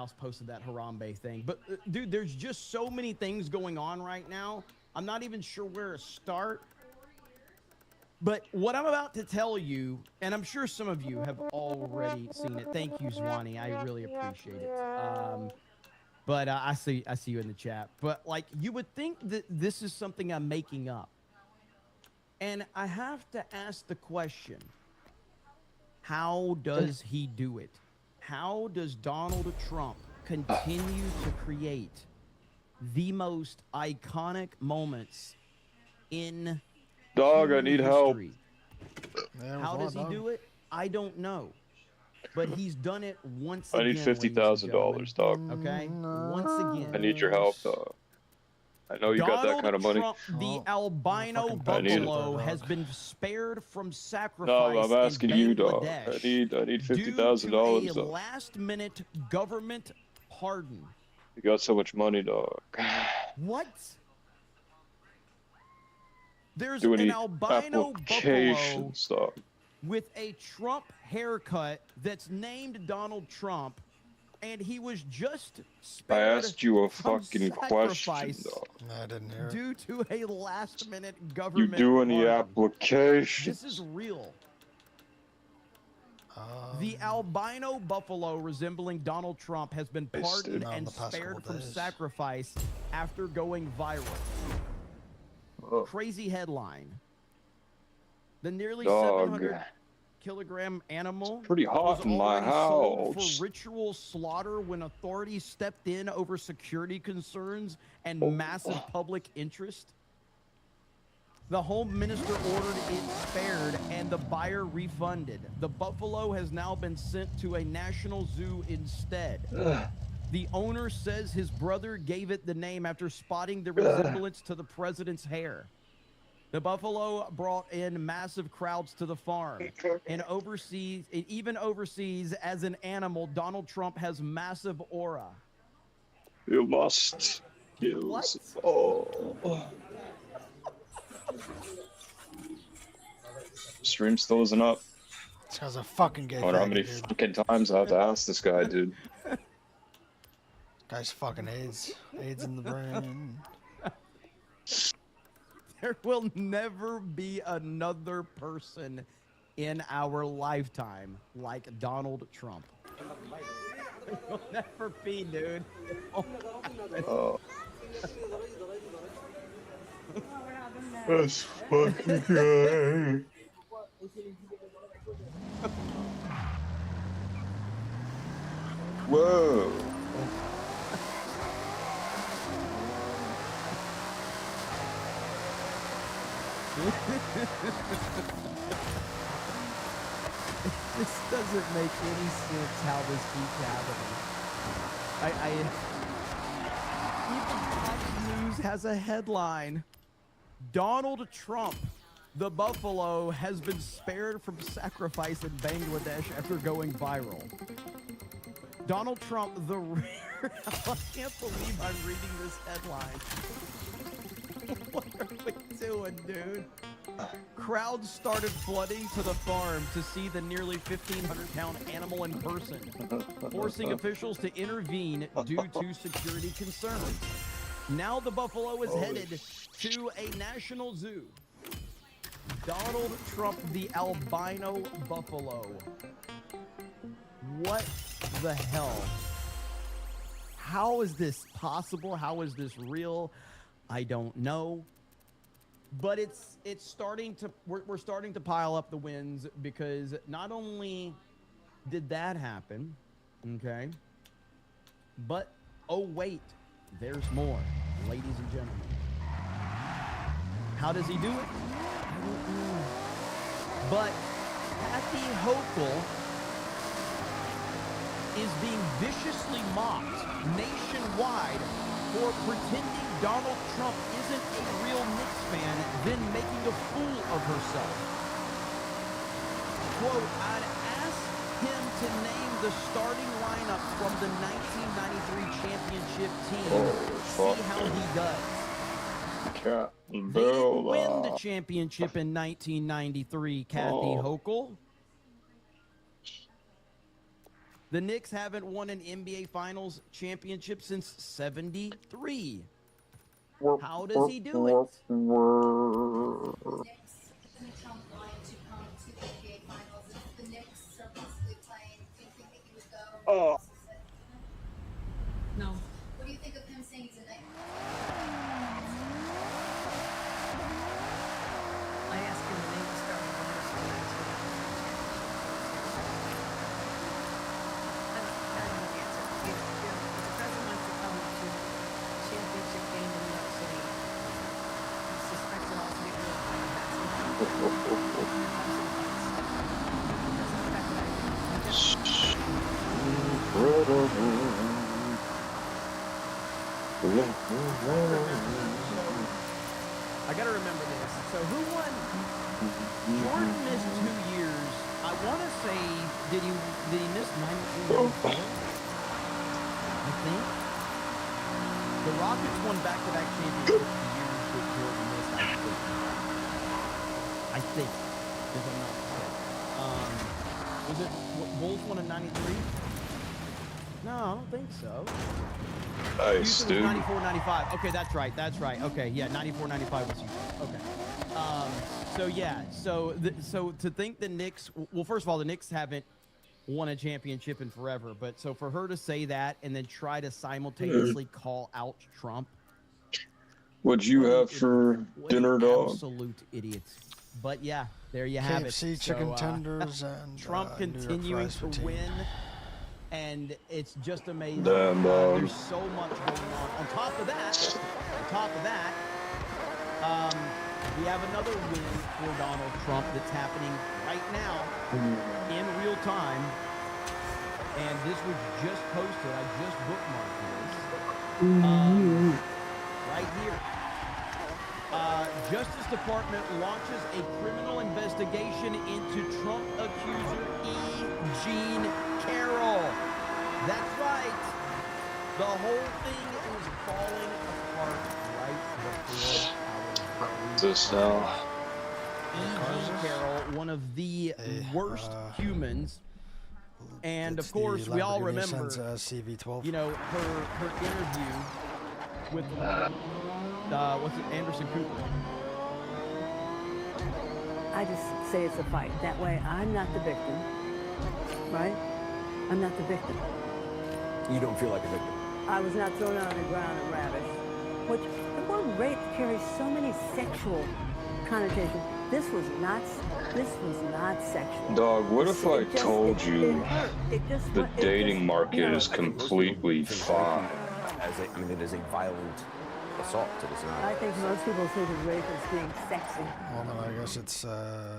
else posted that Harambe thing. But dude, there's just so many things going on right now. I'm not even sure where to start. But what I'm about to tell you, and I'm sure some of you have already seen it. Thank you, Zwani. I really appreciate it. But I see you in the chat. But like, you would think that this is something I'm making up, and I have to ask the question: how does he do it? How does Donald Trump continue to create the most iconic moments in Dog, I need help. Yeah, how does he do it? I don't know. But he's done it once I again. need $50,000, dog. Okay? Once again. I need your help, dog. I know you got that kind of money. Trump, the albino buffalo, has been spared from sacrifice. No, I'm asking you, dog. I need $50,000, due to a dog. last-minute government pardon. You got so much money, dog. What? There's Do an any albino buffalo applications, dog. with a Trump haircut that's named Donald Trump, and he was just spared. I asked you a from fucking question, dog. I didn't hear it. Due to a last-minute You government do any pardon. applications? This is real. The albino buffalo resembling Donald Trump has been pardoned and spared from sacrifice after going viral. Oh. Crazy headline. The nearly Dog. 700-kilogram animal Pretty hot was in my already sold house. for ritual slaughter when authorities stepped in over security concerns and massive public interest. The Home Minister ordered it spared and the buyer refunded. The buffalo has now been sent to a national zoo instead. The owner says his brother gave it the name after spotting the resemblance to the president's hair. The buffalo brought in massive crowds to the farm. And even overseas, as an animal, Donald Trump has massive aura. You must use. Oh. Stream still isn't up. This guy's a fucking gay. I wonder how many fucking times I have to ask this guy, dude. Guy's fucking AIDS. AIDS in the brain. There will never be another person in our lifetime like Donald Trump. There will never be, dude. Oh. That's fucking great. Whoa. This doesn't make any sense how this keeps happening. Even Fox News has a headline. Donald Trump, the buffalo, has been spared from sacrifice in Bangladesh after going viral. Donald Trump, the rare... I can't believe I'm reading this headline. What are we doing, dude? Crowds started flooding to the farm to see the nearly 1,500-pound animal in person, forcing officials to intervene due to security concerns. Now the buffalo is headed to a national zoo. Donald Trump, the albino buffalo. What the hell? How is this possible? How is this real? I don't know. But it's starting to we're starting to pile up the wins, because not only did that happen, okay, but oh wait, there's more, ladies and gentlemen. How does he do it? I don't know. But Kathy Hochul is being viciously mocked nationwide for pretending Donald Trump isn't a real Knicks fan, then making a fool of herself. Quote, I'd ask him to name the starting lineup from the 1993 championship team. See how he does. They didn't win the championship in 1993, Kathy Hochul. The Knicks haven't won an NBA Finals championship since '73. How does he do it? The Knicks and the Trump line to come to the NBA Finals. If the Knicks are possibly playing, do you think that he would go? Oh. No. What do you think of him saying tonight? I asked him when they were starting the rehearsal last week. I don't know the answer. If the president wants to come to the championship game in New York City, he suspects it all to be real. I gotta remember this. So who won? Jordan missed 2 years. I want to say, did he miss 93? I think. The Rockets won back-to-back championships the years that Jordan missed. I think. If I'm not mistaken. Was it Bulls won in '93? No, I don't think so. Nice, Houston was dude. 94, 95. Okay, that's right. That's right. Okay, yeah, 94, 95 was Houston. Okay. So yeah, so to think the Knicks, well, first of all, the Knicks haven't won a championship in forever, but so for her to say that and then try to simultaneously call out Trump. What'd you have for dinner, dog? Absolute idiots. But yeah, there you have it. KFC So, chicken tenders and Trump New York continuing fries for to tea. win. And it's just amazing. Damn, dog. There's so much going on. On top of that, we have another win for Donald Trump that's happening right now in real time. And this was just posted. I just bookmarked this. Right here. Justice Department launches a criminal investigation into Trump accuser E. Jean Carroll. That's right. The whole thing is falling apart right before our This now. E. Jean Carroll, one of the worst humans. And It's of course, the we all Lamborghini remember, Senza CV12. you know, her interview with what's it, Anderson Cooper. I just say it's a fight. That way, I'm not the victim, right? I'm not the victim. You don't feel like a victim. I was not thrown on the ground and ravished. Which, the word rape carries so many sexual connotations. This was not sexual. Dog, what if I It just- told it you hurt. It just- the it dating just- market you know, is completely fine? It is a violent assault. It is I not. think most people think of rape as being sexy. Well, no, I guess it's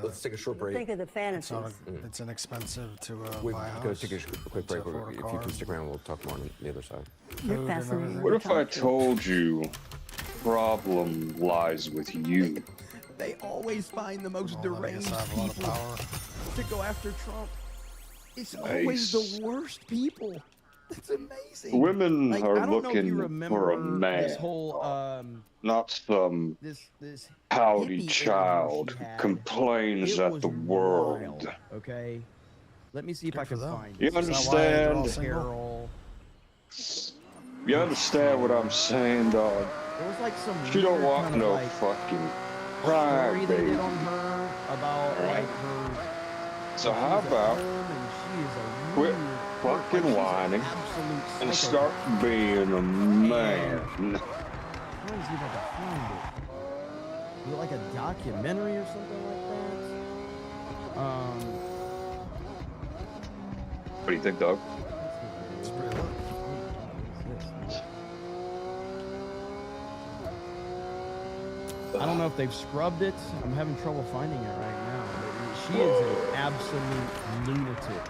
Let's take a short break. Think of the fantasies. it's inexpensive to We're buy a going house. to take a quick break. to afford a If you car. can stick around, we'll talk more on the other side. You're Food and fascinating. everything. What if I Talk to. told you problem lies with you? They always find the most Well, then I guess deranged I have a lot of people power. to go after Trump. It's always Nice. the worst people. It's amazing. Women Like, are I don't know if you looking remember for a man, this whole not some this pouty hippie interview child she had. complains It at was the world. wild, okay, let me see if Good I for can them. find You it. Is that why they're all understand? single? Carol. You understand what I'm saying, dog? There was like some She don't weird want kind of, no like, fucking story crybaby. they did on her about like her. So she how was at about home and she is a quit weird fucking she's an whining absolute and psycho. start being a man? Let me see if I can find it. Is it like a documentary or something like that? What do you think, dog? It's pretty lit. I don't know if they've scrubbed it. I'm having trouble finding it right now. But she is an absolute lunatic.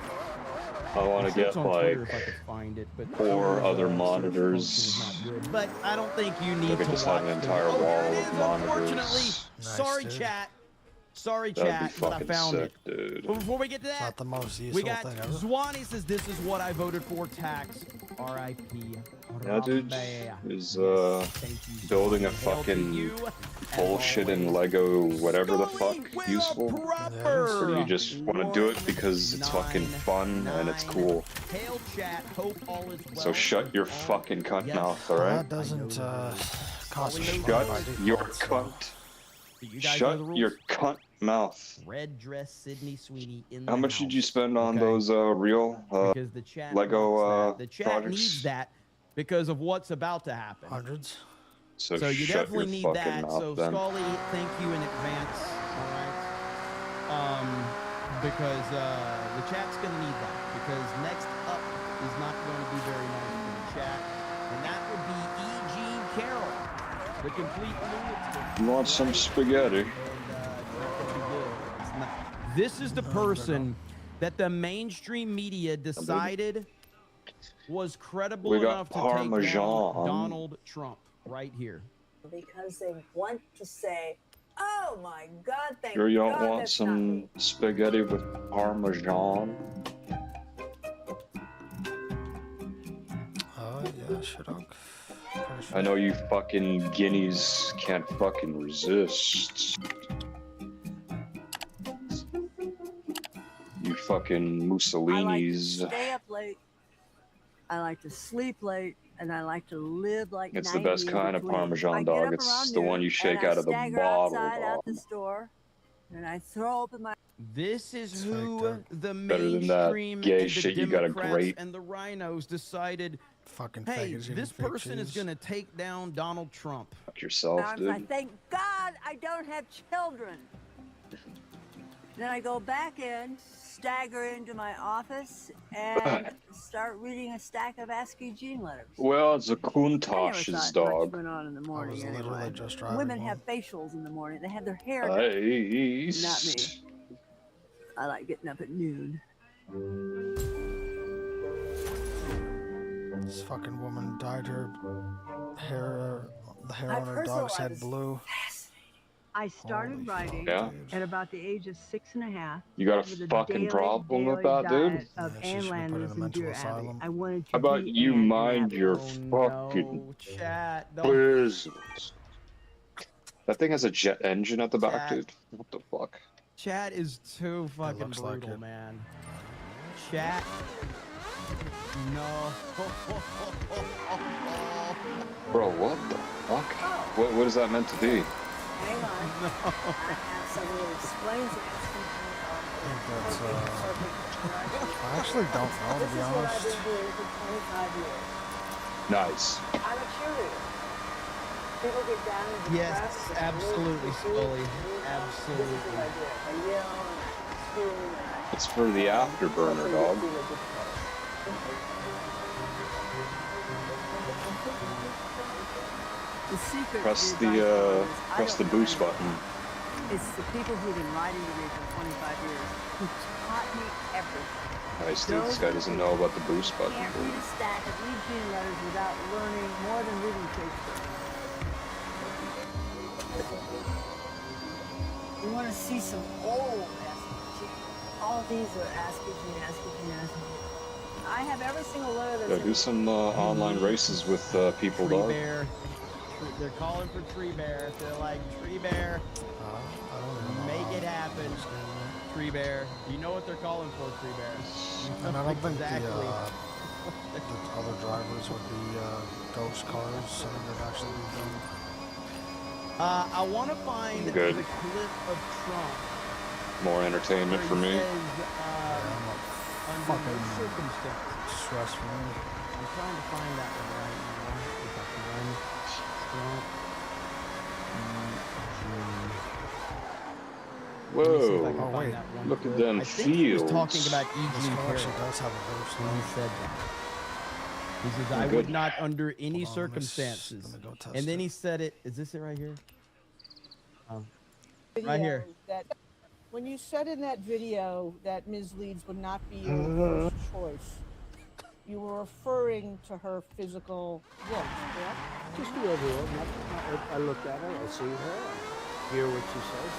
I want I'm to sure it's get on Twitter like if I could find it, but 4 other search monitors. function is not good. But I don't think you need Look at to this, watch have an the- entire oh, here wall it of is, unfortunately. monitors. Nice, Sorry, dude. chat. Sorry, That'd be chat, but I fucking found sick, it. dude. But before we get to It's that, not the most we useful got thing ever. Zwani says this is what I voted for. Tax. R.I.P. That dude Rambe. is Thank you, building a Zwani. Hail to fucking you, as bullshit in always. Lego whatever the Scully fuck with a useful. proper Or do you just want to do it because it's fucking fun and it's cool? Hail chat. Hope all is well. So shut your with all. fucking cunt Yes. mouth, Well, alright? that doesn't cost me Shut money by Shut default, your so- cunt. You guys know Shut the rules? your cunt mouth. Red dress Sydney Sweeney in How the much did you house, spend on okay? those real Because the chat Lego wants that. The chat projects? needs that because of what's about to happen. Hundreds. So you shut definitely your need fucking that. mouth So then. Scully, thank you in advance. All right. Because the chat's gonna need that because next up is not going to be very nice for the chat, and that would be E. Carroll, the complete lunatic. You want some spaghetti? And, it's not gonna be good. It's not. This is the person that the mainstream media decided was credible We got enough to take Parmesan. down Donald Trump right here. Because they want to say, "Oh my God, thank Sure you don't God want that's not some me." spaghetti with Parmesan? Yeah, shit, pretty sure. I know you fucking guineas can't fucking resist. You fucking I like to Mussolinis. stay up late. I like to sleep late, and I like to live like It's the 90 best in kind of between. Parmesan I get dog. up It's around the one noon, you shake and I out of the stagger bottle. outside out the store, and I throw open my. This is It's who fake, the Better than that mainstream gay and the shit you got a Democrats great- and the rhinos decided, Fucking hey, faggots eating this fake person is cheese. gonna take down Donald Trump. Fuck yourself, arms. I dude. thank God I don't have children. Then I go back in, stagger into my office, and start reading a stack of ASCII gene letters. Well, it's a I never Countach's thought much dog. went on in the morning was anyway. literally just driving Women home. have facials in the morning. They have their hair done. Nice. Not me. I like getting up at noon. This fucking woman dyed her hair, the hair My on her personal dog's life head is blue. I started Holy writing Yeah. at about the age of 6.5. You got a with fucking daily problem with diet that, dude? Of Yeah, she Ann should be put in a Landers and mental Dear Abby. asylum. I wanted to How about be you Ann and mind Abby. your Oh fucking no, chat. No. business? That thing has a jet engine at the back, Chat. dude. What the fuck? Chat is too fucking looks like brutal, it. man. Chat. No. Bro, what the fuck? What is that meant to be? Hang on. I have someone who explains it. I think that's, I actually don't know, to This be is what I've honest. been doing for 25 years. Nice. I'm a cheerleader. People get down and Yes, depressed. and absolutely, lose Scully. This is Absolutely. what I do. I yell and I scream and I It's for the afterburner, dog. The secret Press is the I follow is I press the don't boost write. button. It's the people who've been writing to me for 25 years who taught me everything. Nice, dude. This guy doesn't know about the boost button. Can't read a stack of Eugene letters without learning more than reading Shakespeare. You want to see some old ASCII. All these are ASCII, ASCII. I have every single letter Yeah, that's do some online races with people, Tree dog. Bear. They're calling for Tree Bear. They're like, Tree Bear, I don't even know. make it happen. Tree Bear. You know what they're calling for, Tree Bear. You And I know don't think exactly. the other drivers would be ghost cars, something that actually be done. I want to find Good. the clip of Trump. More entertainment for where he me. says, I'm like, under fucking no circumstances. stress for me. I'm trying to find that one right now. If I can. Trump. Let me see if I can Whoa. Oh, find wait. that one Look at clip. them I think he was talking fields. about This Eugene car actually Carroll does have a verse when he now. said that. He says, Oh, I good. would not under any Hold on, let me circumstances. let me go test And then it. he said it. Is this it right here? Oh, video right here. That when you said in that video that Ms. Leeds would not be your first choice, you were referring to her physical looks, correct? Just the overall. I looked at her. I see her. hear what she says.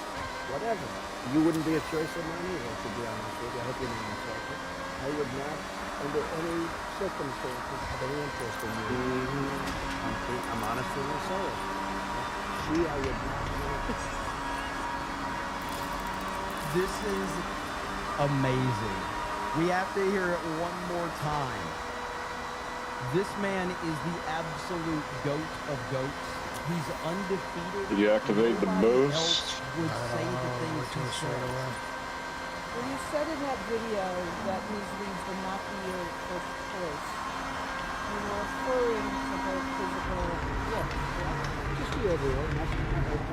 Whatever. You wouldn't be a choice of mine either, to be honest with you. I hope you're not insulted. I would not, under any circumstances, have any interest in you. I'm honest with myself. She, I would not. This is amazing. We have to hear it one more time. This man is the absolute goat of goats. He's undefeated. Did you activate the Nobody boost? else would say the things he says. When you said in that video that Ms. Leeds would not be your first choice, you were referring to her physical look, correct? Just the overall.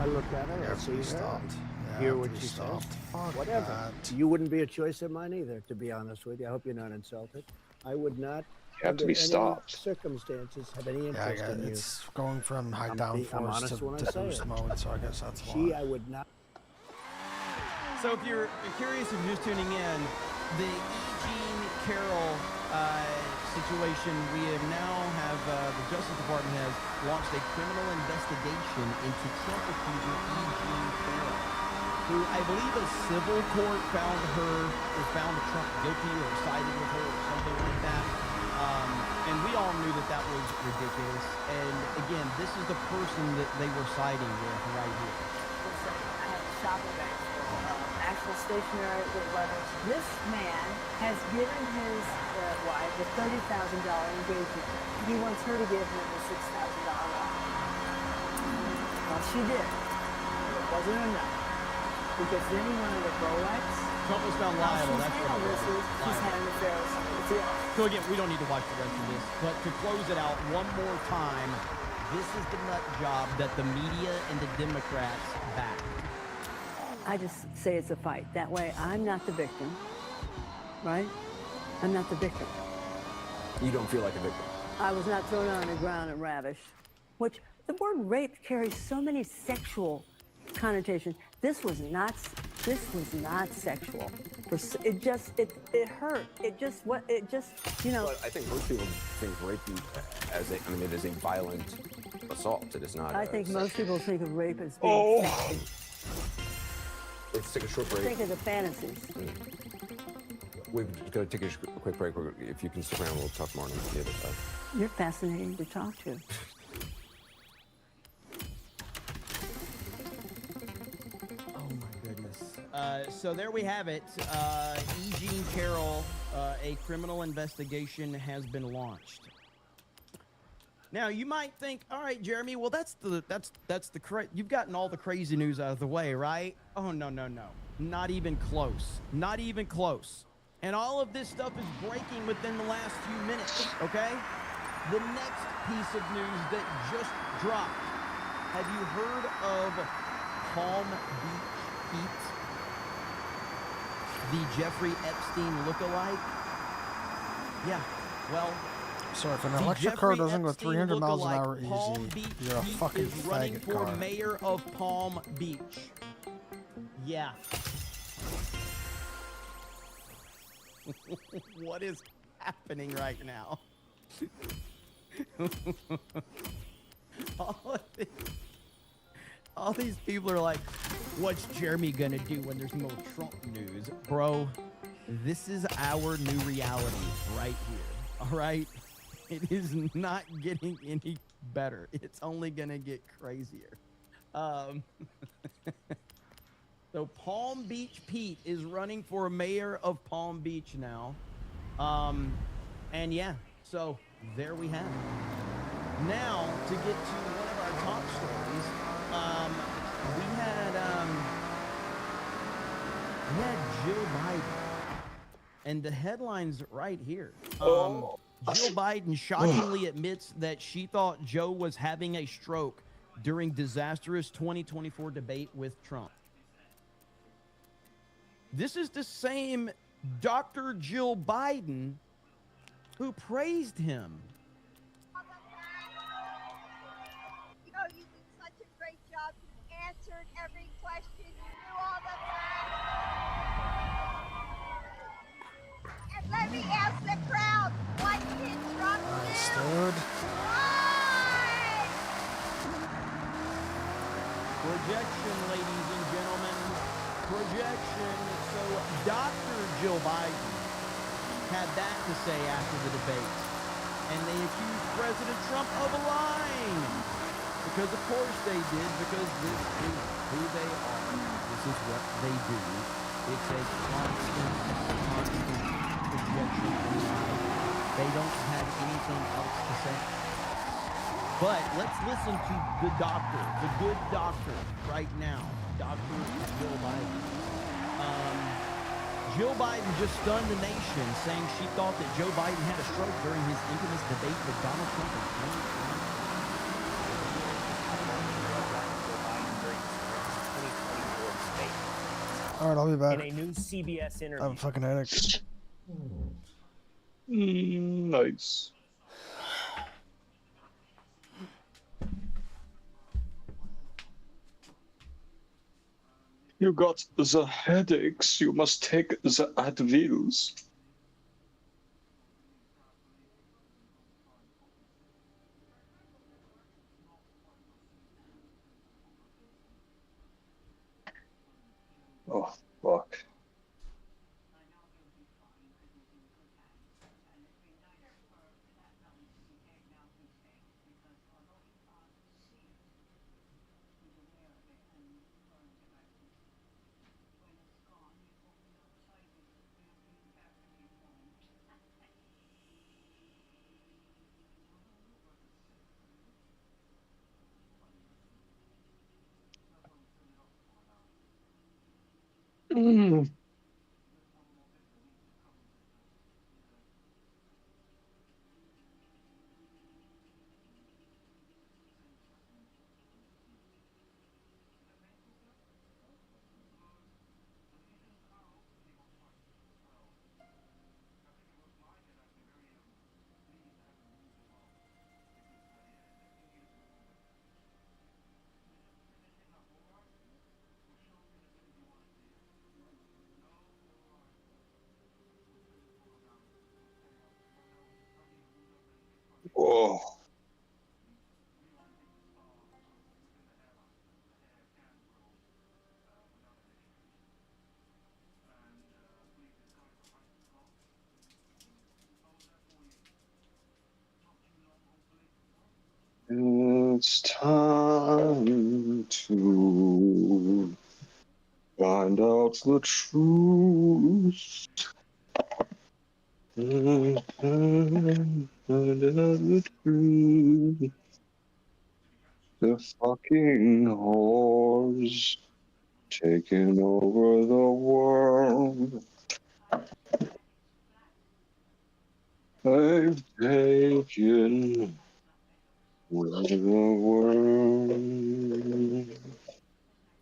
I looked at her. I see her. Stopped. Hear what she says. Fuck Whatever. that. You wouldn't be a choice of mine either, to be honest with you. I hope you're not insulted. I would not, You have to be under any stopped. circumstances, have any Yeah, interest in you. it's going from high I'm downforce honest when I to say boost it. mode, so I guess that's why. She, I would not. So if you're curious, if you're just tuning in, the E. Jean Carroll situation, we have now the Justice Department has launched a criminal investigation into Trump accuser E. Jean Carroll, who I believe a civil court found Trump guilty or sided with her or something like that. And we all knew that that was ridiculous. And again, this is the person that they were siding with right here. I have a shopping bag full of actual stationery with letters. This man has given his wife a $30,000 engagement. He wants her to give him a $6,000 loan. Well, she did. But it wasn't enough. Because then he wanted a Rolex. Trump was found liable. That's what it this was. is. She's had an affair with somebody else. So again, we don't need to watch the rest of this, but to close it out one more time, this is the nut job that the media and the Democrats back. I just say it's a fight. That way, I'm not the victim, right? I'm not the victim. You don't feel like a victim. I was not thrown on the ground and ravished, which the word rape carries so many sexual connotations. This was not sexual. It hurt. You know. But I think most people think rape as it is a violent assault. It is not. I think most people think of rape as being sexy. Let's take a short break. Think of the fantasies. We've got to take a quick break. If you can stick around, we'll talk more on the other side. You're fascinating to talk to. Oh my goodness. So there we have it. E. Jean Carroll, a criminal investigation has been launched. Now you might think, all right, Jeremy, well that's the you've gotten all the crazy news out of the way, right? Oh no, not even close, not even close. And all of this stuff is breaking within the last few minutes. Okay, the next piece of news that just dropped. Have you heard of Palm Beach Pete, the Jeffrey Epstein lookalike? Yeah, well. So if an the electric Jeffrey car doesn't go Epstein 300 miles an lookalike hour Palm easy, Beach you're a Pete fucking is running faggot for car. mayor of Palm Beach. Yeah. What is happening right now? all these people are like, what's Jeremy gonna do when there's no Trump news? Bro, this is our new reality right here, all right? It is not getting any better. It's only gonna get crazier. So Palm Beach Pete is running for mayor of Palm Beach now. And yeah, so there we have it. Now, to get to one of our top stories, we had Jill Biden. And the headline's right here. Jill Biden shockingly admits that she thought Joe was having a stroke during disastrous 2024 debate with Trump. This is the same Dr. Jill Biden who praised him. You know, you did such a great job. You answered every question. You knew all the facts. And let me ask the crowd, what did Trump do? Dude. Why? Poor projection, ladies and gentlemen. Projection. So Dr. Jill Biden had that to say after the debate. And they accused President Trump of lying. Because of course they did, because this is who they are. This is what they do. It's a constant projection in life. They don't have anything else to say. But let's listen to the doctor, the good doctor, right now, Dr. Jill Biden. Jill Biden just stunned the nation, saying she thought that Joe Biden had a stroke during his infamous debate with Donald Trump in 2020. All right, I'll be back. In a new CBS interview. I have a fucking headache. Nice. You got the headaches. You must take the Advils. Oh, fuck. Mm. Oh. It's time to find out the truth. Find out the truth. The fucking whores taking over the world. They've taken over the world.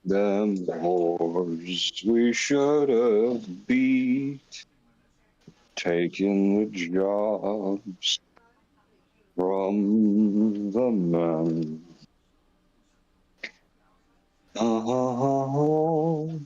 Them whores we should have beat, taking the jobs from the men. Oh.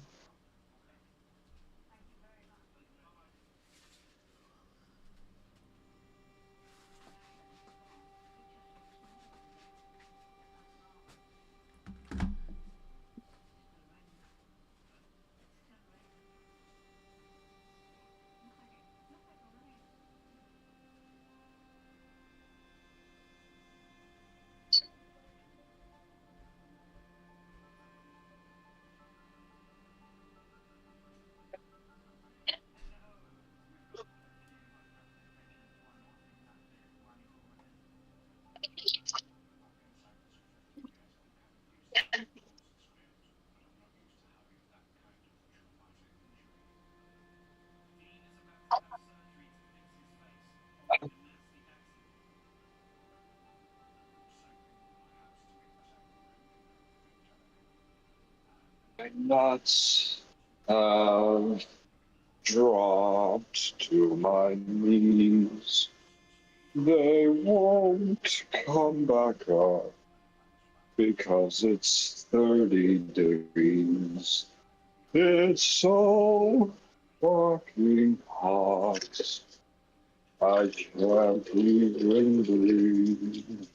Nuts have dropped to my knees. They won't come back up because it's 30 degrees. It's so fucking hot. I can't even breathe.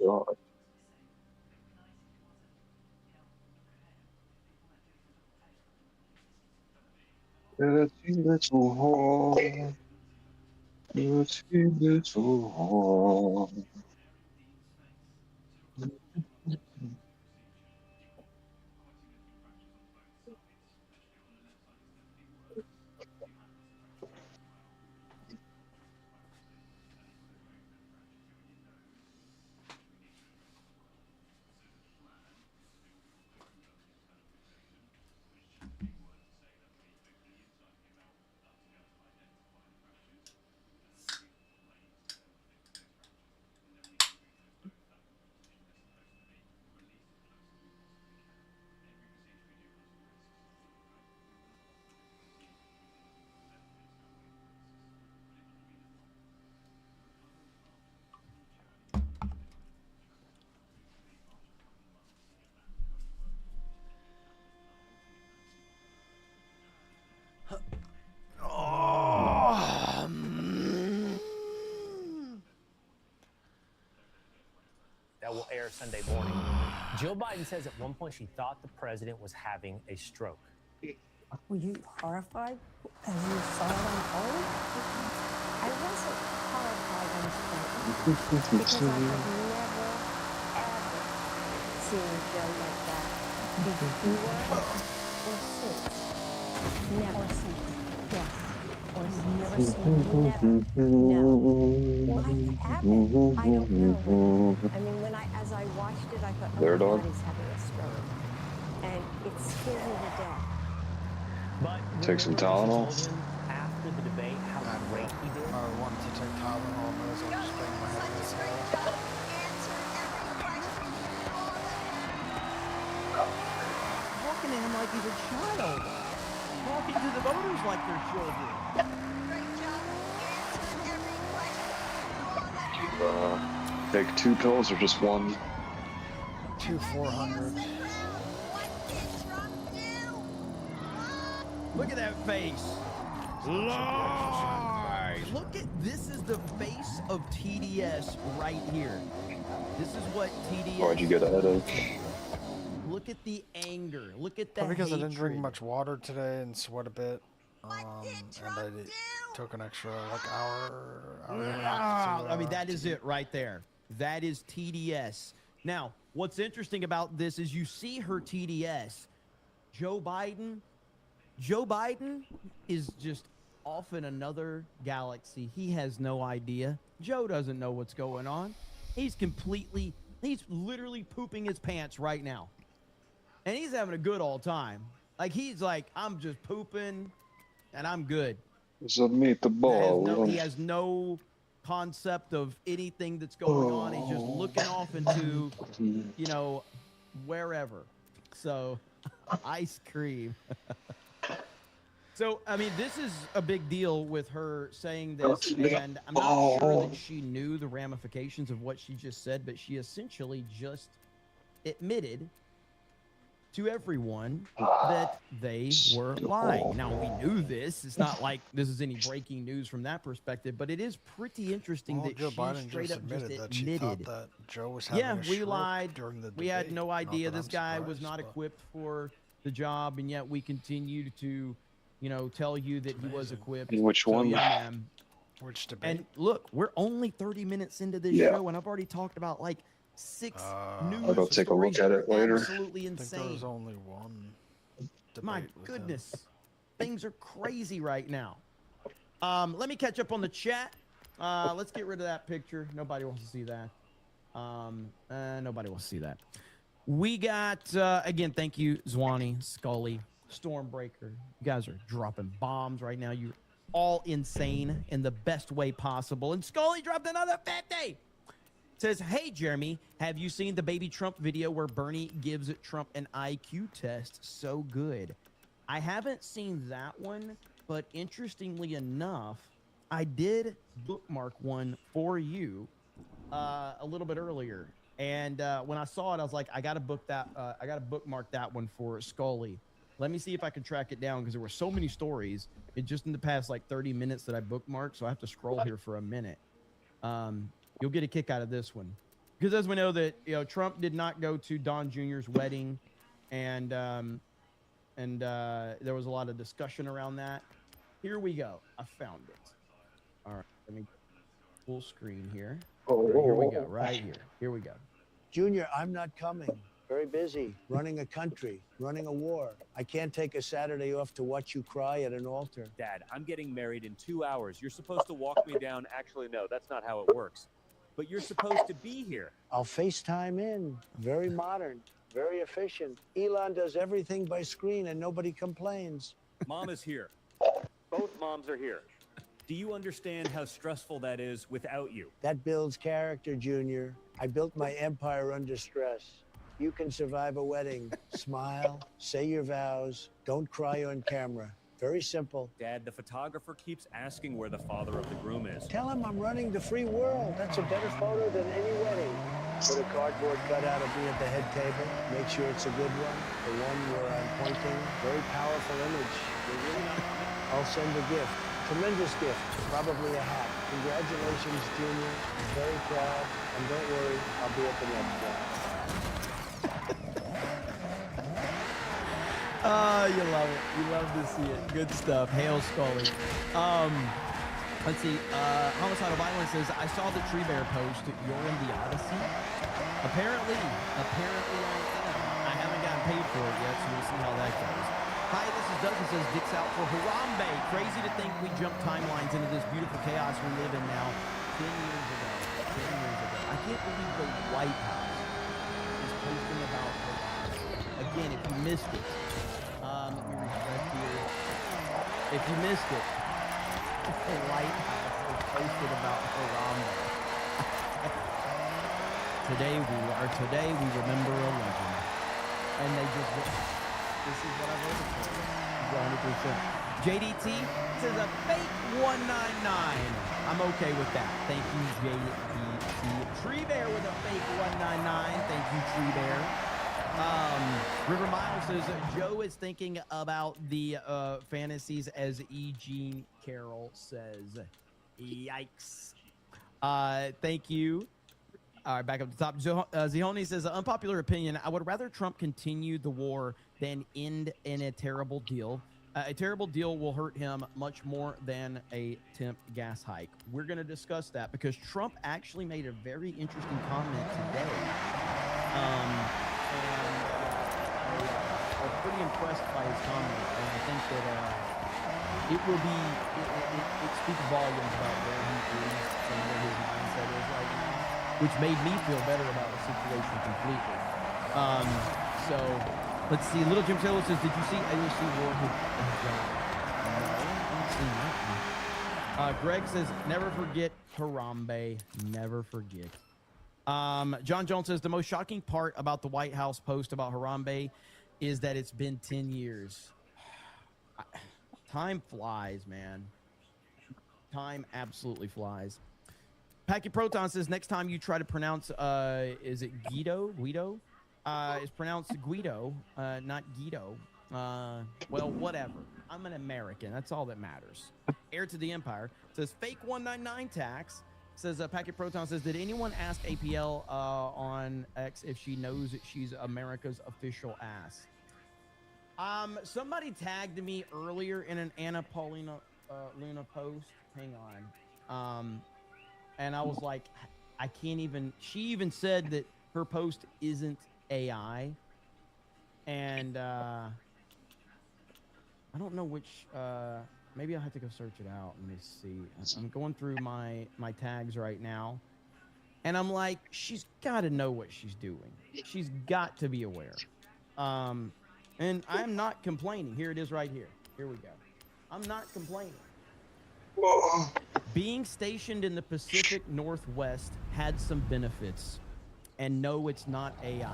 God. Dirty little whore. Dirty little whore. That will air Sunday morning. Jill Biden says at one point she thought the president was having a stroke. Were you horrified as you saw it unfold? I wasn't horrified and frightened because I have never, ever seen Joe like that before or since. Never since. Yes. Or never seen. Never. No. What happened? I don't know. I mean, as I watched it, I thought, oh There, my dog. God, he's having a stroke. And it scared me to death. But Take some remember when Tylenol. she told him after the debate how great he did? I wanted to take Tylenol, but as I'm just banging my head against the wall. Talking to him like he's a child. Talking to the voters like they're children. Take 2 pills or just 1? 2 400. Look at that face. Lie. Look at this is the face of TDS right here. This is what TDS. Why'd you get a headache? Look at the anger. Look at the Probably because I hatred. didn't drink much water today and sweat a bit. And I took an extra hour and a half to, I mean, that is it right there. That is TDS. Now, what's interesting about this is you see her TDS. Joe Biden is just off in another galaxy. He has no idea. Joe doesn't know what's going on. He's literally pooping his pants right now. And he's having a good old time. Like, he's like, I'm just pooping and I'm good. It's a meatball. He has no concept of anything that's going on. He's just looking off into, wherever. So, ice cream. So, I mean, this is a big deal with her saying this, and I'm not sure that she knew the ramifications of what she just said, but she essentially just admitted to everyone that they were lying. Now, we knew this. It's not like this is any breaking news from that perspective, but it is pretty interesting that Joe she Biden straight up admitted just that she thought that Joe was having a we stroke lied. during the We had debate. no idea Not that this I'm guy was surprised, not but equipped for the job, and yet we continued to, tell you that he was equipped. Which one? Yeah, man. Which debate? And look, we're only 30 minutes into this Yeah. show, and I've already talked about like 6 news I'll go take a look stories at that it are later. absolutely I think there insane. was only one debate My with goodness, things are crazy right now. Let me catch up on the chat. Let's get rid of that picture. Nobody wants to see that. Nobody wants to see that. We got, again, thank you, Zwanny, Scully, Stormbreaker. You guys are dropping bombs right now. You're all insane in the best way possible. And Scully dropped another 50. Says, hey, Jeremy, have you seen the baby Trump video where Bernie gives Trump an IQ test? So good. I haven't seen that one, but interestingly enough, I did bookmark one for you a little bit earlier. And when I saw it, I was like, I got to bookmark that one for Scully. Let me see if I can track it down because there were so many stories just in the past like 30 minutes that I bookmarked. So I have to scroll here for a minute. You'll get a kick out of this one. because as we know that Trump did not go to Don Jr.'s wedding, and there was a lot of discussion around that. Here we go. I found it. All right, let me full screen here. All right, here we go. Right here. Here we go. Junior, I'm not coming. Very busy, running a country, running a war. I can't take a Saturday off to watch you cry at an altar. Dad, I'm getting married in 2 hours. You're supposed to walk me down. Actually, no, that's not how it works. But you're supposed to be here. I'll FaceTime in. Very modern, very efficient. Elon does everything by screen and nobody complains. Mom is here. Both moms are here. Do you understand how stressful that is without you? That builds character, Junior. I built my empire under stress. You can survive a wedding. Smile, say your vows, don't cry on camera. Very simple. Dad, the photographer keeps asking where the father of the groom is. Tell him I'm running the free world. That's a better photo than any wedding. Put a cardboard cutout of me at the head table. Make sure it's a good one. The one where I'm pointing. Very powerful image. I'll send a gift. Tremendous gift. Probably a hat. Congratulations, Junior. I'm very proud. And don't worry, I'll be at the next one. You love it. You love to see it. Good stuff. Hail Scully. Let's see. Homicidal Violence says, I saw the Tree Bear post. You're in the Odyssey. Apparently I am. I haven't gotten paid for it yet, so we'll see how that goes. Hi, this is Doug who says, Dick's out for Harambe. Crazy to think we jumped timelines into this beautiful chaos we live in now. 10 years ago. 10 years ago. I can't believe the White House is posting about Harambe. Again, if you missed it, let me refresh here. If you missed it, the White House has posted about Harambe. Today we remember a legend. And they just, this is what I've voted for. 100%. JDT says a fake 199. I'm okay with that. Thank you, JDT. Tree Bear with a fake 199. Thank you, Tree Bear. River Miles says Joe is thinking about the fantasies as E. Jean Carroll says. Yikes. Thank you. All right, back up to the top. Zihoni says, unpopular opinion, I would rather Trump continue the war than end in a terrible deal. A terrible deal will hurt him much more than a temp gas hike. We're going to discuss that because Trump actually made a very interesting comment today. I was pretty impressed by his comment, and I think that it speaks volumes about where he is and where his mindset is right now, which made me feel better about the situation completely. So let's see. Little Jim Taylor says, did you see AOC Warhead? No, I haven't seen that one. Greg says, never forget Harambe. Never forget. John Jones says, the most shocking part about the White House post about Harambe is that it's been 10 years. Time flies, man. Time absolutely flies. Packy Proton says, next time you try to pronounce, is it Guido? It's pronounced Guido, not Guido. Well, whatever. I'm an American. That's all that matters. Heir to the Empire says, fake 199 tax. Says, Packet Proton says, did anyone ask APL on X if she knows that she's America's official ass? Somebody tagged me earlier in an Anna Paulina Luna post. Hang on. And I was like, I can't even, she even said that her post isn't AI. And I don't know which, maybe I'll have to go search it out. Let me see. I'm going through my tags right now. And I'm like, she's got to know what she's doing. She's got to be aware. And I'm not complaining. Here it is right here. Here we go. I'm not complaining. Being stationed in the Pacific Northwest had some benefits. And no, it's not AI.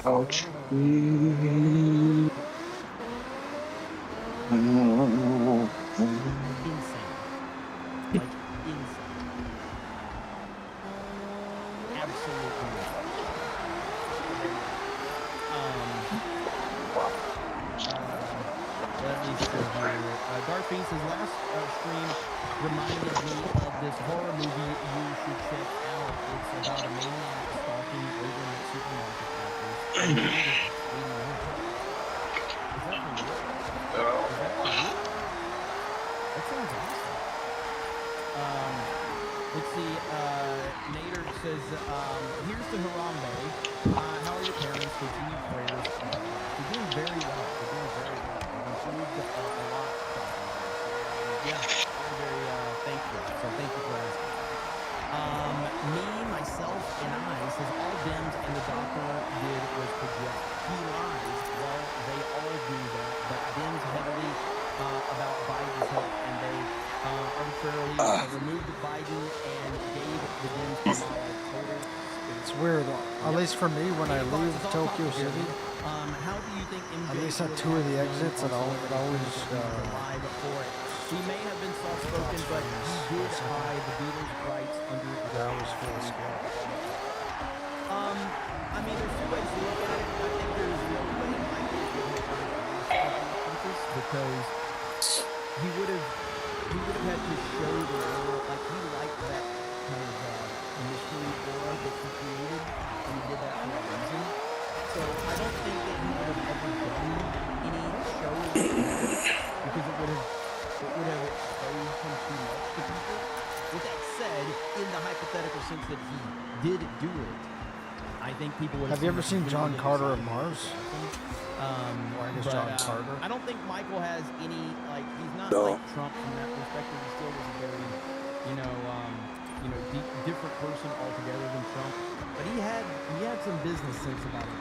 Ouch. Insane. Like, insane. Absolutely. Let me see here. Dark Beast, his last stream reminded me of this horror movie you should check out. out it's about a maniac stalking overnight supermarket workers. And he did it at 81. Is that for real? Is that for real? That sounds awesome. Let's see. Nader says, here's to Harambe. How are your parents? Continued prayers. They're doing very well. They're doing very well. They've improved a lot. Yeah, very thankful. So thank you for asking. Me, myself, and I says all Dems and the doctor did was project. He lies. Well, they all do that, but Dems heavily about Biden's help, and they arbitrarily removed Biden and gave the Dems total. It's weird, at least for me, when I leave Tokyo City, how do you think MJ at least at 2 of the exits, it always alive for it? He may have been soft-spoken, but he did buy the Beatles' rights under the always feels good. I mean, there's two ways to look at it. I think there's no way Michael would have because he would have had to show the world, like he liked that kind of mystery aura that he created, and he did that for a reason. So I don't think that he would have ever done any shows because it would have exposed him too much to people. With that said, in the hypothetical sense that he did do it, I think people would have you ever seen John Carter of Mars? I guess John Carter. I don't think Michael has any, like, he's not like Trump from that perspective. He still was a very, different person altogether than Trump. But he had some business sense about it,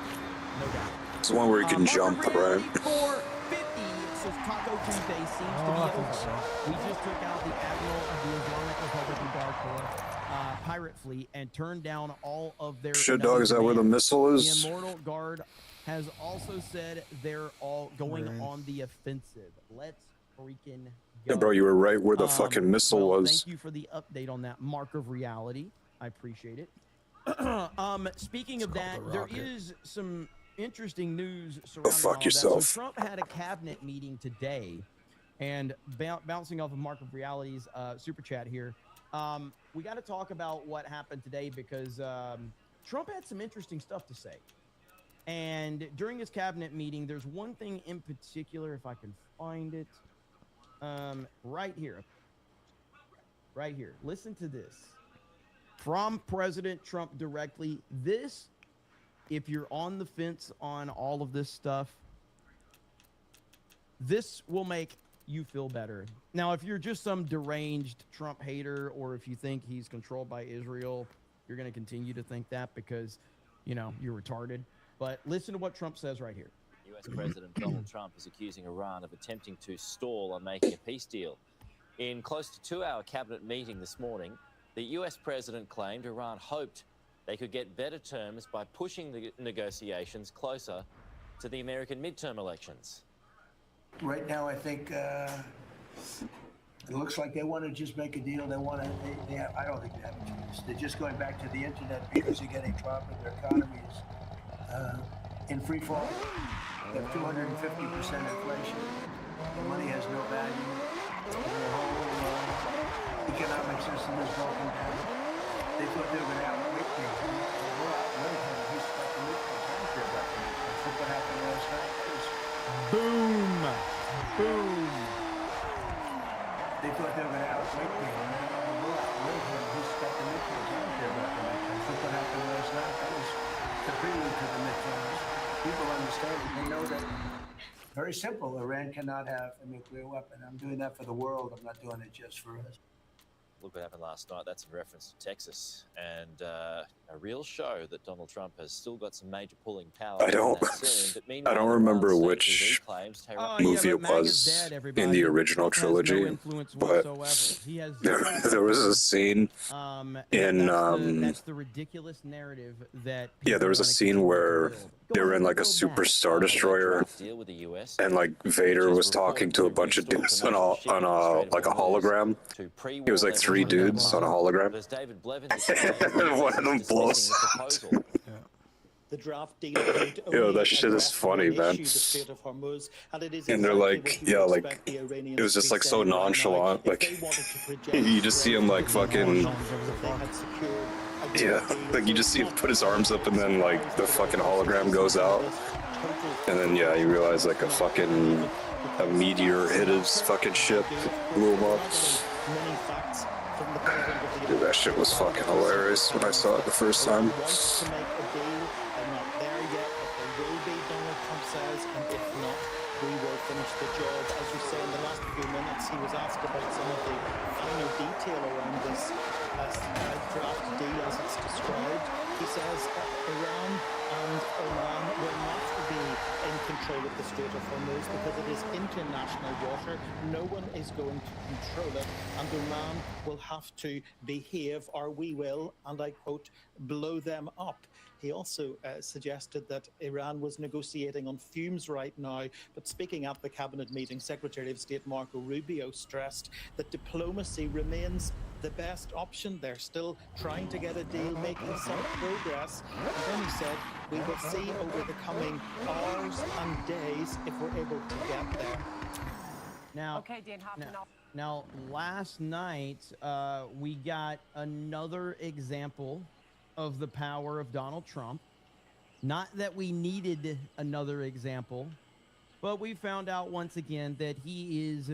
no doubt. It's one where you can jump, right? 450 says Taco Tuesday seems to be over. So. We just took out the Admiral of the Islamic Republican Guard Corps pirate fleet and turned down all of their. Shit, dog, is that where the missile is? The Immortal Guard has also said they're all going on the offensive. Let's freaking go. Yeah, bro, you were right where the fucking missile was. Thank you for the update on that mark of reality. I appreciate it. Speaking of that, there is some interesting news surrounding all fuck that. yourself. So Trump had a cabinet meeting today, and bouncing off of Mark of Reality's super chat here, we got to talk about what happened today because Trump had some interesting stuff to say. And during his cabinet meeting, there's one thing in particular, if I can find it, right here. Right here. Listen to this. From President Trump directly. This, if you're on the fence on all of this stuff, this will make you feel better. Now, if you're just some deranged Trump hater, or if you think he's controlled by Israel, you're going to continue to think that because, you're retarded. But listen to what Trump says right here. U.S. President Donald Trump is accusing Iran of attempting to stall on making a peace deal. In close to 2-hour cabinet meeting this morning, the U.S. president claimed Iran hoped they could get better terms by pushing the negotiations closer to the American midterm elections. Right now, I think it looks like they want to just make a deal. They want to. I don't think they have a choice. They're just going back to the internet because they're getting Trump and their economy is in free fall. They have 250% inflation. The money has no value. The whole economic system is broken down. They thought they were going to outwit me. We'll outwit him. He's got the midterms. I don't care about the midterms. Look what happened last night. Boom. Boom. They thought they were going to outwit me. We'll outwit him. He's got the midterms. I don't care about the midterms. Look what happened last night. That was the prelude to the midterms. People understand it. They know that. Very simple. Iran cannot have a nuclear weapon. I'm doing that for the world. I'm not doing it just for us. Look what happened last night. That's in reference to Texas, and a real show that Donald Trump has still got some major pulling power. I don't remember which movie it was in the original trilogy, but there was a scene in that's the ridiculous narrative that there was a scene where they were in like a super Star Destroyer, and like Vader was talking to a bunch of dudes on a like a hologram. It was like 3 dudes on a hologram. One of them blows. The draft deal Yo, that shit is funny, man. And they're like, like, it was just like so nonchalant. Like, you just see him like fucking Yeah, like you just see him put his arms up and then like the fucking hologram goes out. And then yeah, you realize like a meteor hit his fucking ship, blew him up. Dude, that shit was fucking hilarious when I saw it the first time. Wants to make a deal. They're not there yet, but they will be, Donald Trump says, and if not, we will finish the job. As you say, in the last few minutes, he was asked about some of the finer detail around this draft deal as it's described. He says Iran and Oman will not be in control of the Strait of Hormuz because it is international water. No one is going to control it, and Oman will have to behave, or we will, and I quote, blow them up. He also suggested that Iran was negotiating on fumes right now, but speaking at the cabinet meeting, Secretary of State Marco Rubio stressed that diplomacy remains the best option. They're still trying to get a deal, making some progress. And then he said, we will see over the coming hours and days if we're able to get there. Now, Okay, Dan Hoffman. now last night, we got another example of the power of Donald Trump. Not that we needed another example, but we found out once again that he is,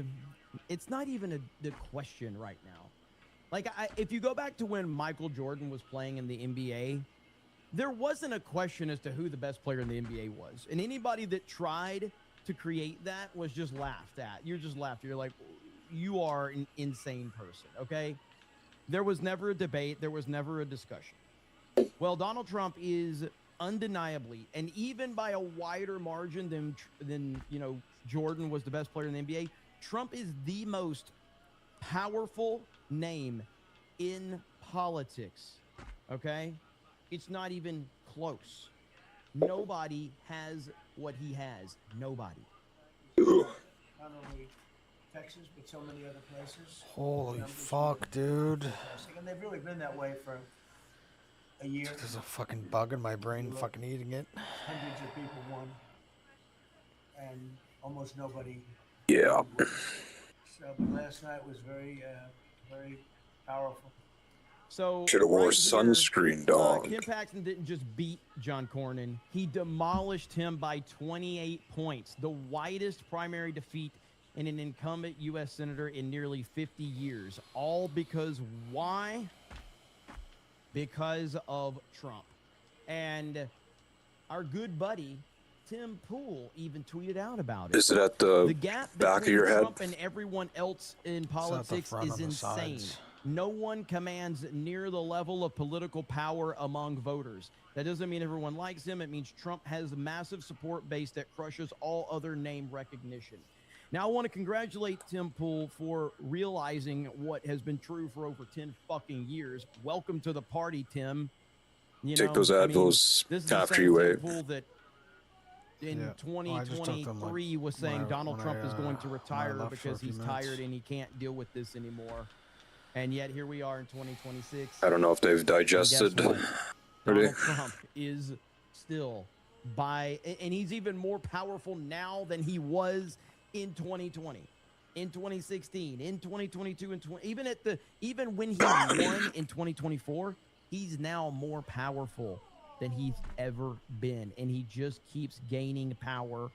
it's not even the question right now. Like, if you go back to when Michael Jordan was playing in the NBA, there wasn't a question as to who the best player in the NBA was. And anybody that tried to create that was just laughed at. You're just laughed. You're like, you are an insane person, okay? There was never a debate. There was never a discussion. Well, Donald Trump is undeniably, and even by a wider margin than you know, Jordan was the best player in the NBA, Trump is the most powerful name in politics, okay? It's not even close. Nobody has what he has. Nobody. Not only Texas, but so many other places. Holy fuck, dude. And they've really been that way for a year. There's a fucking bug in my brain fucking eating it. Hundreds of people won, and almost nobody. Yeah. So, but last night was very, very powerful. So should have wore right sunscreen, here, dog. Ken Paxton didn't just beat John Cornyn. He demolished him by 28 points, the widest primary defeat in an incumbent U.S. senator in nearly 50 years. All because why? Because of Trump. And our good buddy Tim Pool even tweeted out about it. Is it at the gap back of your head? Trump and everyone else in politics is insane. No one commands near the level of political power among voters. That doesn't mean everyone likes him. It means Trump has a massive support base that crushes all other name recognition. Now, I want to congratulate Tim Pool for realizing what has been true for over 10 fucking years. Welcome to the party, Tim. You Take those Advils after you wait. Pool that in 2023 was saying Donald Trump is going to retire because he's tired and he can't deal with this anymore. And yet here we are in 2026. I don't know if they've digested. Donald Trump is still and he's even more powerful now than he was in 2020, in 2016, in 2022, and even when he won in 2024, he's now more powerful than he's ever been, and he just keeps gaining power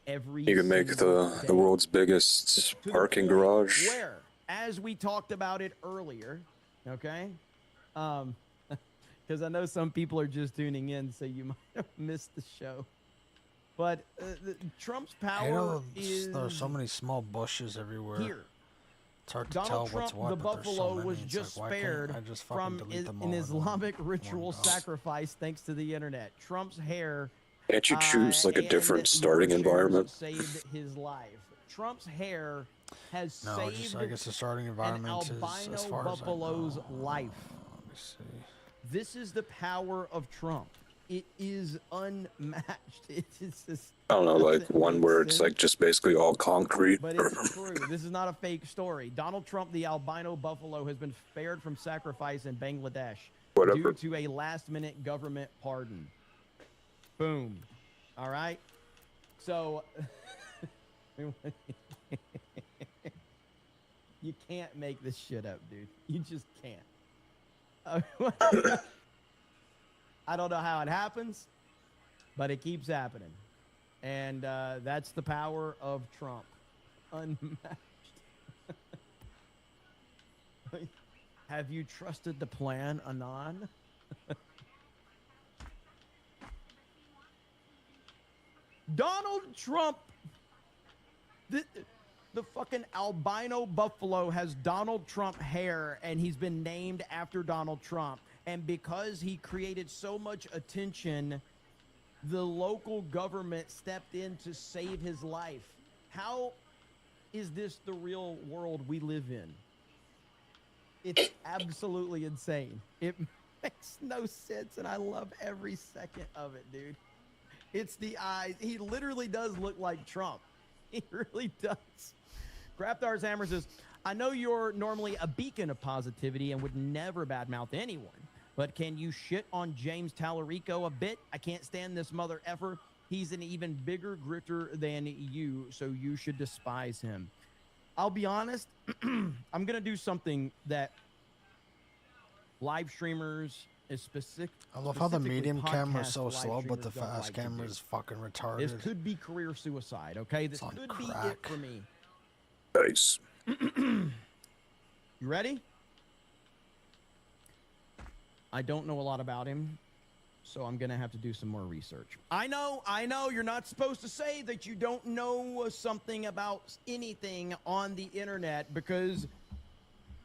every. You can make the world's biggest parking garage. Where, as we talked about it earlier, okay, because I know some people are just tuning in, so you might have missed the show. But Trump's power is there are so many small bushes everywhere. Here. It's hard to Donald tell Trump, what's what. the but buffalo, so many. was It's just like, spared from an Islamic ritual sacrifice thanks to the internet. Trump's hair. Can't you choose like a different starting environment? Saved his life. Trump's hair has saved I guess the starting environment an albino is as far buffalo's life. Let me see. This is the power of Trump. It is unmatched. It is just, I don't know, like one where it's like just basically all concrete. But it's true. This is not a fake story. Donald Trump, the albino buffalo, has been spared from sacrifice in Bangladesh due to a last-minute government pardon. Boom. All right? So, you can't make this shit up, dude. You just can't. I don't know how it happens, but it keeps happening. And that's the power of Trump. Unmatched. Have you trusted the plan, Anon? Donald Trump. The fucking albino buffalo has Donald Trump hair, and he's been named after Donald Trump. And because he created so much attention, the local government stepped in to save his life. How is this the real world we live in? It's absolutely insane. It makes no sense, and I love every second of it, dude. It's the eyes. He literally does look like Trump. He really does. Craptars Hammer says, I know you're normally a beacon of positivity and would never badmouth anyone, but can you shit on James Tallarico a bit? I can't stand this mother effer. He's an even bigger grifter than you, so you should despise him. I'll be honest, I'm going to do something that live streamers is specific. I love how the medium camera is so slow, but the fast camera is fucking retarded. This could be career suicide, okay? This could be it for me. Nice. You ready? I don't know a lot about him, so I'm gonna have to do some more research. I know, you're not supposed to say that you don't know something about anything on the internet because,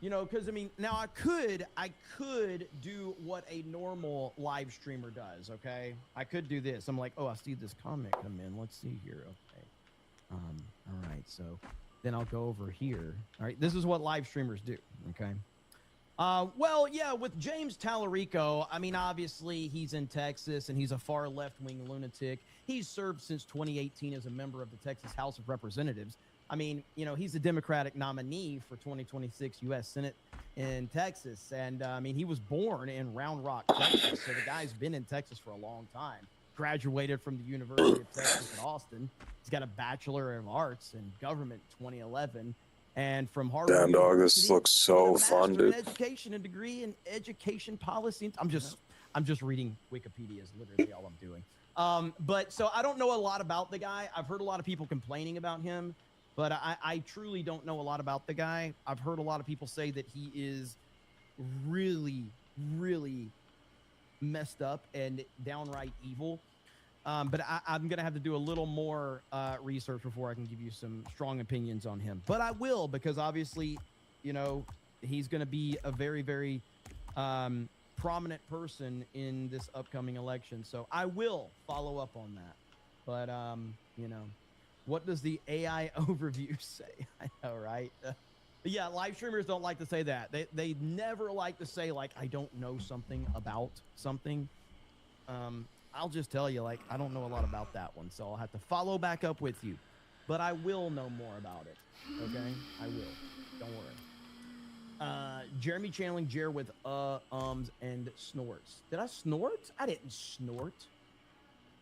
you know, because I mean, now I could do what a normal live streamer does, okay? I could do this. I'm like, oh, I see this comment come in. Let's see here, okay. All right, so then I'll go over here. All right, this is what live streamers do, okay? Well, yeah, with James Tallarico, I mean, obviously he's in Texas and he's a far left-wing lunatic. He's served since 2018 as a member of the Texas House of Representatives. I mean, you know, he's a Democratic nominee for 2026 U.S. Senate in Texas. And, I mean, he was born in Round Rock, Texas. So the guy's been in Texas for a long time. Graduated from the University of Texas at Austin. He's got a Bachelor of Arts in Government 2011. And from Harvard Damn, dog, this University, looks so with a fun, Master in dude. Education and degree in education policy. I'm just reading Wikipedia is literally all I'm doing. But so I don't know a lot about the guy. I've heard a lot of people complaining about him, but I truly don't know a lot about the guy. I've heard a lot of people say that he is really, really messed up and downright evil. But I'm going to have to do a little more research before I can give you some strong opinions on him. But I will, because obviously, you know, he's going to be a very, very prominent person in this upcoming election. So I will follow up on that. But, you know, what does the AI overview say? I know, right? Yeah, live streamers don't like to say that. They never like to say, like, I don't know something about something. I'll just tell you, like, I don't know a lot about that one, so I'll have to follow back up with you. But I will know more about it, okay? I will. Don't worry. Jeremy channeling Jer with ums, and snorts. Did I snort? I didn't snort.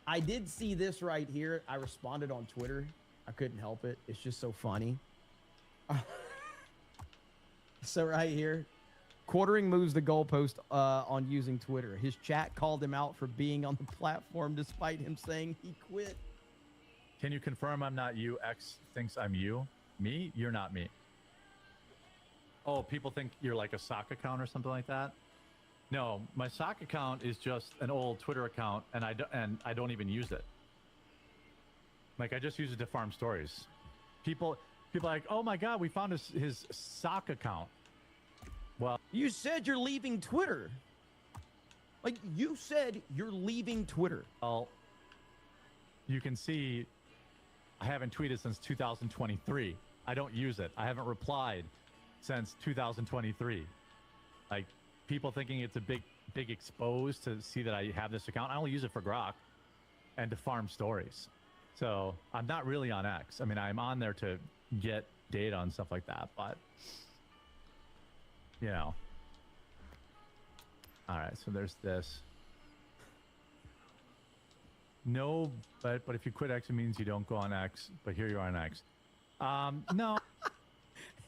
I did see this right here. I responded on Twitter. I couldn't help it. It's just so funny. So right here. Quartering moves the goalpost on using Twitter. His chat called him out for being on the platform despite him saying he quit. Can you confirm I'm not you? X thinks I'm you. Me? You're not me. Oh, people think you're like a sock account or something like that? No, my sock account is just an old Twitter account, and I don't even use it. Like, I just use it to farm stories. People are like, oh my God, we found his sock account. Well, you said you're leaving Twitter. Like, you said you're leaving Twitter. Well, you can see I haven't tweeted since 2023. I don't use it. I haven't replied since 2023. Like, people thinking it's a big expose to see that I have this account. I only use it for Grok and to farm stories. So I'm not really on X. I mean, I'm on there to get data and stuff like that, but you know. All right, so there's this. No, but if you quit X, it means you don't go on X. But here you are on X. No.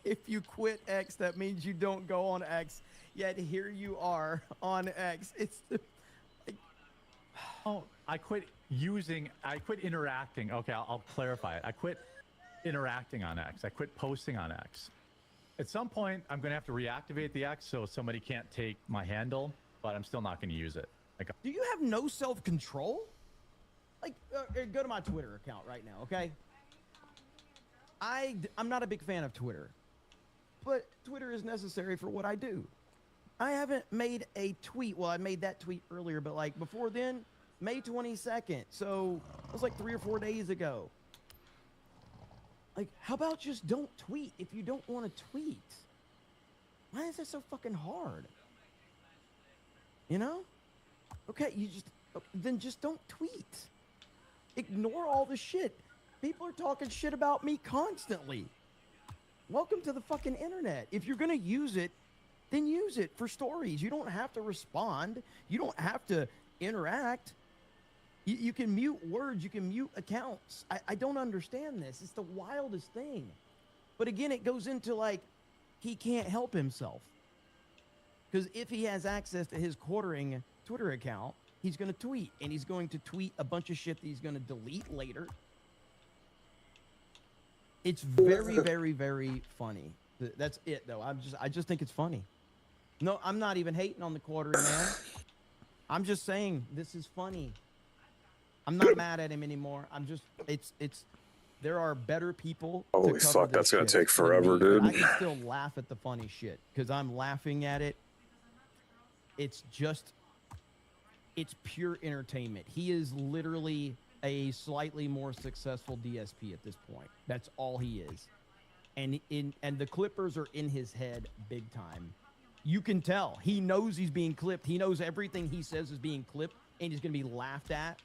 if you quit X, that means you don't go on X. Yet here you are on X. It's the, like, Oh, I quit interacting. Okay, I'll clarify it. I quit interacting on X. I quit posting on X. At some point, I'm going to have to reactivate the X so somebody can't take my handle, but I'm still not going to use it. Like, do you have no self-control? Like, go to my Twitter account right now, okay? I'm not a big fan of Twitter, but Twitter is necessary for what I do. I haven't made a tweet. Well, I made that tweet earlier, but like before then, May 22nd. So it was like 3 or 4 days ago. Like, how about just don't tweet if you don't want to tweet? Why is it so fucking hard? You know? Okay, then just don't tweet. Ignore all the shit. People are talking shit about me constantly. Welcome to the fucking internet. If you're gonna use it, then use it for stories. You don't have to respond. You don't have to interact. You can mute words. You can mute accounts. I don't understand this. It's the wildest thing. But again, it goes into like, he can't help himself. Because if he has access to his quartering Twitter account, he's going to tweet. And he's going to tweet a bunch of shit that he's going to delete later. It's very, very, very funny. That's it, though. I just think it's funny. No, I'm not even hating on the quartering, man. I'm just saying this is funny. I'm not mad at him anymore. I'm just, there are better people. Holy fuck, that's gonna take forever, dude. I can still laugh at the funny shit because I'm laughing at it. It's pure entertainment. He is literally a slightly more successful DSP at this point. That's all he is. And the clippers are in his head big time. You can tell. He knows he's being clipped. He knows everything he says is being clipped and he's going to be laughed at.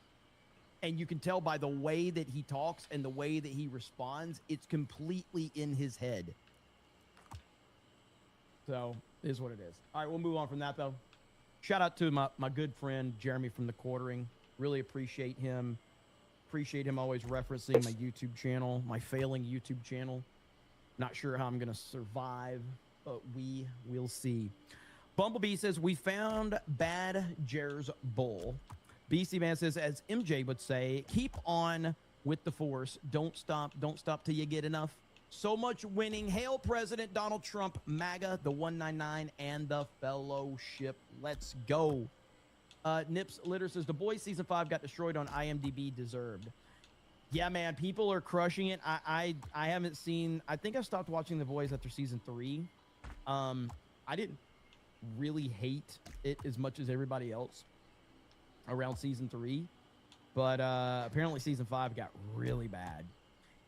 And you can tell by the way that he talks and the way that he responds, it's completely in his head. So, it is what it is. All right, we'll move on from that, though. Shout out to my good friend, Jeremy from the Quartering. Really appreciate him. Appreciate him always referencing my YouTube channel, my failing YouTube channel. Not sure how I'm going to survive, but we will see. Bumblebee says, we found Bad Jer's Bull. BC Man says, as MJ would say, keep on with the force. Don't stop till you get enough. So much winning. Hail President Donald Trump, MAGA, the 199, and the fellowship. Let's go. Nips Litter says, The Boys Season 5 got destroyed on IMDb. Deserved. Yeah, man, people are crushing it. I haven't seen, I think I stopped watching The Boys after Season 3. I didn't really hate it as much as everybody else around Season 3. But apparently Season 5 got really bad.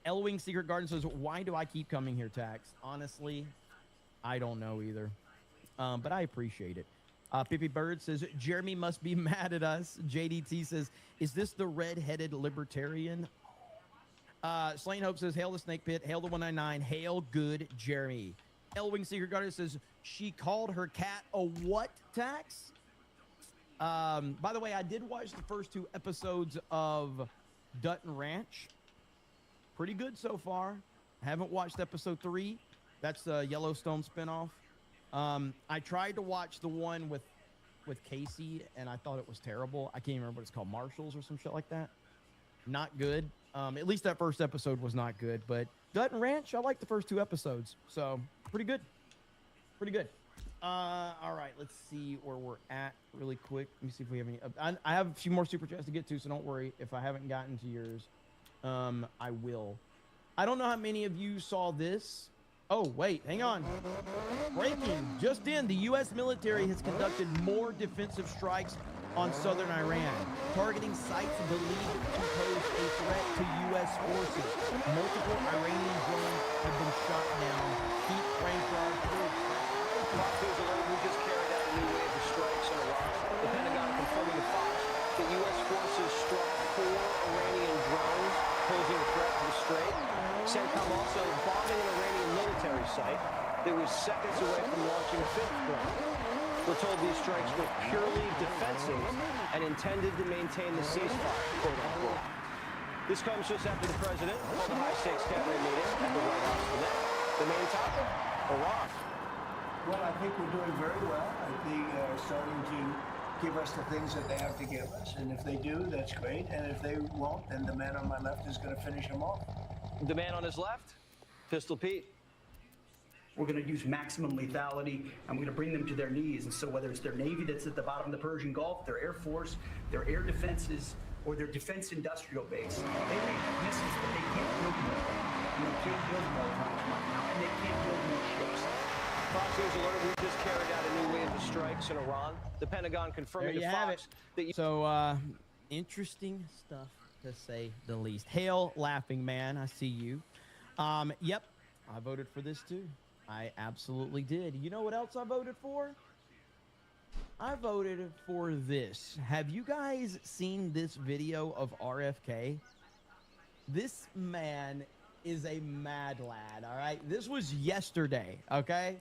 Elwing Secret Garden says, why do I keep coming here, Tax? Honestly, I don't know either. But I appreciate it. Pippi Bird says, Jeremy must be mad at us. JDT says, is this the red-headed libertarian? Slain Hope says, hail the Snake Pit, hail the 199, hail good Jeremy. Elwing Secret Garden says, she called her cat a what, Tax? By the way, I did watch the first 2 episodes of Dutton Ranch. Pretty good so far. Haven't watched episode 3. That's the Yellowstone spinoff. I tried to watch the one with Casey, and I thought it was terrible. I can't even remember what it's called, Marshalls or some shit like that. Not good. At least that first episode was not good. But Dutton Ranch, I like the first 2 episodes. So, pretty good. Pretty good. All right, let's see where we're at really quick. Let me see if we have any. I have a few more super chats to get to, so don't worry. If I haven't gotten to yours, I will. I don't know how many of you saw this. Oh, wait, hang on. Breaking. Just in, the U.S. military has conducted more defensive strikes on southern Iran, targeting sites believed to pose a threat to U.S. forces. Multiple Iranian drones have been shot down. Keep praying for our troops. Fox News alert, we just carried out a new wave of strikes in Iraq. The Pentagon confirming to Fox that U.S. forces struck 4 Iranian drones posing a threat to the strait. CENTCOM also bombing an Iranian military site that was seconds away from launching a 5th drone. We're told these strikes were purely defensive and intended to maintain the ceasefire, quote unquote. This comes just after the president held a high-stakes cabinet meeting at the White House today. The main topic? Iraq. Well, I think we're doing very well. I think starting to give us the things that they have to give us. And if they do, that's great. And if they won't, then the man on my left is going to finish them off. The man on his left? Pistol Pete. We're going to use maximum lethality, and we're going to bring them to their knees. And so whether it's their Navy that's at the bottom of the Persian Gulf, their Air Force, their air defenses, or their defense industrial base, they may have missiles, but they can't build more. And they can't build more times right now, and they can't build more ships. Fox News alert, we just carried out a new wave of strikes in Iran. The Pentagon There confirming you to have Fox it. that So, interesting stuff to say the least. Hail, laughing man, I see you. Yep, I voted for this too. I absolutely did. You know what else I voted for? I voted for this. Have you guys seen this video of RFK? This man is a mad lad, all right? This was yesterday, okay?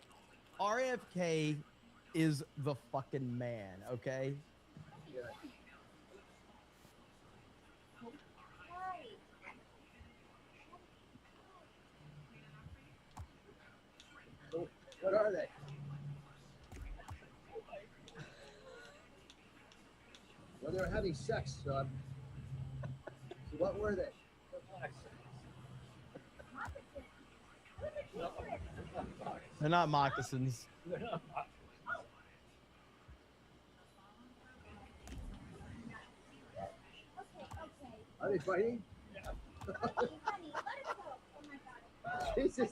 RFK is the fucking man, okay? What are they? Well, they were having sex, son. So what were they? They're not moccasins. Are they fighting? Jesus,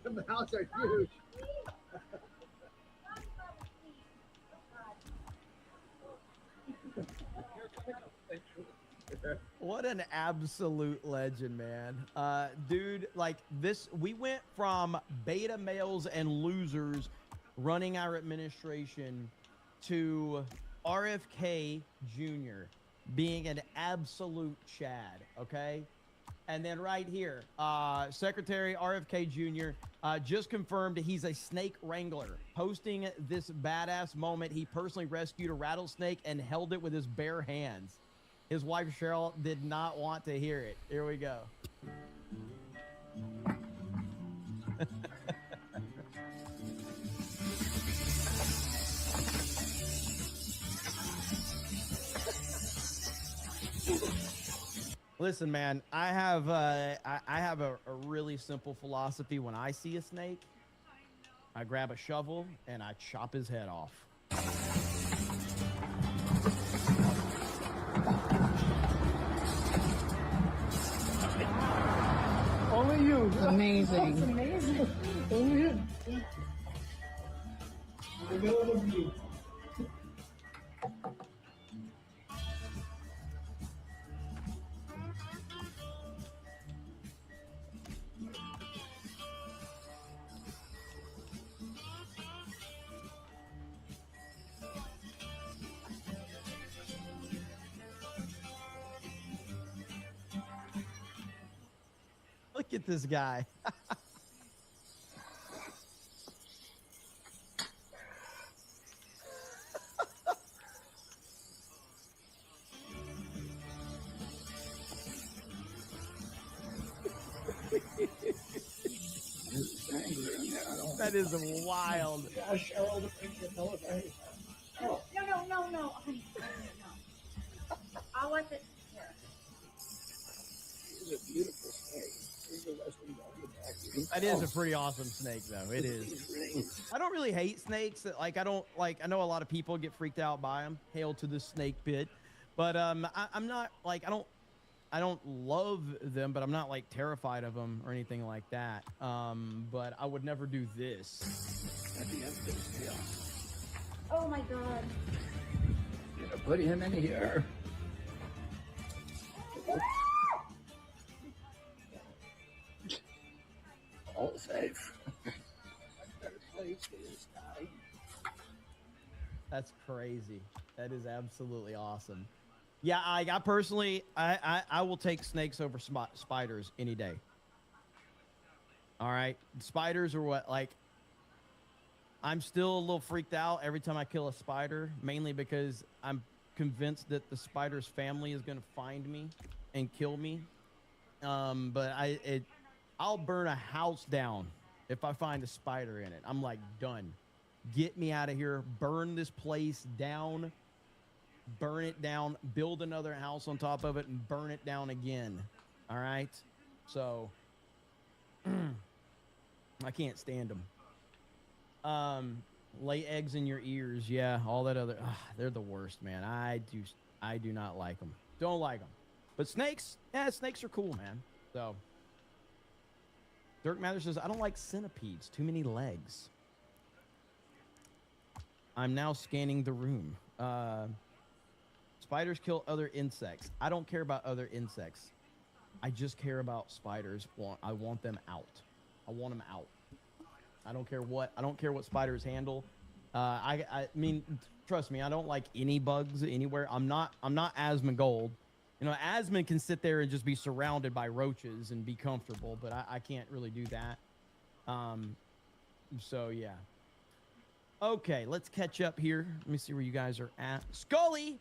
the mouths are huge. What an absolute legend, man. Dude, like this, we went from beta males and losers running our administration to RFK Jr. being an absolute Chad, okay? And then right here, Secretary RFK Jr. Just confirmed he's a snake wrangler, posting this badass moment. He personally rescued a rattlesnake and held it with his bare hands. His wife, Cheryl, did not want to hear it. Here we go. Listen, man, I have a really simple philosophy. When I see a snake, I grab a shovel and I chop his head off. Only you. Amazing. That's amazing. Only him. The middle of you. Look at this guy. That is wild. Gosh, Cheryl, the picture, tell us anything. No, no. Honey, no. I'll let it. Here. He's a beautiful snake. He's a Western dog. That is a pretty awesome snake, though. It is. I don't really hate snakes. Like, I know a lot of people get freaked out by them. Hail to the snake pit. But I'm not like, I don't love them, but I'm not like terrified of them or anything like that. But I would never do this. Oh my God. Put him in here. All safe. That's crazy. That is absolutely awesome. Yeah, I personally, I will take snakes over spiders any day. All right, spiders are what, like, I'm still a little freaked out every time I kill a spider, mainly because I'm convinced that the spider's family is going to find me and kill me. But I'll burn a house down if I find a spider in it. I'm like, done. Get me out of here. Burn this place down. Burn it down. Build another house on top of it and burn it down again. All right? So, I can't stand them. Lay eggs in your ears. Yeah, all that other. They're the worst, man. I do not like them. Don't like them. But snakes, yeah, snakes are cool, man. So, Dirk Mather says, I don't like centipedes. Too many legs. I'm now scanning the room. Spiders kill other insects. I don't care about other insects. I just care about spiders. I want them out. I want them out. I don't care what. I don't care what spiders handle. I mean, trust me. I don't like any bugs anywhere. I'm not Asmongold. You know, Asmon can sit there and just be surrounded by roaches and be comfortable, but I can't really do that. So yeah. Okay, let's catch up here. Let me see where you guys are at. Scully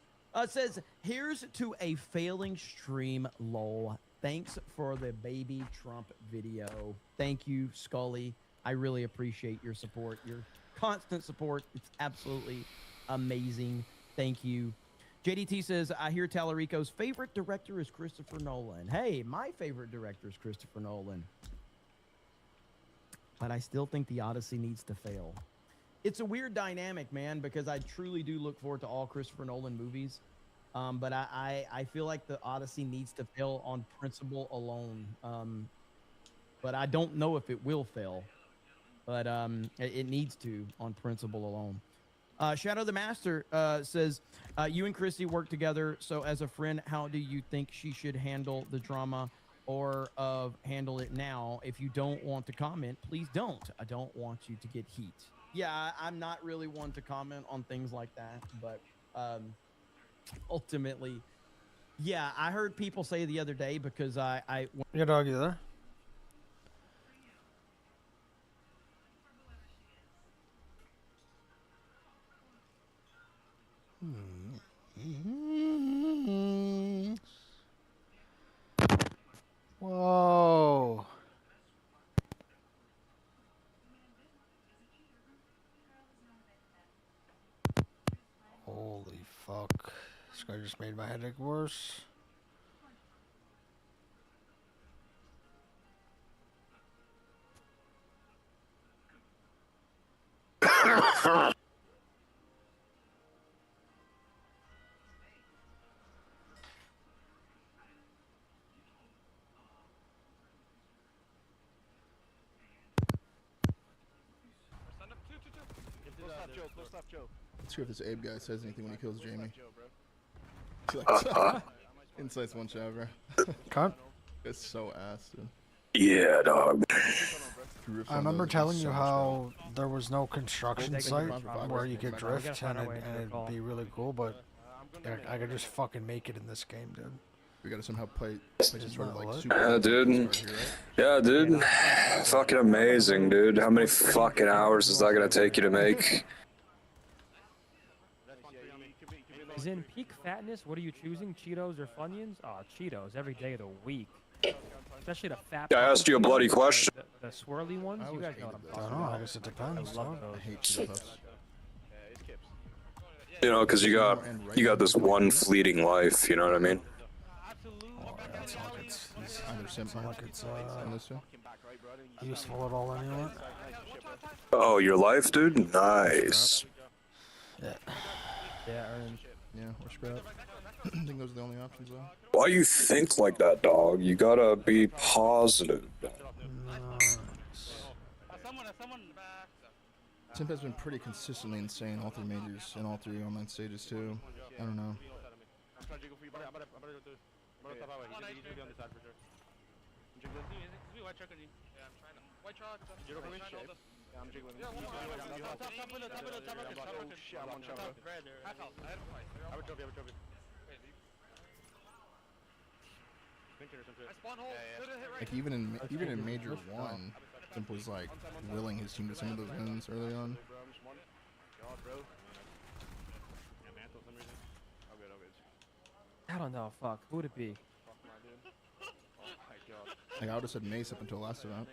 says, here's to a failing stream, lol. Thanks for the baby Trump video. Thank you, Scully. I really appreciate your support, your constant support. It's absolutely amazing. Thank you. JDT says, I hear Tallarico's favorite director is Christopher Nolan. Hey, my favorite director is Christopher Nolan. But I still think The Odyssey needs to fail. It's a weird dynamic, man, because I truly do look forward to all Christopher Nolan movies. But I feel like The Odyssey needs to fail on principle alone. But I don't know if it will fail. But it needs to on principle alone. Shadow the Master says, you and Christy work together. So as a friend, how do you think she should handle the drama or handle it now? If you don't want to comment, please don't. I don't want you to get heat. Yeah, I'm not really one to comment on things like that. But ultimately, yeah, I heard people say the other day because Your dog, you there? Whoa. Holy fuck. This guy just made my headache worse. Let's see if this Abe guy says anything when he kills Jamie. Like, Insight's one shot, bro. Cunt. It's so ass, dude. Yeah, dog. I remember telling you how there was no construction site where you could drift and it'd be really cool, but I could just fucking make it in this game, dude. We gotta somehow play some sort of like super. Yeah, dude. Yeah, dude. Fucking amazing, dude. How many fucking hours is that gonna take you to make? Is in peak fatness, what are you choosing? Cheetos or Funyuns? Oh, Cheetos every day of the week. Especially the fat. Yeah, I asked you a bloody question. The swirly ones? You guys know what I'm talking I don't know, about. I guess it depends. I love those. I hate Cheeto Puffs. You know, because you got this one fleeting life. You know what I mean? It's not like it's useful at all anyway. Oh, your life, dude? Nice. Yeah. Yeah, orange. Yeah, or scrap. I think those are the only options, though. Why you think like that, dog? You gotta be positive. Simp has been pretty consistently insane all three majors and all three online stages, too. I don't know. Like even in Major 1, Simp was like willing his team to some of those wins early on. I don't know. Fuck. Who would it be? Like I would have said Mace up until last event.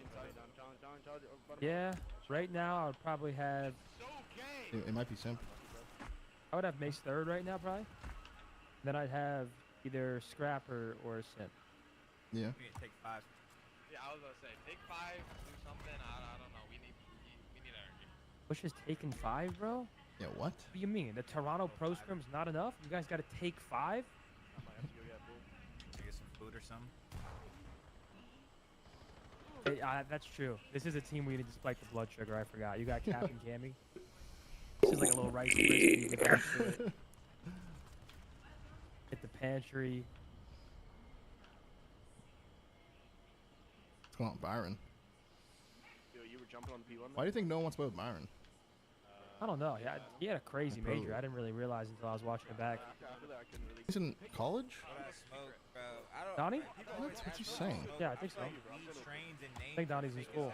Yeah, right now I would probably have. It might be simp. I would have Mace third right now, probably. Then I'd have either Scrapper or Simp. Yeah. We need to take 5. Yeah, I was gonna say take 5, do something. I don't know. We need energy. Bush is taking 5, bro. Yeah, what? What do you mean? The Toronto Pro Scrim's not enough? You guys got to take 5? I might have to go get some food or something. Hey, that's true. This is a team where you need to spike the blood sugar. I forgot. You got Cap and Cammy. This is like a little Rice Krispie. You can add to it. Hit the pantry. What's going on, Byron? Yo, you were jumping on the P1? Why do you think no one wants to play with Byron? I don't know. He had a crazy major. I didn't really realize until I was watching it back. He's in college? Donnie? What's he saying? Yeah, I think so. I think Donnie's in school.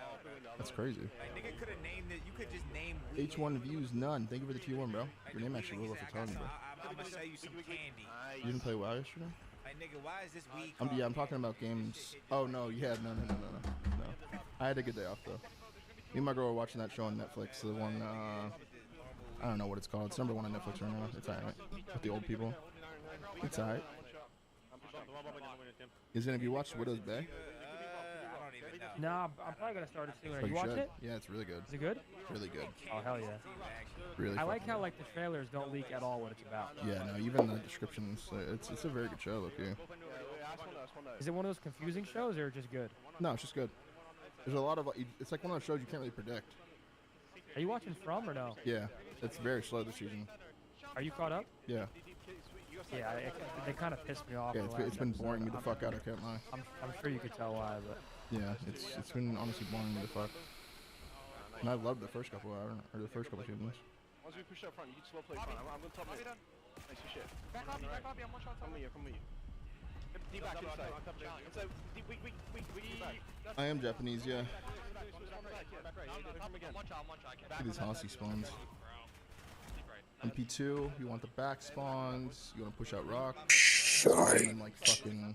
That's crazy. Like, nigga could have named it. You could just name H1 views, none. Thank you for the T1, bro. Your name actually rolled off the tongue, bro. I'm gonna sell you some candy. You didn't play WoW yesterday? Like, nigga, why is this week? Yeah, I'm talking about games. Oh, no, yeah, no. I had a good day off, though. Me and my girl were watching that show on Netflix. The one, I don't know what it's called. It's number 1 on Netflix right now. It's alright. With the old people. It's alright. Have you watched Widow's Bay? Nah, I'm probably gonna start it soon. Oh, You watch should. it? Yeah, it's really good. Is it good? Really good. Oh hell yeah. Really. I like how like the trailers don't leak at all what it's about. Yeah, no, even the descriptions. It's a very good show, look here. Is it one of those confusing shows or just good? No, it's just good. There's a lot of. It's like one of those shows you can't really predict. Are you watching From or no? Yeah, it's very slow this season. Are you caught up? Yeah. Yeah, they kind of pissed me off. Yeah, it's been boring me the fuck out. I can't lie. I'm sure you could tell why, but. Yeah, it's been honestly boring me the fuck. And I loved the first couple seasons. Once we push up front, you can slow play front. I'm gonna top mid. Nice shit. Back up, I'm one shot. Come with you. D back inside. Inside. I am Japanese, yeah. Look at these Hossy spawns. MP2, you want the back spawns, you want to push out rock, and then like fucking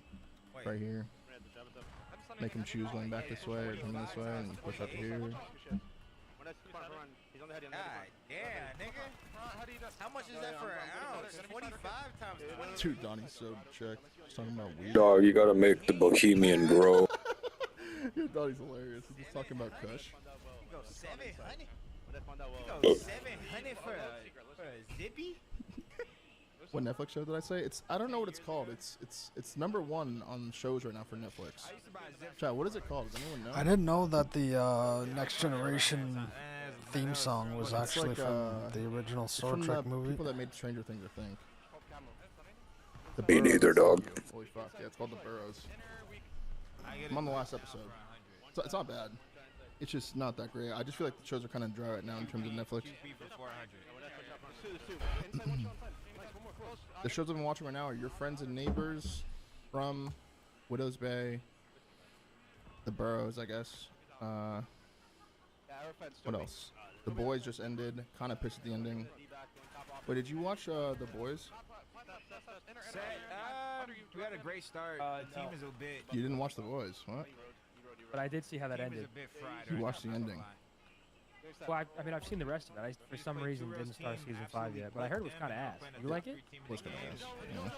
right here. Make him choose going back this way or coming this way and push out to here. God damn, nigga. How much is that for an ounce? 25 times 20. Dude, Donnie's so checked. He's talking about weed. Oh, Dog, you gotta make the bohemian grow. Yeah, Donnie's hilarious. He's just talking about Kush. You go 700? You go 700 for a zippy? What Netflix show did I say? I don't know what it's called. It's number 1 on shows right now for Netflix. Chat, what is it called? Does anyone know? I didn't know that the Next Generation theme song was actually like, from the original Star Trek movie. People that made Stranger Things, I think. Me neither, dog. Holy fuck! Yeah, it's called The Burrows. I'm on the last episode. It's not bad. It's just not that great. I just feel like the shows are kind of dry right now in terms of Netflix. The shows I've been watching right now are Your Friends and Neighbors, From, Widow's Bay, The Burrows, I guess. What else? The Boys just ended. Kind of pissed at the ending. Wait, did you watch The Boys? We had a great start. Team is a bit. You didn't watch The Boys, what? But I did see how that ended. You watched the ending. Well, I mean, I've seen the rest of it. I, for some reason, didn't start season 5 yet, but I heard it was kind of ass. You like it? It was kind of ass. Yeah.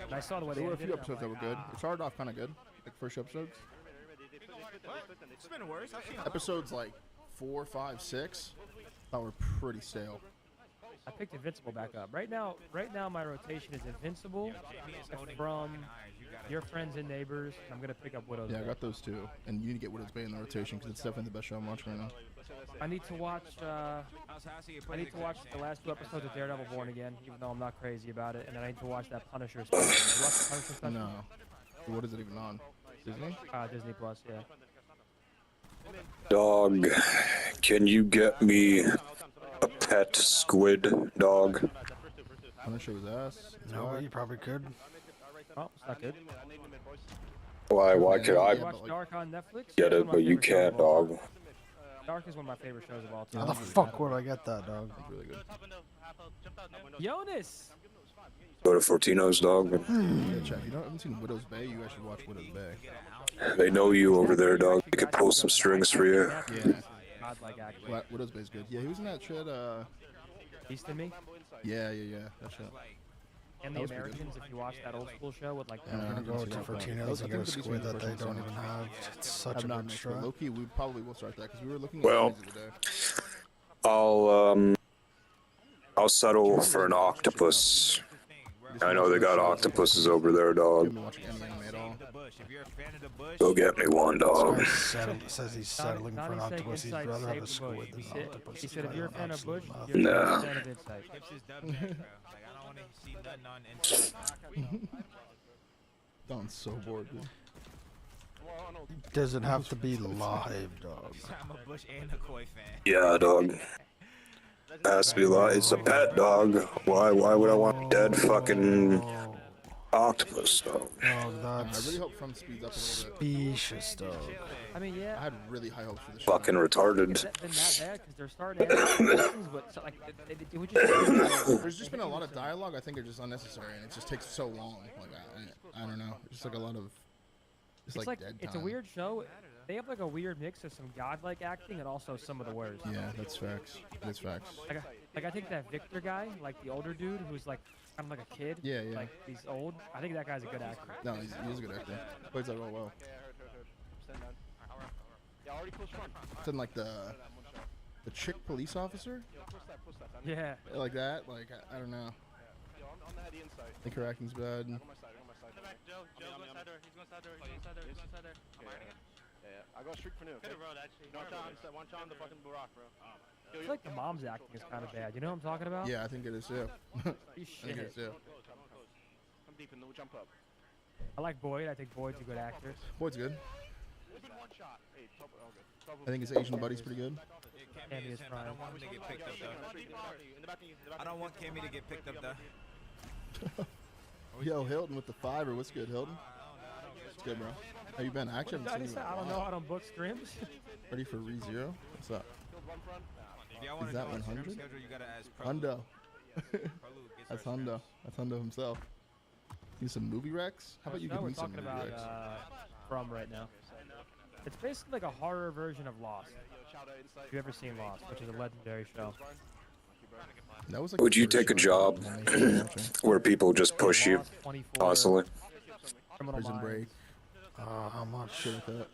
And I saw the way they There were a ended few it, episodes I'm that like, were good. It started off kind of good, like first episodes. It's been worse. I've seen Episodes like 4, 5, 6 that were pretty stale. I picked Invincible back up. Right now, my rotation is Invincible, From, Your Friends and Neighbors. And I'm gonna pick up Widow's Yeah, I Bay. got those two, and you need to get Widow's Bay in the rotation because it's definitely the best show I'm watching right now. I need to watch. I need to watch the last 2 episodes of Daredevil Born Again, even though I'm not crazy about it. And then I need to watch that Punisher special. Did you watch the Punisher special? No. What is it even on? Disney? Disney Plus, yeah. Dog, can you get me a pet squid, dog? Punisher was ass. No, but you probably could. Oh, it's not good. Why could I You watch Dark on Netflix? get It's one it, of my but you favorite shows can't, of all dog? time. Dark is one of my favorite shows of all time. How the fuck would I get that, dog? It's really good. Jonas! Go to Fortino's, dog. Yeah, Chad, if you haven't seen Widow's Bay, you guys should watch Widow's Bay. They know you over there, dog. They could pull some strings for you. Yeah. Godlike acting. Widow's Bay's good. Yeah, he was in that shit, Beast in Me? Yeah, that shit. And The Americans, if you watch that old school show with like... I'm gonna go to Fortino's and get a squid that they don't even have. It's such a good strat. Low-key, we probably will start that, because we were looking at Well, the other day. I'll settle for an octopus. I know they got octopuses over there, dog. Go get me one, dog. Says he's settling for an octopus. He'd rather have a squid than an octopus. He said if you're a fan of Bush, you're a fan of Insight. Don's so bored, dude. Does it have to be live, dog? I'm a Bush and a Koi fan. Yeah, dog. Has to be live. It's a pet, dog. Why would I want a dead fucking octopus, dog? Oh, that's I really hope From speeds up a little bit. specious, dog. I mean, yeah. I had really high hopes for this show. Fucking retarded. It's been that bad because they're starting to have things, but so, like, it would just... There's just been a lot of dialogue. I think are just unnecessary, and it just takes so long. Like I don't know. Just like a lot of. It's like dead it's time. A weird show. They have like a weird mix of some godlike acting and also some of the worst. Yeah, that's facts. That's facts. Like I think that Victor guy, like the older dude who's like kind of like a kid. Yeah. Like he's old. I think that guy's a good actor. No, he is a good actor. Plays that role well. Then like the chick police officer. Yeah. Like that. Like I don't know. I think her acting's bad. Joe, go inside there. He's going inside there. He's going inside there. Yeah. I got a streak for new. Okay? One shot on the fucking Barack, bro. I feel like the mom's acting is kind of bad. You know what I'm talking about? Yeah, I think it is too. I think it is too. Come deep and we'll jump up. I like Boyd. I think Boyd's a good actor. Boyd's good. I think his Asian buddy's pretty good. I don't want him to get picked up though. I don't want Cammy to get picked up though. Yo, Hilton with the 5, what's good, Hilton? What's good, bro? How you been? I actually haven't seen you. I don't know how to book scrims. Ready for ReZero? What's up? Is that 100? Hundo. That's Hundo. That's Hundo himself. Need some movie recs? How about you give me some movie recs? We're talking about From right now. It's basically like a horror version of Lost. If you've ever seen Lost, which is a legendary show. That was like Would you take a job where people just push you constantly? Prison Break. How much? Sure with that.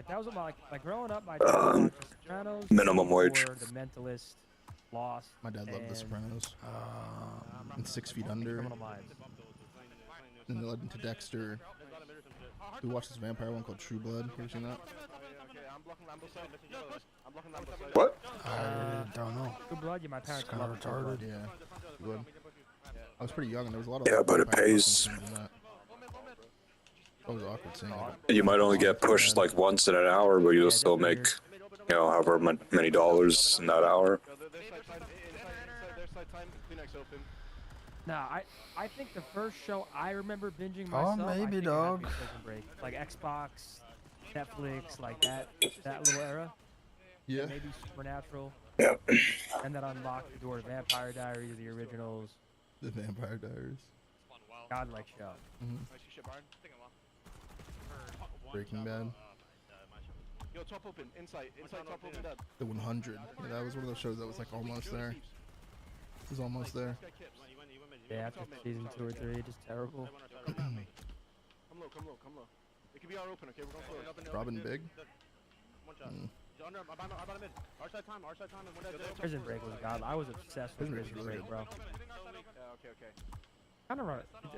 That was like growing up. My dad watched The Sopranos, Minimum wage. The Mentalist, Lost. My dad loved The Sopranos. And 6 Feet Under. Criminal Minds. Then they led into Dexter. We watched this vampire one called True Blood. You ever seen that? What? I don't know. True Blood, yeah, my parents kind of retarded. Yeah. Blood. I was pretty young and there was a lot of. Yeah, but it pays. That was awkward seeing it. You might only get pushed like once in an hour, but you'll still make, you know, however many dollars in that hour. Nah, I think the first show I remember binging myself. Oh, maybe, I think dog. It had to be Prison Break. Like Xbox, Netflix, like that little era. Yeah. And maybe Supernatural. Yeah. And then unlocked the door to Vampire Diaries, the originals. The Vampire Diaries. Godlike show. Breaking Bad. Yo, top open, inside top open, dead. The 100. Yeah, that was one of those shows that was like almost there. It was almost there. Yeah, after season 2 or 3, just terrible. Come low. It could be our open, okay? We're going close. Robin Big. About a mid. Our side time, and Prison Break was god. I was obsessed with Prison Break, bro. Yeah, okay. Kind of.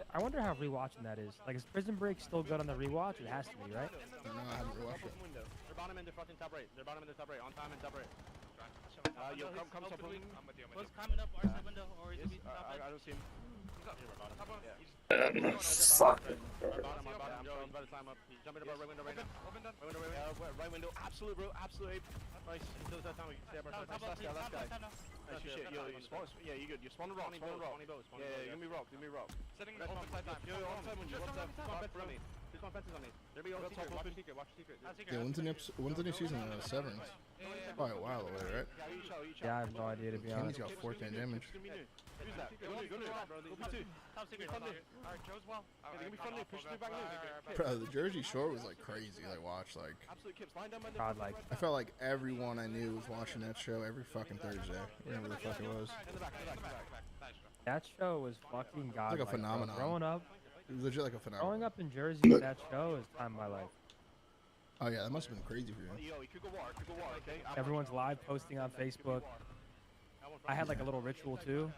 I wonder how rewatching that is. Like, is Prison Break still good on the rewatch? It has to be, right? No, I haven't rewatched it. They're bottom in the front and top right. On time and top right. Yo, come top open. What's climbing up our side window, or is he top right? I don't see him. Fuck. Right window, absolute bro, absolute. Nice. Last guy. Nice shit. Yo, you spawn. Yeah, you good. You spawn rock. Yeah, give me rock. Setting on side time. Yo, on side window. One side. Yeah, when's the new season of Severance? Probably a while away, right? Yeah, I have no idea, to be Kenny's honest. got 14 damage. Bro, the Jersey Shore was like crazy. Like, watch, like, God, like, I felt like everyone I knew was watching that show every fucking Thursday, whatever the fuck it was. that show was fucking god. It's like a phenomenon. Growing up, It was legit like a phenomenon. growing up in Jersey with that show is time of my life. Oh yeah, that must have been crazy for you. Everyone's live posting on Facebook. I had like a little ritual too.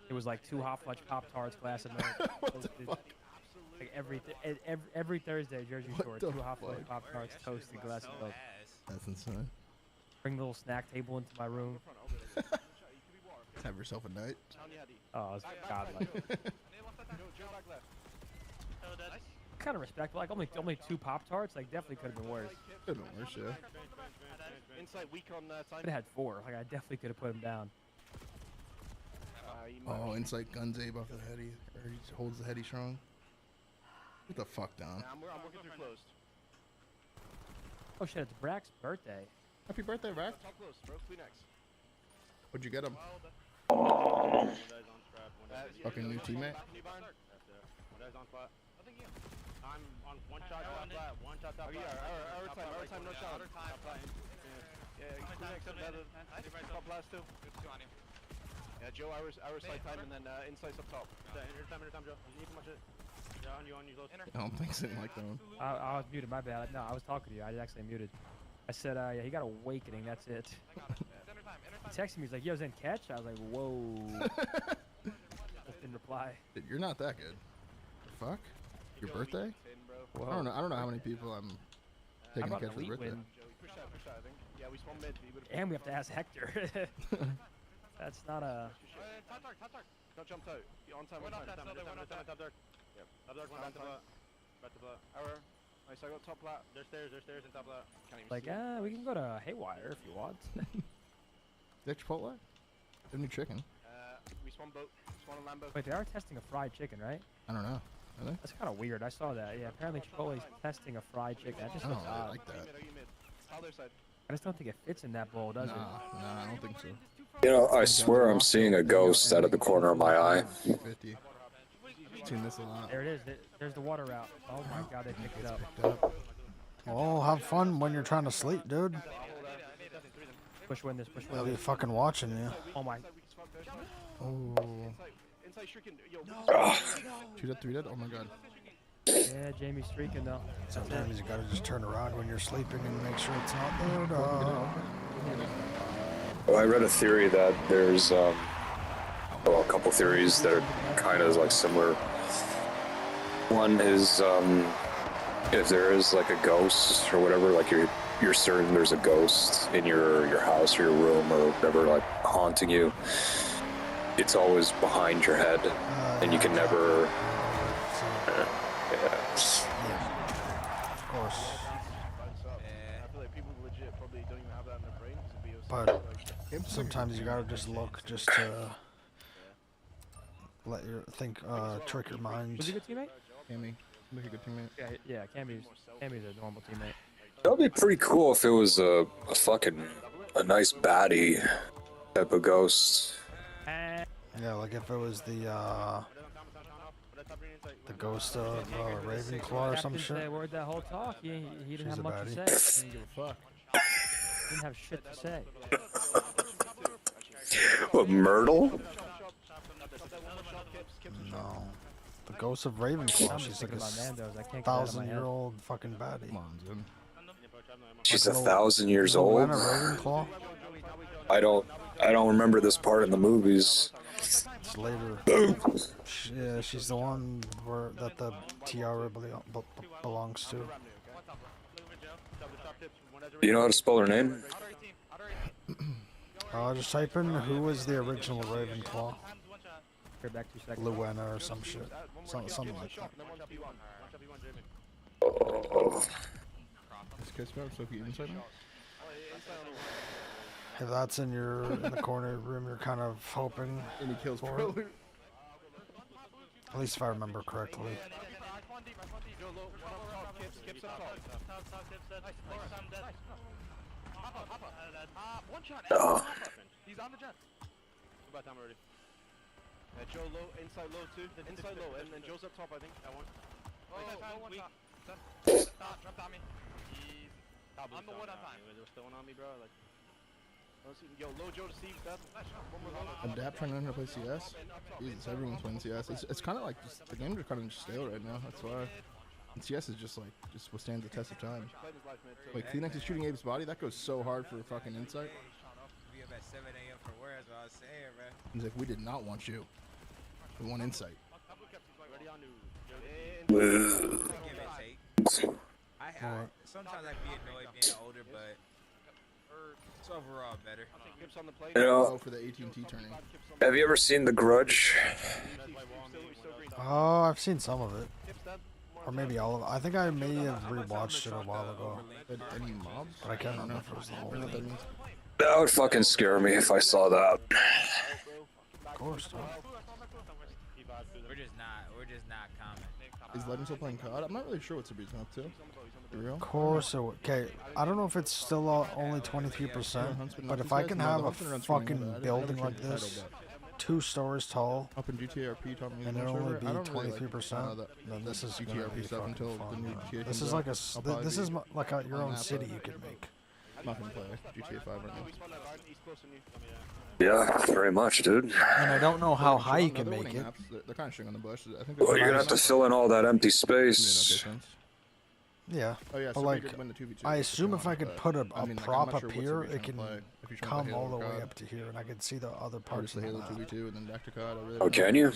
It was like 2 Hot Fudge Pop-Tarts, glass of milk. Toasted. Like every Thursday, Jersey Shore, 2 Hot Fudge Pop-Tarts, toasted, glass of milk. That's insane. Bring the little snack table into my room. Have yourself a night. Oh, it's godlike. Kind of respectful. Like only 2 Pop-Tarts. Like definitely could have been worse. Could have been worse, yeah. Could have had 4. Like I definitely could have put him down. Oh, Insight guns Abe off the heady, or he holds the heady strong. Get the fuck down. I'm working through closed. Oh shit! It's Brack's birthday. Happy birthday, Brack. Top close, bro. Kleenex. What'd you get him? Fucking new teammate. I'm on one shot, top flat, one shot, top flat. Our time, no shot. Yeah, Kleenex, top last two. Yeah, Joe, our side time, and then insights up top. Anytime, Joe. You need too much. Yeah, on you close. I don't think so. Like that one. I was muted. My bad. No, I was talking to you. I actually muted. I said, yeah, he got awakening. That's it. He texted me. He's like, yo, Zen catch? I was like, whoa. Just didn't reply. Dude, you're not that good. The fuck? Your birthday? Whoa. I don't know how many people I'm taking to catch for birthday. Yeah, we spawn mid. And we have to ask Hector. That's not a. Top dark. Don't jump out. On time. Top dark. Yep. Top dark, one back to flat. Back to flat. Nice, I got top flat. There's stairs and top flat. Like, we can go to Haywire if you want. Dick Chipotle? The new chicken. We spawn boat. Spawn a Lambo. Wait, they are testing a fried chicken, right? I don't know. Are they? That's kind of weird. I saw that. Yeah, apparently Chipotle's testing a fried chicken. That just I looks don't odd. like that. I just don't think it fits in that bowl, does it? Nah, I don't think so. You know, I swear I'm seeing a ghost out of the corner of my eye. 50. Seen this a lot. There it is. There's the water route. Oh my god, they picked it up. Well, have fun when you're trying to sleep, dude. Push win this. Push win They'll be this. fucking watching you. Oh my. Oh. Two dead, 3 dead. Oh my god. Yeah, Jamie's streaking though. Sometimes you gotta just turn around when you're sleeping and make sure it's not there, dog. Well, I read a theory that there's, well, a couple theories that are kind of like similar. One is, if there is like a ghost or whatever, like you're certain there's a ghost in your house or your room or whatever, like haunting you, it's always behind your head, and you can never. Of course. But sometimes you gotta just look just to let your trick your mind. Was he a good teammate? Cammy. Look a good teammate. Yeah, Cammy's a normal teammate. That would be pretty cool if it was a nice baddie type of ghost. Yeah, like if it was the ghost of Ravenclaw or some Captain shit. said word that whole talk. He didn't She's have a much to baddie. say. Didn't give a fuck. Didn't have shit to say. What, Myrtle? No. The ghost of Ravenclaw. I'm She's just like thinking a about Nando's. I can't get it out of my head. 1,000-year-old fucking baddie. Come on, Zim. She's 1,000 years old. Lena Ravenclaw? I don't remember this part in the movies. It's later. Yeah, she's the one that the tiara belongs to. Do you know how to spell her name? Just type in who was the original Ravenclaw. Back 2 seconds. Luena or some shit. Something like that. Oh. This kid's about so you inside him? If that's in the corner of your room, you're kind of hoping And he kills for pro it. At least if I remember correctly. Joe low, one up top, Kips up top. One shot, he's on the jet. About time already. Joe low, inside low too. Inside low, and then Joe's up top, I think. That one. Oh, weak. Stop, drop on me. I'm the one on time. They were still on me, bro. Like, yo, low Joe to Steve, that. Adapt trying to learn how to play CS. Jesus, everyone's playing CS. It's kind of like the games are kind of stale right now. That's why. And CS is just withstands the test of time. Like Phoenix is shooting Abe's body. That goes so hard for fucking insight. Be up at 7 a.m. for words, what I was saying, bro. He's like, we did not want you. We want insight. Sometimes I be annoyed being older, but it's overall better. You know, for the AT&T turning. have you ever seen The Grudge? Oh, I've seen some of it. Or maybe all of it. I think I may have rewatched it a while ago. Any mobs? But I can't remember if it was the whole thing. That would fucking scare me if I saw that. Of course, Tom. We're just not common. Is Legend still playing COD? I'm not really sure what Sabri's up to. For real? Of course it would. Okay, I don't know if it's still only 23%, but if I can have a fucking building like this, 2 stories tall, up in GTRP, and it only be 23%, then this is GTRP stuff until the new GTA. This is like this is like your own city you could make. I'm not gonna play GTA 5 right now. Yeah, very much, dude. And I don't know how high you can make it. They're kind of shooting on the bush. I think. Well, you're gonna have to fill in all that empty space. Yeah, Oh yeah, but so like, we could win the 2v2 I assume if I could put a I mean, like, prop I'm not up sure what here, Sabri's it gonna can play. If you're trying to come Halo all the or way COD. up to here, and I can see the other parts Obviously of Halo the map. 2v2 and then back to COD. I really Oh, can you?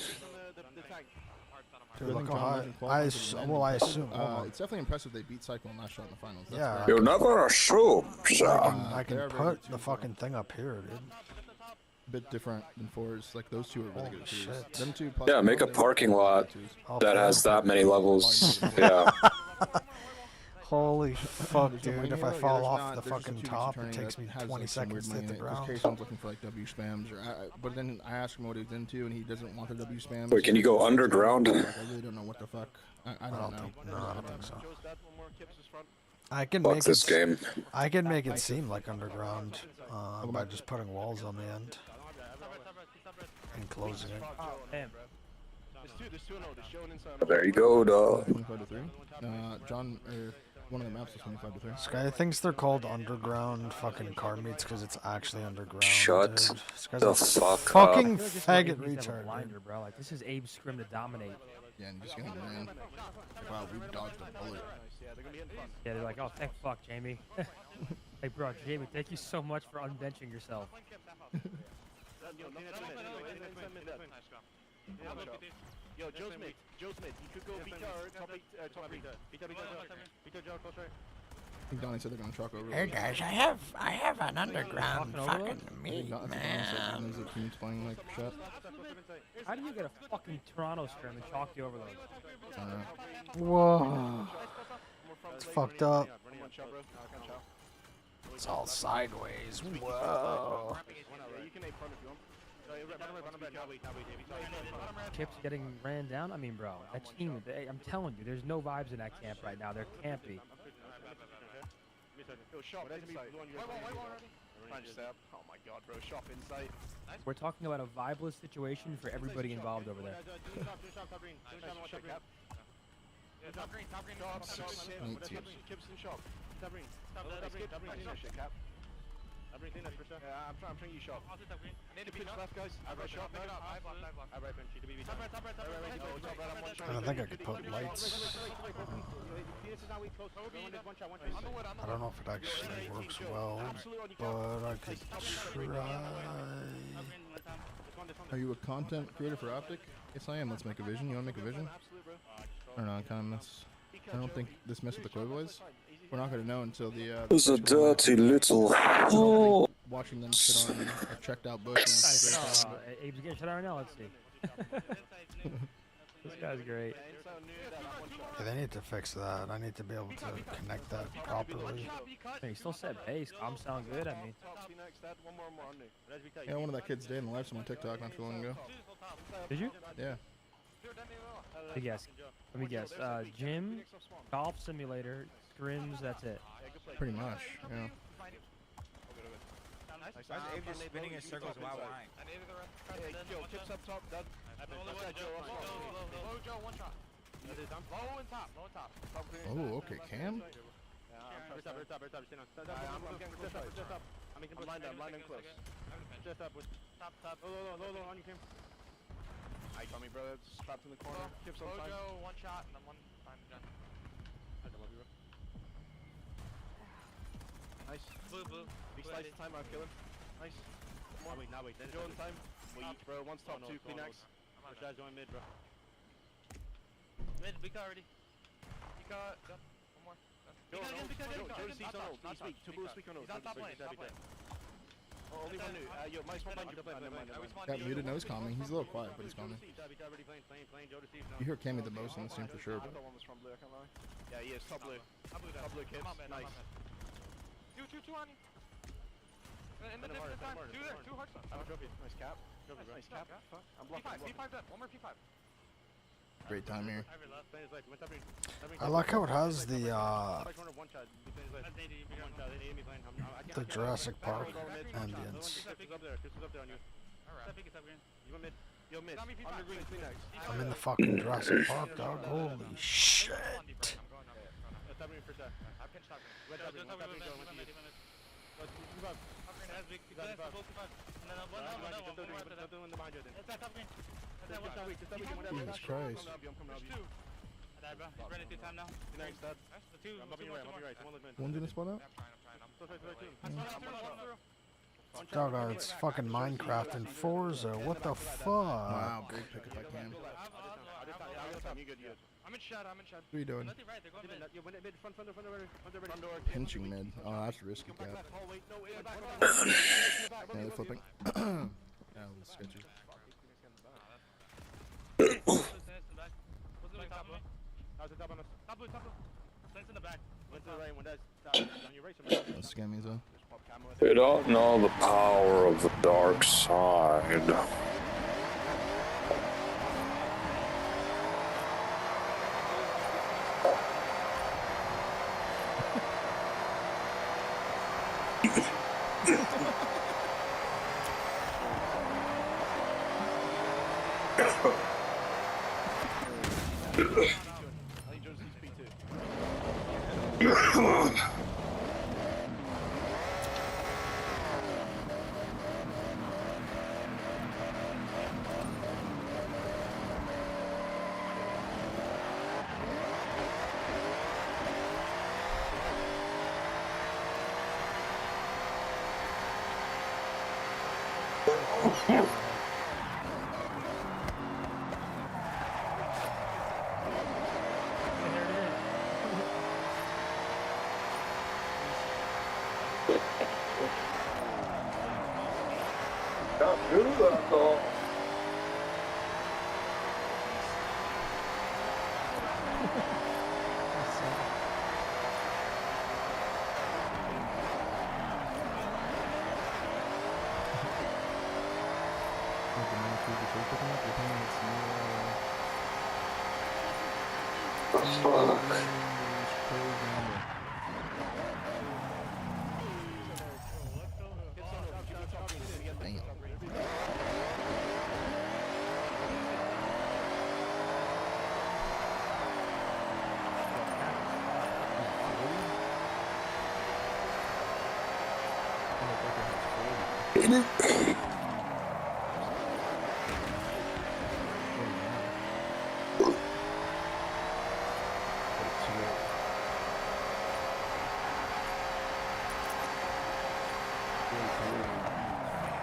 Dude, look how high. I assume. It's definitely impressive they beat Cycle and last shot in the finals. That's Yeah. You never assume, I can put the fucking thing up here, dude. Bit different than fours. Like those two are really good twos. Shit. Them two plus Yeah, make a parking lot that has that many levels. Yeah. Holy fuck, dude. If I fall off the fucking top, it takes me 20 seconds to hit the ground. This case one's looking for like W spams, but then I asked him what he was into, and he doesn't want the W spams. Wait, can you go underground? Like, I really don't know what the fuck. I don't know. No, I don't think so. I can Fuck make this game. I can make it seem like underground by just putting walls on the end and closing it. There you go, dog. 25 to 3. John, one of the maps is 25 to 3. This guy thinks they're called underground fucking car meets because it's actually underground. Shut dude. This guy's the a fuck fucking up. faggot He's a retard. blinder, bro. Like, this is Abe's scrim to dominate. Yeah, and just getting ran. Like, wow, we dodged a bullet. Yeah, they're like, oh, thank fuck, Jamie. Hey, bro, Jamie, thank you so much for unbenching yourself. Yo, Joe's mid. Joe's mid. You could go Vita or top 8, top 3. Vita, Joe, close right. I think Donnie said they're gonna truck over. Hey guys, I have an underground fucking meet, man. There's a team's playing like shit. How do you get a fucking Toronto scrim and chalk the overload? Whoa. It's fucked up. It's all sideways. Whoa. Kip's getting ran down? I mean, bro, that team, I'm telling you, there's no vibes in that camp right now. They're campy. Oh my god, bro, shop insight. We're talking about a vibeless situation for everybody involved over there. I'm trying you shot. Left, guys. I got shot now. I don't think I could put lights. I don't know if it actually works well, but I could try. Are you a content creator for Optic? Yes, I am. Let's make a vision. You want to make a vision? Or no, I kind of miss. I don't think this mess with the Koi boys. We're not going to know until the. Who's a dirty little hole? Watching them sit on a checked out bush. Abe's getting shut out right now. Let's see. This guy's great. Yeah, they need to fix that. I need to be able to connect that properly. He still said bass. Comms sound good. I mean, Yeah, one of that kid's day in the life on my TikTok not too long ago. Did you? Yeah. Let me guess. Let me guess. Gym, golf simulator, scrims. That's it. Pretty much, yeah. Why is Abe just spinning in circles while lying? Hey, yo, tips up top, Dad. Low Joe, one shot. Low and top, low and top. Oh, okay, Cam. I'm lining close. Just up with top, low on you, Cam. I got me, brother. Just trapped in the corner. Chips on time. Low one shot and then one time done. I love you, bro. Nice. Blue. Big slice of time, I'll kill him. Nice. Come on. Now wait. Joe on time. Wait, bro. One's top, two, clean axe. I'm out. Going mid, bro. Mid, big car already. Big car, go. One more. Joe receives on ult. He's weak. Two bullets weak on ult. He's on top lane. Oh, only one new. Yo, Mike's one behind you. Got muted, no, he's calming. He's a little quiet, but he's calming. You hear Cammy the most in this team for sure, but... Yeah, he is. Top blue. Top blue, kids. Nice. Two on you. In the different time. Two there. Two hard stuff. Nice cap. Nice cap. Fuck. I'm blocking. P5 dead. One more P5. Great time here. I like how it has the Jurassic Park ambience. I'm in the fucking Jurassic Park, dog. Holy shit. Jesus Christ. One's gonna spawn out? Dog, it's fucking Minecraft and Forza. What the fuck? Wow, great pickup I can. I'm in shot. What are you doing? Pinching mid. Oh, that's risky, Cap. Yeah, they're flipping. Yeah, that's sketchy. That's scammy though. They don't know the power of the dark side.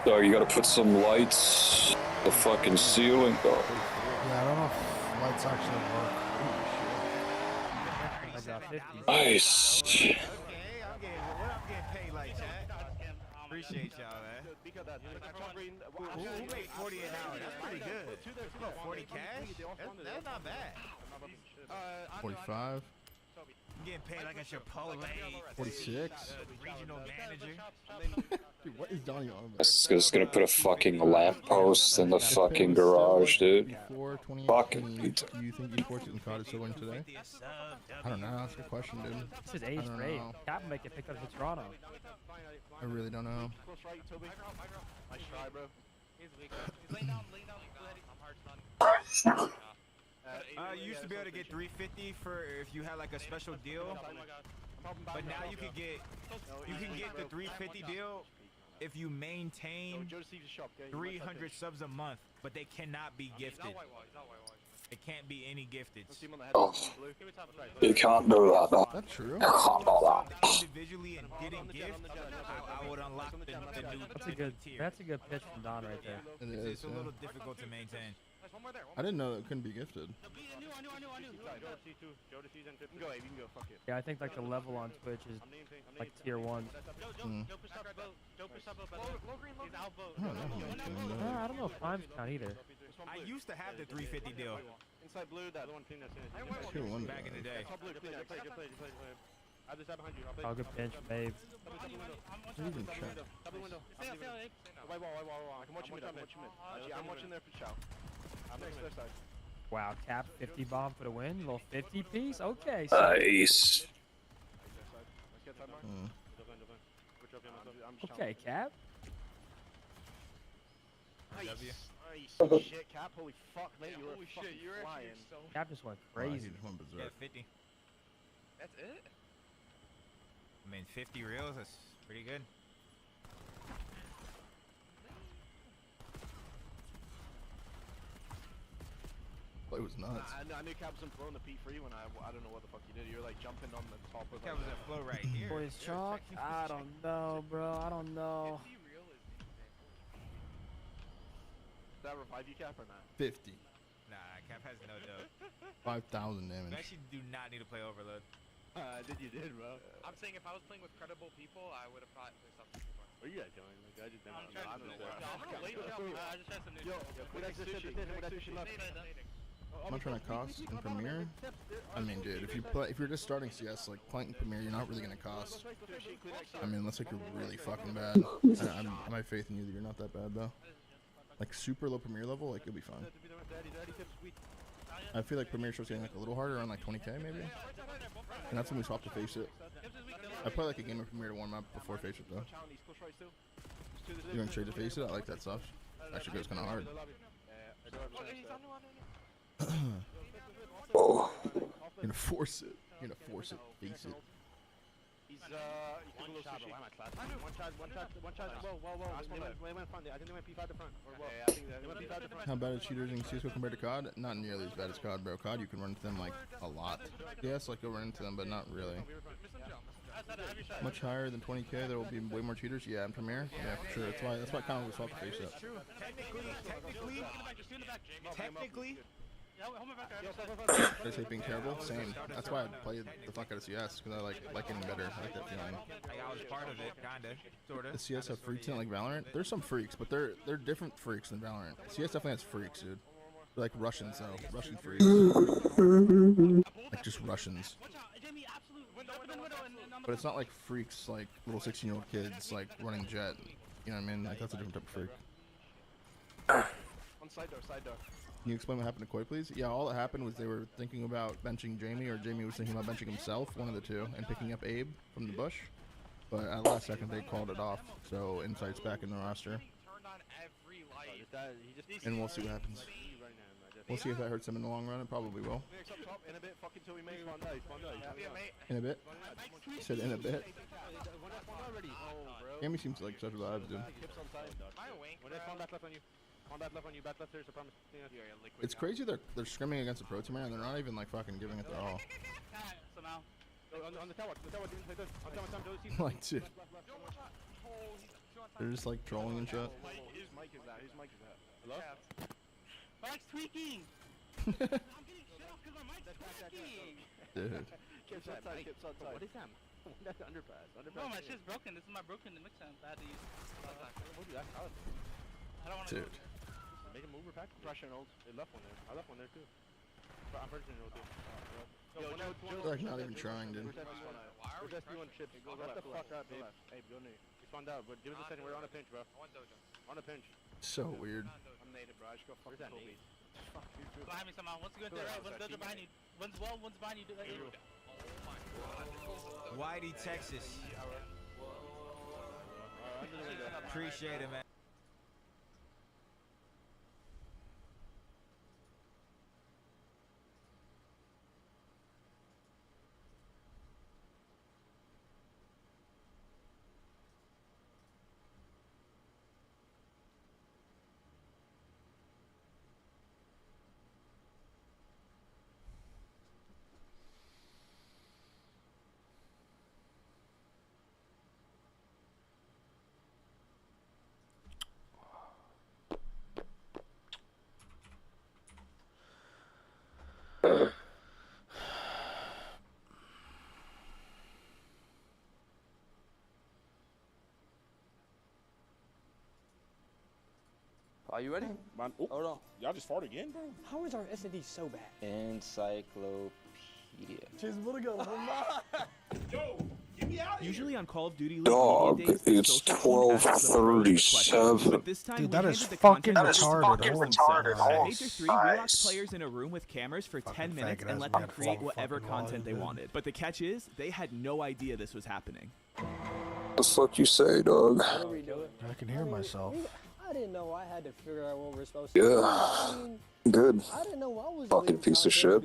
So you gotta put some lights on the fucking ceiling, though. Yeah, I don't know if lights actually work. Nice. Okay, I'm getting paid like that. Appreciate y'all, man. Who made 40 an hour? That's pretty good. 40 cash? That's not bad. 45. getting paid like a Chipotle. 46. Regional manager. Dude, what is Donnie on about? Just gonna put a fucking lamp post in the fucking garage, dude. Before Fucking 2018, do you think esports and COD is still winning today? I don't know. That's a good question, dude. This is age for 8. Captain make it pick up for Toronto. I really don't know. Nice try, bro. You used to be able to get 350 for if you had like a special deal, but now you can get the 350 deal if you maintain 300 subs a month, but they cannot be gifted. It can't be any gifted. Oh, you can't do that, though. That's true. You can't do that. Individually and didn't gift, I would unlock the new That's a good pitch from Don right there. It's a little difficult to maintain. I didn't know that it couldn't be gifted. Yeah, I think like the level on Twitch is like tier 1. I don't know if Prime's count either. I used to have the 350 deal. Inside blue, that one thing that's in Tier 1 back in the day. Oh, good pinch, babe. Even check. I'm watching there for Chow. I'm next left side. Wow, Cap 50 bomb for the win. Little 50 piece. Okay. Nice. Okay, Cap. Nice. Shit, Cap. Holy fuck, mate. You were fucking flying. Cap just went crazy. Yeah, 50. That's it? I mean, 50 reels, that's pretty good. It was nuts. I knew Cap wasn't throwing the P3 when I don't know what the fuck you did. You were like jumping on the top of Cap was at flow right here. Boys chalk? I don't know, bro. I don't know. Did that revive you, Cap, or not? 50. Nah, Cap has no dope. 5,000 You damage. actually do not need to play Overload. You did, bro. I'm saying if I was playing with credible people, I would have thought this up before. What are you guys doing? Like, I just didn't know. I don't know. I'm gonna wait till I just had some news. I'm not trying to cost in Premiere. I mean, dude, if you're just starting CS, like playing in Premiere, you're not really gonna cost. I mean, unless like you're really fucking bad. I have faith in you that you're not that bad though. Like super low Premiere level, like you'll be fine. I feel like Premiere starts getting like a little harder around like 20k maybe, and that's when we swap to Face It. I play like a game of Premiere to warm up before Face It though. Doing straight to Face It, I like that stuff. Actually goes kind of hard. Oh. You're gonna force it. You're gonna force it. Face it. He's one shot, but why am I clapping? One shot. Whoa. They went front. I think they went P5 to front. I think they went P5 to front. How bad are cheaters in CSGO compared to COD? Not nearly as bad as COD, bro. COD, you can run into them like a lot. Yes, like you'll run into them, but not really. Much higher than 20k, there will be way more cheaters. Yeah, in Premiere. Yeah, for sure. That's why kind of swap the face up. Technically. They say being terrible. Same. That's why I play the fuck out of CS because I like getting better. I like that feeling. I was part of it, kinda, sorta. The CS have freaks in it like Valorant. There's some freaks, but they're different freaks than Valorant. CS definitely has freaks, dude. They're like Russians though. Russian freaks. Like just Russians. But it's not like freaks like little 16-year-old kids like running jet. You know what I mean? Like that's a different type of freak. On side door. Can you explain what happened to Koi, please? Yeah, all that happened was they were thinking about benching Jamie, or Jamie was thinking about benching himself, one of the two, and picking up Abe from the bush. But at last second, they called it off, so Insight's back in the roster. And we'll see what happens. We'll see if that hurts him in the long run. It probably will. In a bit? He said in a bit. Jamie seems like such a vibe, dude. It's crazy they're scrimming against a pro team and they're not even like fucking giving it their all. Like, dude. They're just like trolling and shit. Whose mic is that? Hello? My mic's tweaking! I'm getting shit off because my mic's tweaking! Dude. Kips outside. What is that? That's the underpass. No, my shit's broken. This is my broken mix sound. I had to use I don't want to. Dude. Make a mover pack. Pressure and ult. They left one there. I left one there too. I'm pressure and ult too. like not even trying, dude. Where's SP1 chips? Shut the fuck up, dude. Hey, go Nate. We spawned out, but give us a second. We're on a pinch, bro. On a pinch. So weird. I'm native, bro. I just go fucking Kobe. Fuck you, too. Behind me somehow. Once you go to the right, one's behind you. One's well, one's behind you. Oh my god. Whitey, Texas. Appreciate it, man. Are you ready? Man, hold on. Y'all just fought again, bro? How is our SSD so bad? Encyclopedia. Usually on Call of Duty League Dog, media days, it's social team asks them a question, 12:37. but this time Dude, we that is handed the fucking content over to retarded. the Holy themselves. shit. At Major 3, we locked players in a room with cameras for 10 minutes faggot and ass let them man create fucking whatever fucking content they lies, wanted. But the catch is, they had no idea this was happening. The fuck you say, dog? How do we do it? I can hear myself. I didn't know I had to figure out what we're supposed to do. Yeah. I mean, Good. I didn't know I was Fucking piece of shit.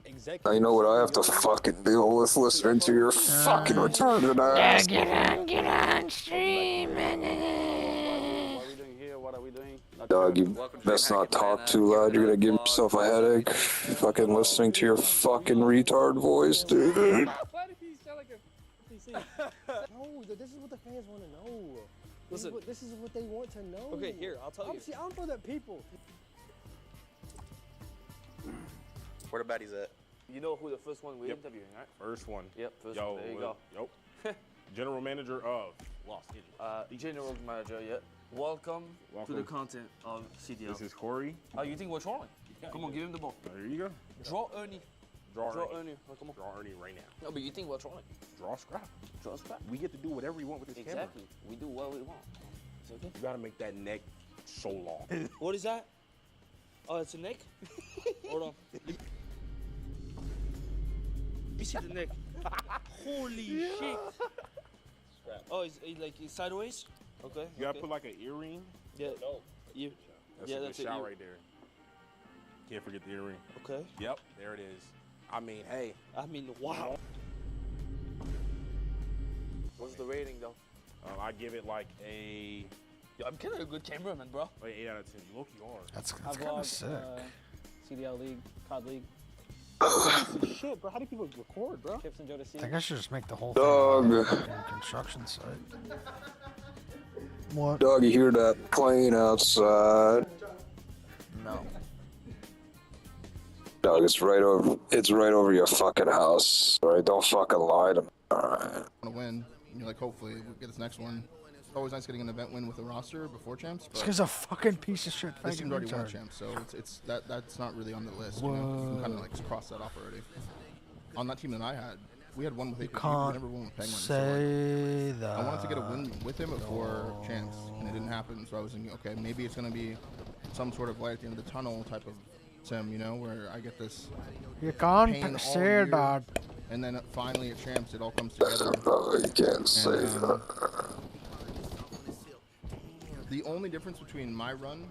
Executive Now you know what I have to fucking deal with listening to your fucking retarded ass. Get on stream. What are we doing here? What are we doing? Dog, you best not talk too loud. You're gonna give yourself a headache. Fucking listening to your fucking retard voice, dude. Why did he sound like a PC? No, this is what the fans want to know. Listen. This is what they want to know. Okay, here, I'll tell you. See, I'm for the people. Where the baddies at? You know who the first one we're interviewing, right? First one. Yep, first Yo, one. There you go. Yo. General manager of Los Angeles. General manager, yeah. Welcome to the content of CDL. This is Corey. Oh, you think we're trolling? Come on, give him the ball. There you go. Draw Ernie. Draw Ernie. Oh, come on. Draw Ernie right now. No, but you think we're trolling? Draw scrap. Draw scrap. We get to do whatever we want with this camera. Exactly. We do what we want. It's okay. You gotta make that neck so long. What is that? Oh, it's a neck? Hold on. You see the neck? Holy shit. Scrap. Oh, it's sideways? Okay. You gotta put like an earring. Yeah. No. Yeah, a that's good it. shot right there. Can't forget the earring. Okay. Yep, there it is. I mean, hey. Wow. What's the rating though? I give it like a. Yo, I'm kind of a good cameraman, bro. Like 8 out of 10. You look, you are. That's I kind of sick. CDL League, COD League. Shit, bro. How do people record, bro? Chips and Joe to see. I think I should just make the whole Dog. thing a fucking construction site. What? Dog, you hear that plane outside? No. Dog, it's right over your fucking house. Alright, don't fucking lie to me. Alright. Want to win. You're like, hopefully we'll get this next one. It's always nice getting an event win with a roster before champs. It's because a fucking piece of shit. This team already won retard. champs, so that's not really on the list. You know? You can kind of like cross that off already. On that team that I had, we had one with APG, we never won with Penguin. Say that. I wanted to get a win with him before champs, and it didn't happen. So I was thinking, okay, maybe it's gonna be some sort of light at the end of the tunnel type of sim, you know, where I get this. You can't pain all say year, that. And then finally at champs, it all comes together. You can't say that. The only difference between my run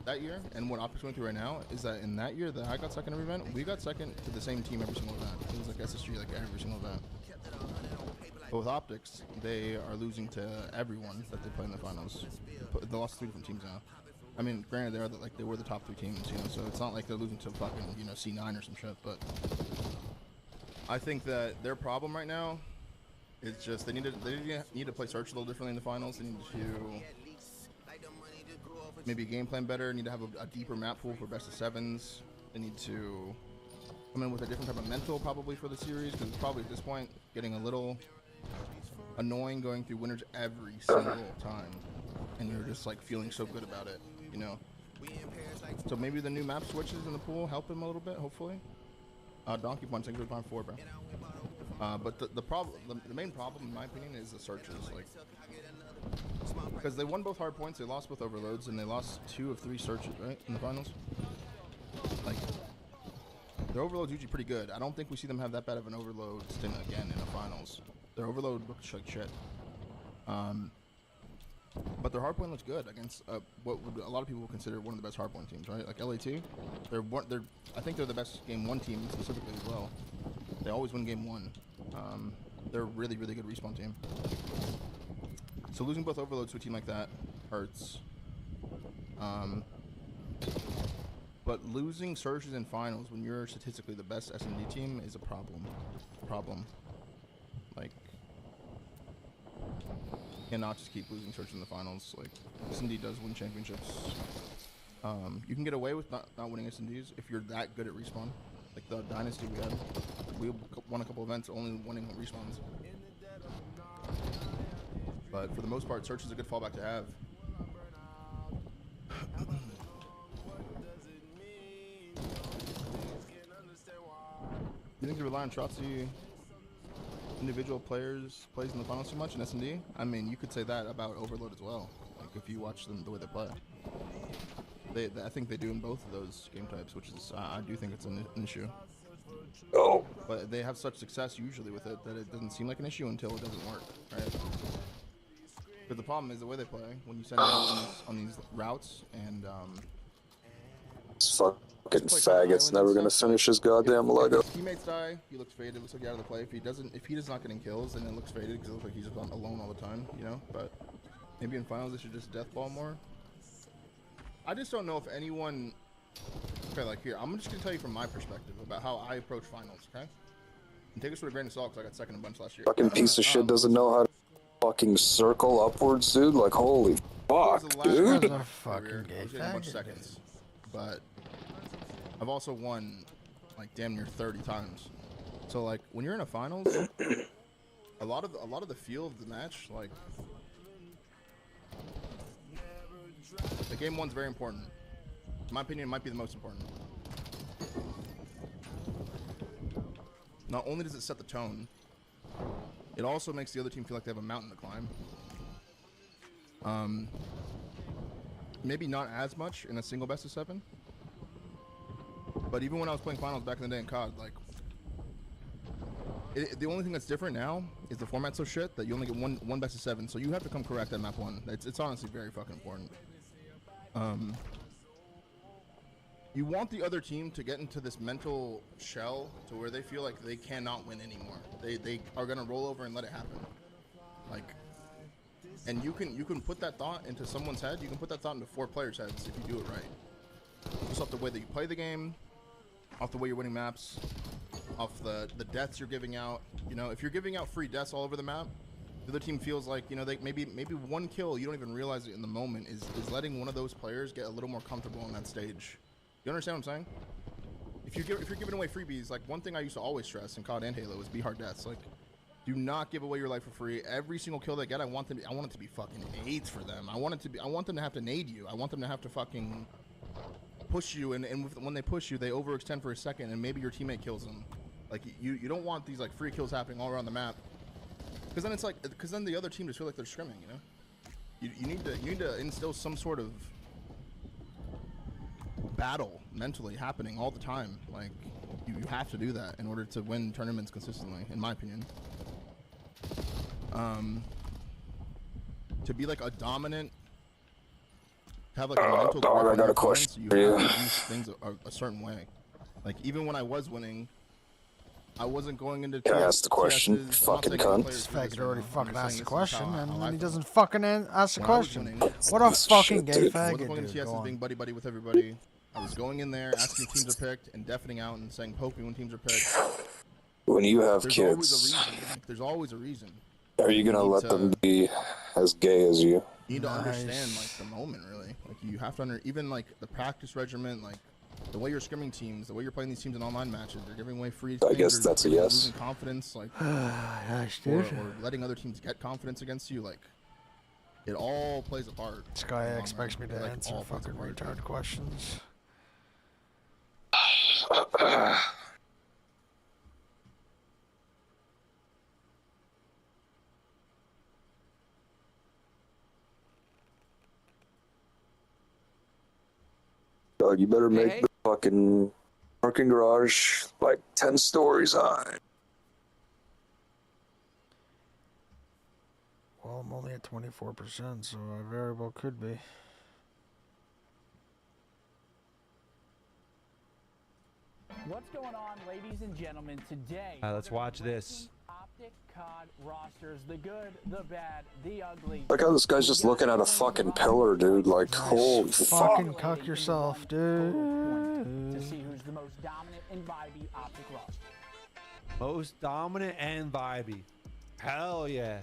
that year and what Optics went through right now is that in that year that I got second every event, we got second to the same team every single event. It was like SSG like every single event. But with Optics, they are losing to everyone that they play in the finals. They lost 3 different teams now. I mean, granted, they were the top 3 teams, you know, so it's not like they're losing to fucking, you know, C9 or some shit. But I think that their problem right now is just they need to play Search a little differently in the finals. They need to maybe game plan better. Need to have a deeper map pool for best of 7s. They need to come in with a different type of mental probably for the series, because it's probably at this point getting a little annoying going through winners every single time, and you're just like feeling so good about it, you know. So maybe the new map switches in the pool help him a little bit, hopefully. Donkey Punch, thank you for the 4, bro. But the main problem, in my opinion, is the searches. Like, because they won both hard points, they lost both overloads, and they lost 2 of 3 searches, right, in the finals. Like, their overload's usually pretty good. I don't think we see them have that bad of an overload stint again in the finals. Their overload looks like shit. But their hardpoint looks good against what would a lot of people would consider one of the best hardpoint teams, right? Like LA2, I think they're the best game 1 team specifically as well. They always win game 1. They're a really, really good respawn team. So losing both overloads to a team like that hurts. But losing surges in finals when you're statistically the best S&D team is a problem. Like, you cannot just keep losing surges in the finals. Like, S&D does win championships. You can get away with not winning S&Ds if you're that good at respawn. Like the Dynasty we won a couple events only winning respawns. But for the most part, search is a good fallback to have. You think you rely on Trotzy individual plays in the finals too much in S&D? I mean, you could say that about Overload as well. Like if you watch them the way they play, I think they do in both of those game types, which is I do think it's an issue. Oh. But they have such success usually with it that it doesn't seem like an issue until it doesn't work, right? But the problem is the way they play. When you send out on these routes and fucking faggot's never gonna finish his goddamn Lego. If his teammates die, he looks faded. Looks like he's out of the play. If he's not getting kills, then it looks faded because it looks like he's alone all the time, you know. But maybe in finals they should just deathball more. I just don't know if anyone. Okay, like here, I'm just gonna tell you from my perspective about how I approach finals. Okay, and take this with a grain of salt because I got second a bunch last year. Fucking piece of shit doesn't know how to fucking circle upwards, dude. Like holy fuck, dude. I was getting a bunch of seconds, but I've also won like damn near 30 times. So like when you're in a finals, a lot of the feel of the match, like the game 1's very important. In my opinion, it might be the most important. Not only does it set the tone, it also makes the other team feel like they have a mountain to climb. Maybe not as much in a single best of 7. But even when I was playing finals back in the day in COD, like, the only thing that's different now is the format's so shit that you only get one best of 7, so you have to come correct at map 1. It's honestly very fucking important. You want the other team to get into this mental shell to where they feel like they cannot win anymore. They are gonna roll over and let it happen. Like, and you can put that thought into someone's head. You can put that thought into 4 players' heads if you do it right. Just off the way that you play the game, off the way you're winning maps, off the deaths you're giving out. You know, if you're giving out free deaths all over the map, the other team feels like, you know, they maybe one kill, you don't even realize it in the moment, is letting one of those players get a little more comfortable on that stage. You understand what I'm saying? If you're giving away freebies, like one thing I used to always stress in COD and Halo is be hard deaths. Like, do not give away your life for free. Every single kill they get, I want it to be fucking AIDS for them. I want them to have to nade you. I want them to have to fucking push you, and when they push you, they overextend for a second, and maybe your teammate kills them. Like you don't want these like free kills happening all around the map, because then the other team just feel like they're scrimming. You know, you need to instill some sort of battle mentally happening all the time. Like you have to do that in order to win tournaments consistently, in my opinion. To be like a dominant, have like a mental dog, I got a question for you. You have to do things a certain way. Like even when I was winning, I wasn't going into. Can I ask the question? Fucking cunt. This faggot already fucking asked the question, and then he doesn't fucking ask the question. What a fucking gay faggot, I wasn't going into TSs being buddy with everybody. I was going in there, asking if teams are picked, and deafening out and saying poking when teams are picked. When you have There's kids, always a reason. There's always a reason. Are you gonna let them be as gay as you? You need to understand like the moment, really. Like you have to even like the practice regimen, like the way you're scrimming teams, the way you're playing these teams in online matches. They're giving away free. I guess that's a yes. Losing confidence, like, or letting other teams get confidence against you, like. It all plays a part. This guy expects me to answer fucking retarded questions. Dog, you better make Hey. the fucking parking garage like 10 stories high. Well, I'm only at 24%, so I very well could be. What's going on, ladies and gentlemen? Today, Let's watch this. Optic COD rosters, the good, the bad, the ugly. Like how this guy's just looking at a fucking pillar, dude. Like, holy fuck. Fucking cuck yourself, dude. To see who's the most dominant and vibey Optic roster. Most dominant and vibey. Hell yeah.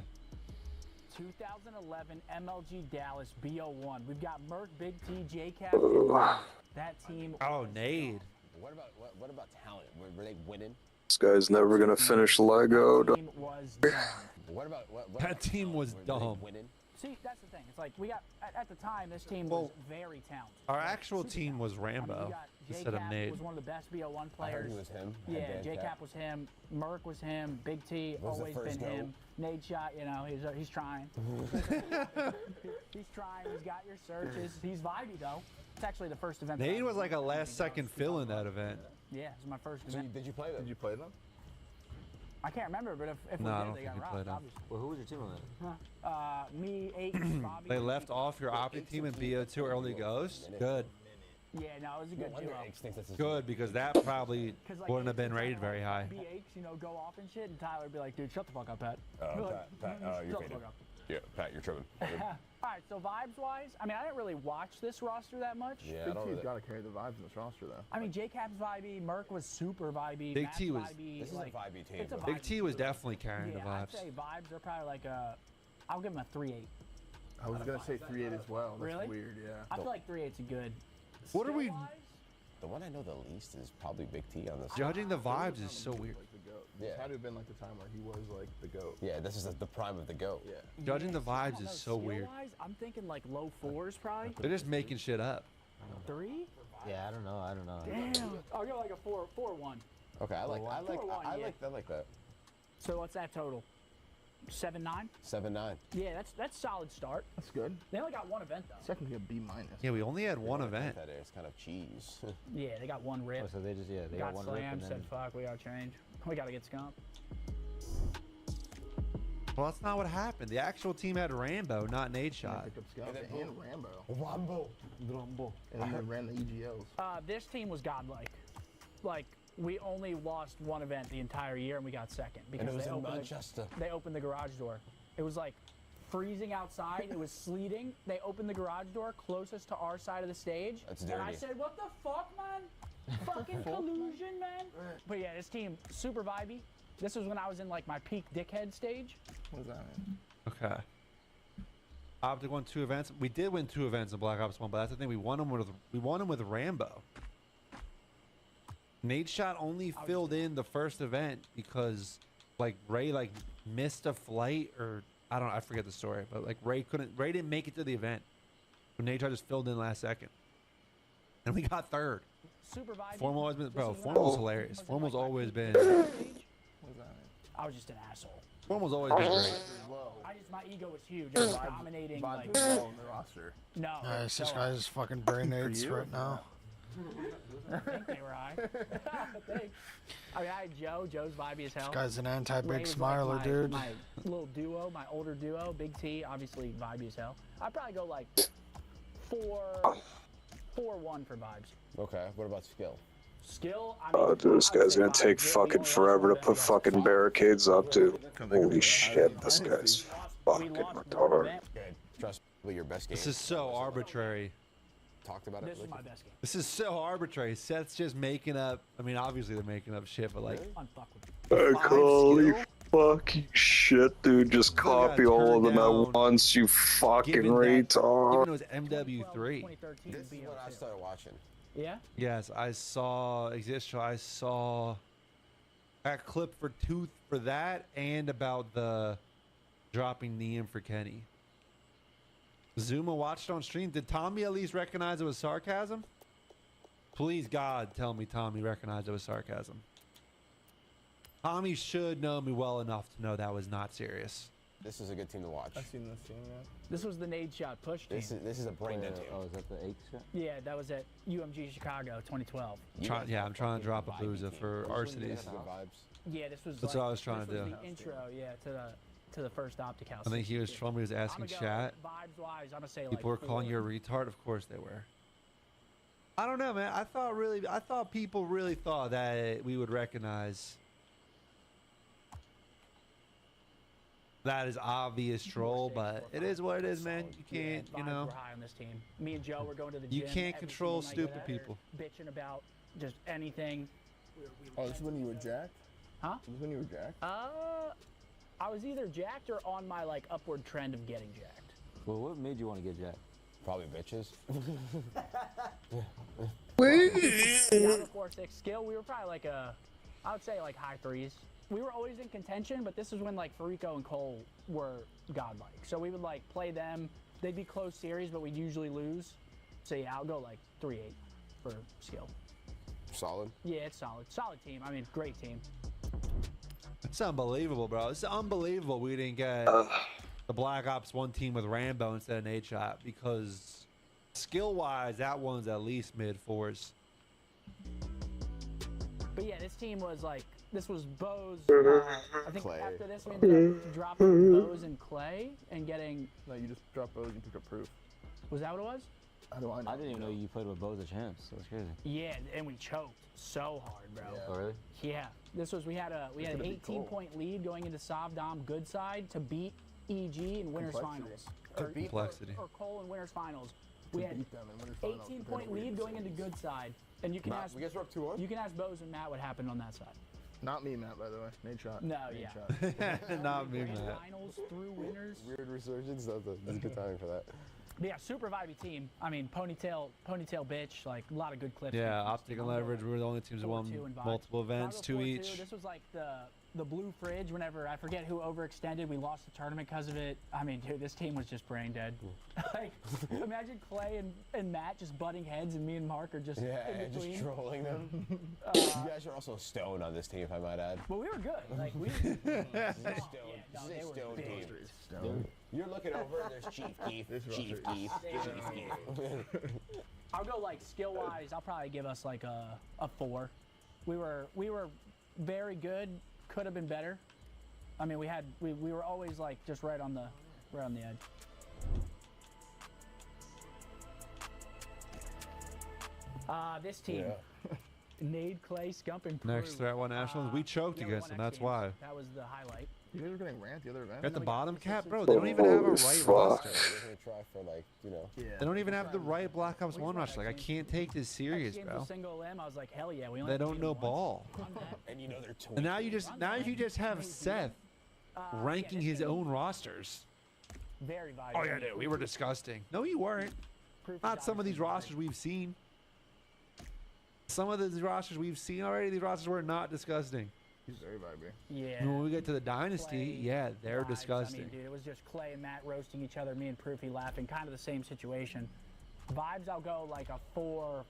2011 MLG Dallas BO1. We've got Merc, Big T, J-Cap, and Nade. That team. Oh, Nade. What about talent? Were they winning? This guy's never gonna finish Lego. That team was dumb. That team was dumb. See, that's the thing. It's like we got at the time this team was very talented. Our actual team was Rambo instead of Nade. Was one of the best BO1 players. It was him. Yeah, J-Cap was him. Merc was him. Big T always been him. Nade shot, you know, he's trying. He's trying. He's got your searches. He's vibey though. It's actually the first event. Nade was like a last-second fill in that event. Yeah, it was my first event. Did you play them? Did you play them? I can't remember, but if No, I we don't did, they think you got played robbed, them. obviously. Well, who was your team on that? Me, 8, Bobby. They left off your Optic team in BO2 early Ghost. Good. Yeah, no, it was a good duo. Good, because that probably wouldn't have been rated very high. BH, you know, go off and shit, and Tyler would be like, dude, shut the fuck up, Pat. Pat, you're faded. Yeah, Pat, you're tripping. Alright, so vibes-wise, I mean, I didn't really watch this roster that much. Yeah, Big T's got to carry the vibes in this roster, though. I mean, J-Cap's vibey, Merc was super vibey, Big Matt's T was. vibey, This is like, a vibey team. it's a Big vibey T was team. definitely carrying the Yeah, vibes. I'd say vibes are probably like a, I'll give them a 3-8. I was going to say 3-8 as well. That's Really? weird, yeah. I feel like 3-8's a good. What are we? Skill-wise, The one I know the least is probably Big T on this. Judging the vibes is so weird. Like the GOAT. This had to have been like the time where he was like the GOAT. Yeah, this is the prime of the GOAT. Yeah. Judging the I vibes don't is know, so weird. skill-wise, I'm thinking like low 4s probably. They're just making shit up. 3? Yeah, I don't know. Damn. I'll go like a 4-1. Okay, I like 4-1, that. So what's that total? 7-9? 7-9. Yeah, that's solid start. That's good. They only got one event though. Second be a B-. Yeah, we only had one event. That is kind of cheese. Yeah, they got one rip. So they just they got one rip slammed, and then said fuck, we gotta change. We gotta get scump. Well, that's not what happened. The actual team had Rambo, not Nade Shot. Picked up Scott and Rambo. And then ran the EGLs. This team was godlike. Like, we only lost one event the entire year and we got second. Because And it was they in opened Manchester. They opened the garage door. It was like freezing outside. It was sleeting. They opened the garage door closest to our side of the stage. That's And I dirty. said, what the fuck, man? Fucking collusion, man. But yeah, this team, super vibey. This was when I was in like my peak dickhead stage. What does that mean? Okay. Optic won 2 events. We did win 2 events in Black Ops 1, but that's the thing. We won them with Rambo. Nade Shot only filled in the first event because like Ray like missed a flight or I forget the story, but like Ray didn't make it to the event. But Nade Shot just filled in last second. And we got 3rd. Super vibey. Formal has been Formal's hilarious. Formal's always been What does that mean? I was just an asshole. Formal's always been great. My ego was huge. I was dominating like low on the roster. no. Nice, this so guy's fucking brain aids right now. I think they were high. Thanks. I mean, I had Joe. Joe's vibey as hell. This guy's an Ray anti-big was smiler, like dude. My little duo, my older duo, Big T, obviously vibey as hell. I'd probably go like 4-1 for vibes. Okay, what about skill? Skill, I mean, Oh, dude, this guy's gonna take fucking forever to put fucking barricades up, dude. Holy shit, this guy's fucking retarded. Good. Trust me, your best game. This is so arbitrary. Talked about it. This is my best game. This is so arbitrary. Seth's just making up. I mean, obviously they're making up shit, but like, Holy fucking shit, dude. Just copy all of them at once, you fucking given retard. it was MW3. This is what I started watching. Yeah? Yes, I saw I saw that clip for that and about the dropping Neum for Kenny. Zuma watched on stream. Did Tommy at least recognize it was sarcasm? Please, God, tell me Tommy recognized it was sarcasm. Tommy should know me well enough to know that was not serious. This is a good team to watch. I've seen this team, yeah. This was the Nade Shot push team. This is a brain dead team. Oh, is that the 8 shot? Yeah, that was at UMG Chicago 2012. I'm trying to drop a boozer for Arcides. Yeah, this was. That's like, what I was trying to do. The intro, yeah, to the first Optic House. I think he was asking chat. Vibes-wise, I'm gonna say People were calling you a retard. Of course they were. I don't know, man. I thought people really thought that we would recognize that is obvious troll, but it is what it is, man. You can't, you know. We're high on this team. Me and Joe were going to the gym. You can't control stupid people. Bitching about just anything. Oh, this is when you were jacked? Huh? This is when you were jacked? I was either jacked or on my like upward trend of getting jacked. Well, what made you want to get jacked? Probably bitches. Yeah, 4-6 skill. We were probably like I would say like high 3s. We were always in contention, but this is when like Farico and Cole were godlike. So we would like play them. They'd be close series, but we'd usually lose. So yeah, I'll go like 3-8 for skill. Solid. Yeah, it's solid. Solid team. I mean, great team. It's unbelievable, bro. It's unbelievable we didn't get the Black Ops 1 team with Rambo instead of Nade Shot, because skill-wise, that one's at least mid-4s. But yeah, this team was like, this was Bows. I think Clay. after this, we ended up dropping Bows and Clay and getting. No, you just dropped Bows and you picked up Proof. Was that what it was? How do I know? I didn't even know you played with Bows as champs. That's crazy. Yeah, and we choked so hard, bro. Oh, really? Yeah. This was we had an 18-point lead going into Savdom good side to beat EG in winners finals. Complexity. Or Cole in winners finals. We had 18-point lead going into good side, and you can ask. We guys were up 2-1. You can ask Bows and Matt what happened on that side. Not me, Matt, by the way. Nade Shot. No, Nade yeah. Shot. Not me, Matt. Finals through winners. Weird resurgence. That's a good timing for that. But yeah, super vibey team. I mean, ponytail bitch, like a lot of good clips. Yeah, Optic and Leverage, we were the only teams that won multiple events, 2 each. This was like the blue fridge. Whenever I forget who overextended, we lost the tournament because of it. I mean, dude, this team was just brain dead. Like, imagine Clay and Matt just butting heads, and me and Mark are just in between. Just trolling them. You guys are also stoned on this team, if I might add. But we were good. Like we. Stone team. You're looking over. There's Chief Keef. Chief Keef. I'll go like skill wise. I'll probably give us like a 4. We were very good. Could have been better. I mean, we were always like just right on the edge. This team. Yeah. Nade, Clay, Scump, and Next threat one nationals. We choked against them. That's why. That was the highlight. You guys were getting ranked the other event? At the bottom cap, bro. They don't even have a right roster. We're gonna try for like, you know. Yeah. They don't even have the right Black Ops 1 roster. Like, I can't take this serious, bro. Single limb, I was like, hell yeah. We only They don't know ball. And you know they're And now you just have Seth ranking his own rosters. Very vibey. Oh yeah, dude, we were disgusting. No, you weren't. Not some of these rosters we've seen. Some of these rosters we've seen already, these rosters were not disgusting. He's very vibey. Yeah. When we get to the Dynasty, yeah, they're disgusting. I mean, dude, it was just Clay and Matt roasting each other, me and Proofy laughing, kind of the same situation. Vibes, I'll go like a 4-4.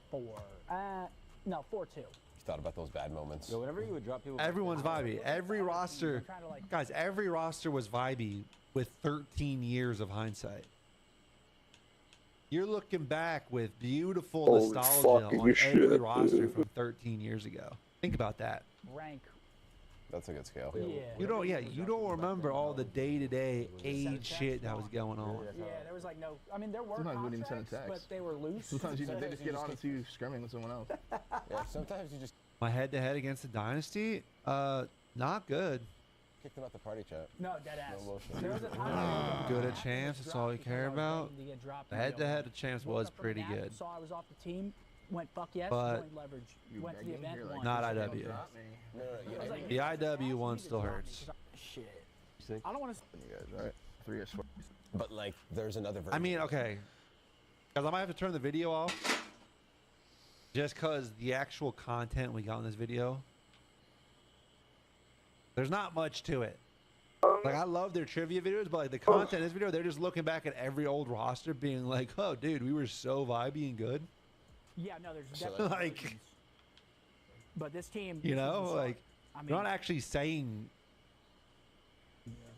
No, 4-2. You thought about those bad moments. So whenever you would drop people. Everyone's vibey. Every roster, guys, every roster was vibey with 13 years of hindsight. You're looking back with beautiful nostalgia on every roster from 13 years ago. Think about that. Rank. That's a good scale. Yeah. You don't remember all the day-to-day age shit that was going on. Yeah, there was like no. I mean, there were Sometimes we contracts, didn't even send a text. but they were loose. Sometimes they just get on and see you scrimming with someone else. Yeah, sometimes you just My head-to-head against the Dynasty, not good. kick them out the party chat. No, dead ass. No motion. There was a time Good at champs. That's all you care about. The head-to-head of champs was pretty good. Saw I was off the team. Went fuck yes. But joined leverage. Went to the event. Won. Not IW. The IW one still hurts. Shit. I don't want to. You guys, right? 3 years. But like, there's another version. I mean, okay. Because I might have to turn the video off. Just because the actual content we got in this video. There's not much to it. Like, I love their trivia videos, but like the content in this video, they're just looking back at every old roster being like, oh, dude, we were so vibey and good. Yeah, no, there's So definitely like, versions. But this team, you this know, was like, I mean, they're not actually saying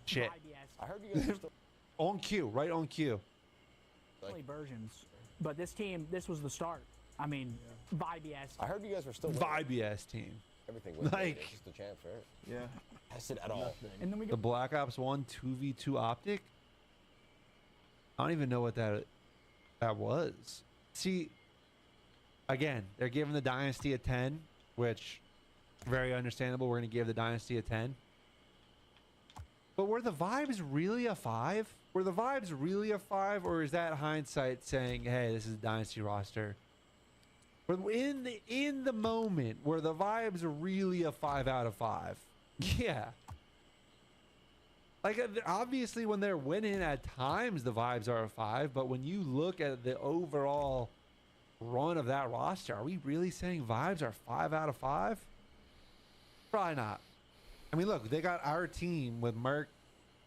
shit. vibey ass I heard you guys are still on cue, right on cue. Versions, but this team, this was the start. I mean, vibey ass. I heard you guys were still vibey ass team. Everything was like it's just the champs, right? Yeah. Tested at all. And then we the Black Ops 1 2v2 optic. I don't even know what that was. See, again, they're giving the Dynasty a 10, which very understandable. We're gonna give the Dynasty a 10. But were the vibes really a 5? Were the vibes really a 5, or is that hindsight saying, "Hey, this is a Dynasty roster"? But in the moment, were the vibes really a 5 out of 5? Yeah. Like, obviously, when they're winning, at times the vibes are a 5. But when you look at the overall run of that roster, are we really saying vibes are 5 out of 5? Probably not. I mean, look, they got our team with Merc,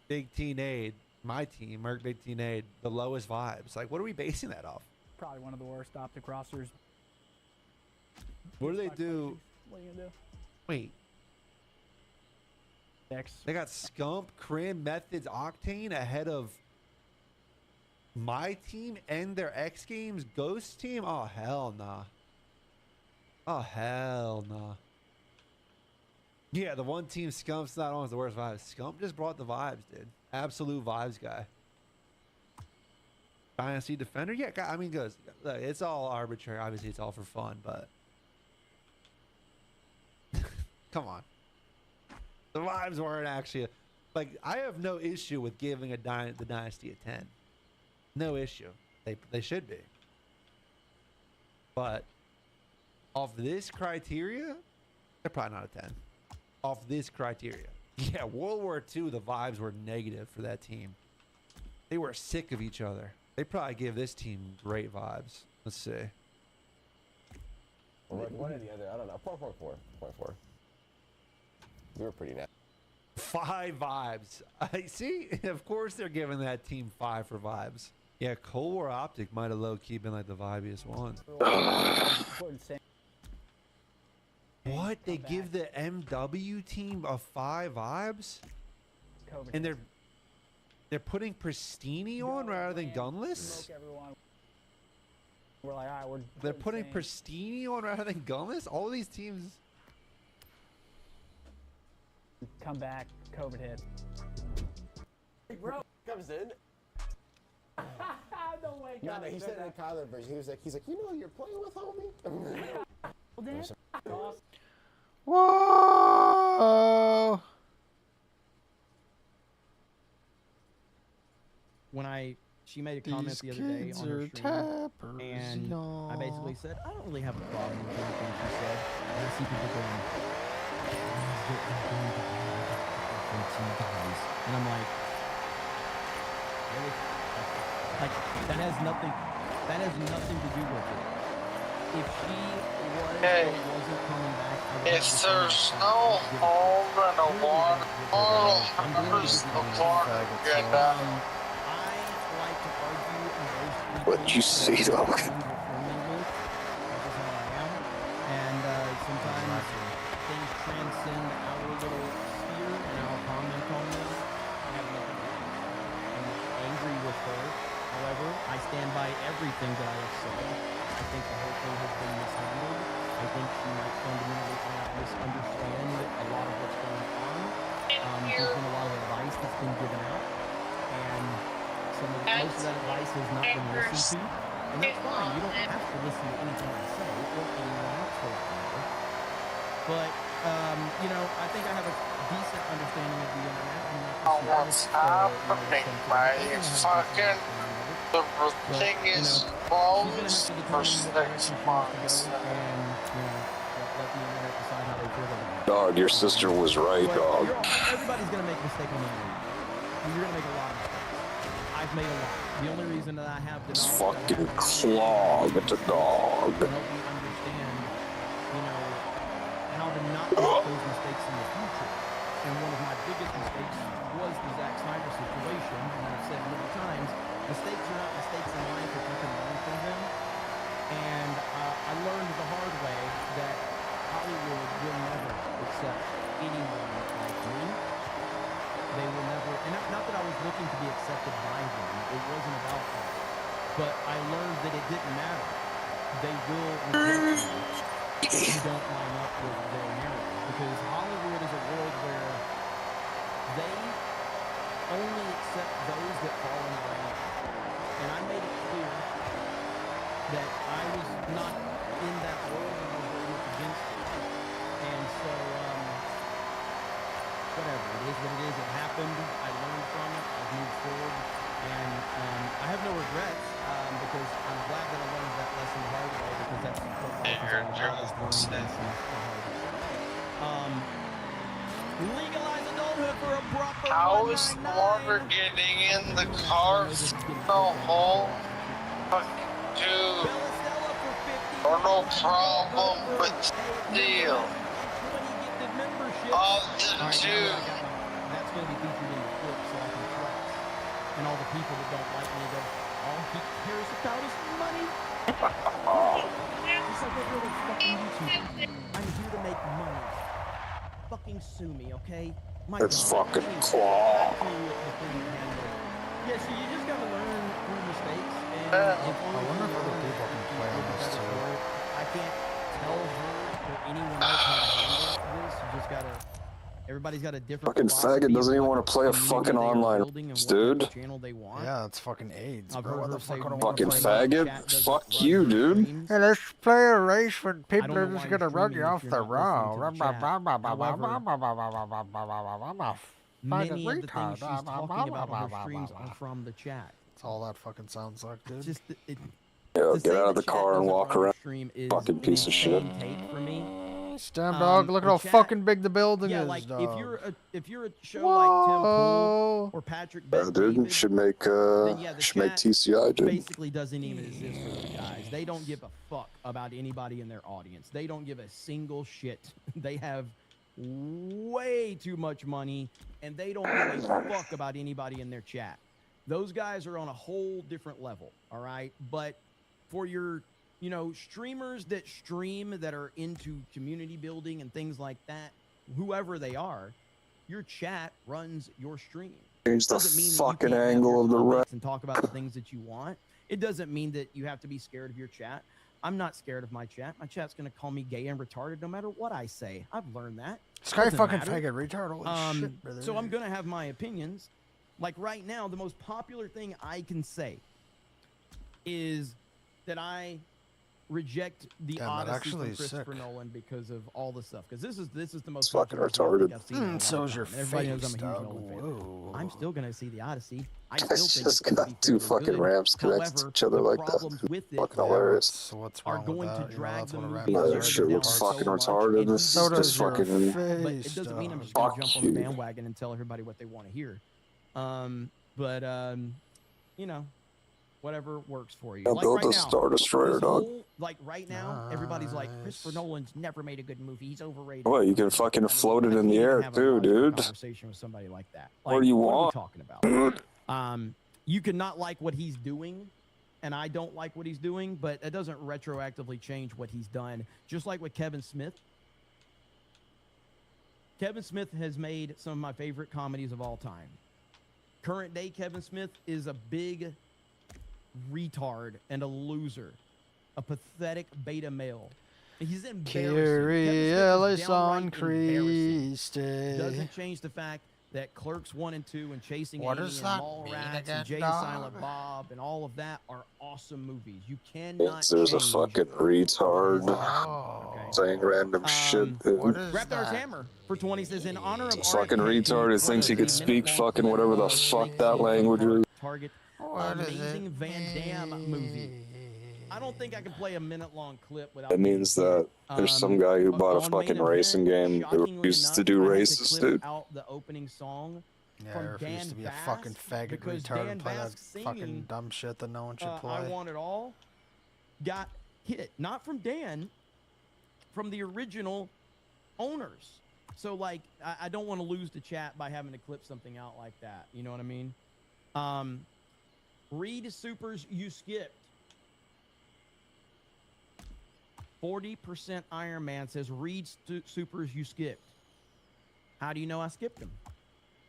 Big T, Nade. My team, Merc, Big T, Nade, the lowest vibes. Like, what are we basing that off? Probably one of the worst optic rosters. What do they do? What are you gonna do? Wait. Next. They got Scump, Crim, Methods, Octane ahead of my team and their X Games Ghost team? Oh, hell nah. Oh, hell nah. Yeah, the one team Scump's not on the worst vibes. Scump just brought the vibes, dude. Absolute vibes guy. Dynasty Defender? Yeah, I mean, look, it's all arbitrary. Obviously, it's all for fun, but... Come on. The vibes weren't actually... Like, I have no issue with giving the Dynasty a 10. No issue. They should be. But off this criteria, they're probably not a 10. Off this criteria. Yeah, World War II, the vibes were negative for that team. They were sick of each other. They probably give this team great vibes. Let's see. One or the other. I don't know. 4.4. We were pretty nasty. 5 vibes. I see. Of course they're giving that team 5 for vibes. Yeah, Cold War Optic might have low-key been like the vibiest one. What? They give the MW team a 5 vibes? And they're putting Pristini on rather than Gunless? We're like, all right, They're putting Pristini on rather than Gunless? All of these teams... Come back, COVID hit. Bro comes in. No way. No, he said in the Kyler version. He's like, you know who you're playing with, homie? Whoa! She made a comment the other day on her stream, and I basically said, I don't really have a problem with anything she said. And I see people going, and I'm like, really? Like, that has nothing to do with it. If she was or wasn't coming back, if there's no hole in a water bottle, how does the water get out? What'd you say, dog? And sometimes things transcend our little sphere, and I'll comment on them. I have nothing to do. I'm angry with her. However, I stand by everything that I have said. I think the whole thing has been mishandled. I think she might fundamentally misunderstand a lot of what's going on. There's been a lot of advice that's been given out, and most of that advice has not been listened to, and that's fine. You don't have to listen to anything I say or anyone else for that matter. But I think I have a decent understanding of the internet. What's happening, man? Fucking everything is closed for 6 months. Dog, your sister was right, dog. Everybody's gonna make a mistake on the internet. You're gonna make a lot of mistakes. I've made a lot. The only reason that I have It's fucking clogged, dog. to help you understand, how to not make those mistakes in the future. And one of my biggest mistakes was the Zack Snyder situation. And I've said many times, mistakes are not mistakes in life if you can learn from them. And I learned the hard way that Hollywood will never accept anyone like me. They will never, and not that I was looking to be accepted by them. It wasn't about that. But I learned that it didn't matter. They will reject you if you don't line up with their narrative. Because Hollywood is a world where they only accept those that fall in line. And I made it clear that I was not in that world and I was very much against it. And so, whatever, it is what it is. It happened. I learned from it. I've moved forward. And I have no regrets because I'm glad that I learned that lesson the hard way because that's what life is all about, is learning lessons the hard way. Legalize adulthood for a proper How is Mortar getting in the car so hole? Fucking dude. Or no problem, but still. Of the two. That's going to be featured in the clip so I can flex. And all the people that don't like me go, all he cares about is money. Just like every other fucking YouTuber. I'm here to make money. Fucking sue me, okay? My It's God. fucking Anyway, claw. back to the thing at hand. Yeah, so you just gotta learn through mistakes. And I wonder if other people can play on this too. I can't tell her or anyone else how to handle this. You just gotta. Everybody's got a different. Fucking faggot doesn't even want to play a fucking online dude. Channel they want. Yeah, it's fucking AIDS, I've bro. heard What her the fuck say would I Fucking want to play? faggot. Fuck you, dude. Hey, let's play a race when people know are why just you're gonna run streaming you if off you're the not listening road. to the chat. Many of the things she's talking about on her streams are from the chat. That's all that fucking sounds like, dude. Just Yo, get out of the car and walk around. Fucking piece of shit. Take for me. Damn, dog, look at how fucking big the building Yeah, is, like dog. if you're a show like Tim Pool or Patrick Bet Dude, should make TCI, dude. basically doesn't even exist for those guys. They don't give a fuck about anybody in their audience. They don't give a single shit. They have way too much money and they don't give a fuck about anybody in their chat. Those guys are on a whole different level, all right? But for your streamers that stream that are into community building and things like that, whoever they are, your chat runs your stream. Change the fucking angle of the red. And talk about the things that you want. It doesn't mean that you have to be scared of your chat. I'm not scared of my chat. My chat's gonna call me gay and retarded no matter what I say. I've learned that. Sky fucking faggot retard. Holy shit, brother. So I'm gonna have my opinions. Like right now, the most popular thing I can say is that I reject the Odyssey from Christopher Nolan because of all the stuff. Because this is the most fucking retarded. I've seen So is your Everybody knows face, I'm a huge dog. Nolan fan. Whoa. I'm still gonna see the Odyssey. I still It's think just it's gonna got be two fairly fucking good. ramps connected to However, each other the like that. problems with it Fucking hilarious. So what's are wrong going with to that? drag That's the what a movie ramp No, is. that shit looks fucking retarded. It's So does just your fucking. But it face, doesn't mean I'm dog. just gonna Fuck jump on the you. bandwagon and tell everybody what they want to hear. Whatever works for you. Now Like build right a now, Star Destroyer, this dog. whole- like right now, everybody's like, Christopher Nolan's never made a good movie. He's overrated. Well, you can fucking float it in the air too, dude. Conversation with somebody like that. What do you What are we want? talking about? You can not like what he's doing, and I don't like what he's doing, but it doesn't retroactively change what he's done. Just like with Kevin Smith. Kevin Smith has made some of my favorite comedies of all time. Current day Kevin Smith is a big retard and a loser, a pathetic beta male. He's embarrassing. Carrie Ellis on Christie. Doesn't change the fact that Clerks 1 and 2 and Chasing What Amy does and that Mallrats mean and again, Jay and dog? Silent Bob and all of that are awesome movies. You cannot There's a change. fucking retard saying random shit. Dude. Raptor's Hammer for 20 says in honor of Fucking retard who thinks he could speak fucking whatever the fuck that language is. Target amazing Van Damme movie. I don't think I can play a minute-long clip without. That means that there's some guy who bought a fucking racing game who refuses to do races, dude. Out the opening song Yeah, from I refuse Dan to be a Bass, fucking faggot because retard Dan and play that Bass fucking singing, dumb shit that no one should play. I Want It All got hit, not from Dan, from the original owners. So, like, I don't want to lose the chat by having to clip something out like that. You know what I mean? Read Supers you skipped. 40% Iron Man says read Supers you skipped. How do you know I skipped them?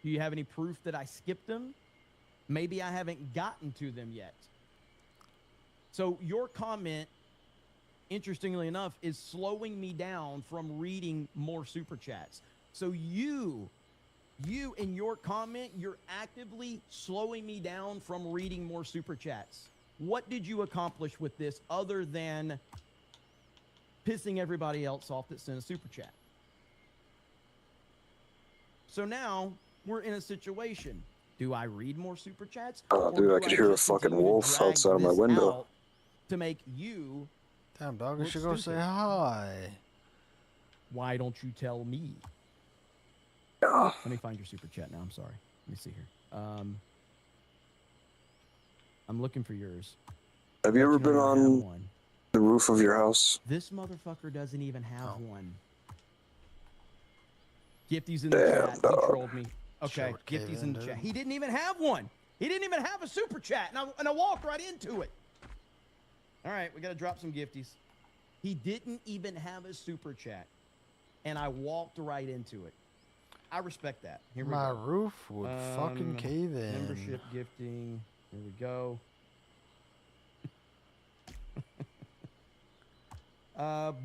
Do you have any proof that I skipped them? Maybe I haven't gotten to them yet. So your comment, interestingly enough, is slowing me down from reading more super chats. So you in your comment, you're actively slowing me down from reading more super chats. What did you accomplish with this other than pissing everybody else off that sent a super chat? So now we're in a situation. Do I read more super chats? Oh, dude, I could hear a fucking wolf outside of my window. To make you. Damn, dog, you should go say hi. Why don't you tell me? Yeah. Let me find your super chat now. I'm sorry. Let me see here. I'm looking for yours. Have you ever been on the roof of your house? This motherfucker doesn't even have one. Gifty's in the chat. He trolled me. Okay, Gifty's in the chat. He didn't even have one. He didn't even have a super chat, and I walked right into it. All right, we got to drop some Gifties. He didn't even have a super chat, and I walked right into it. I respect that. Here we go. My roof would fucking cave in. Membership gifting. Here we go.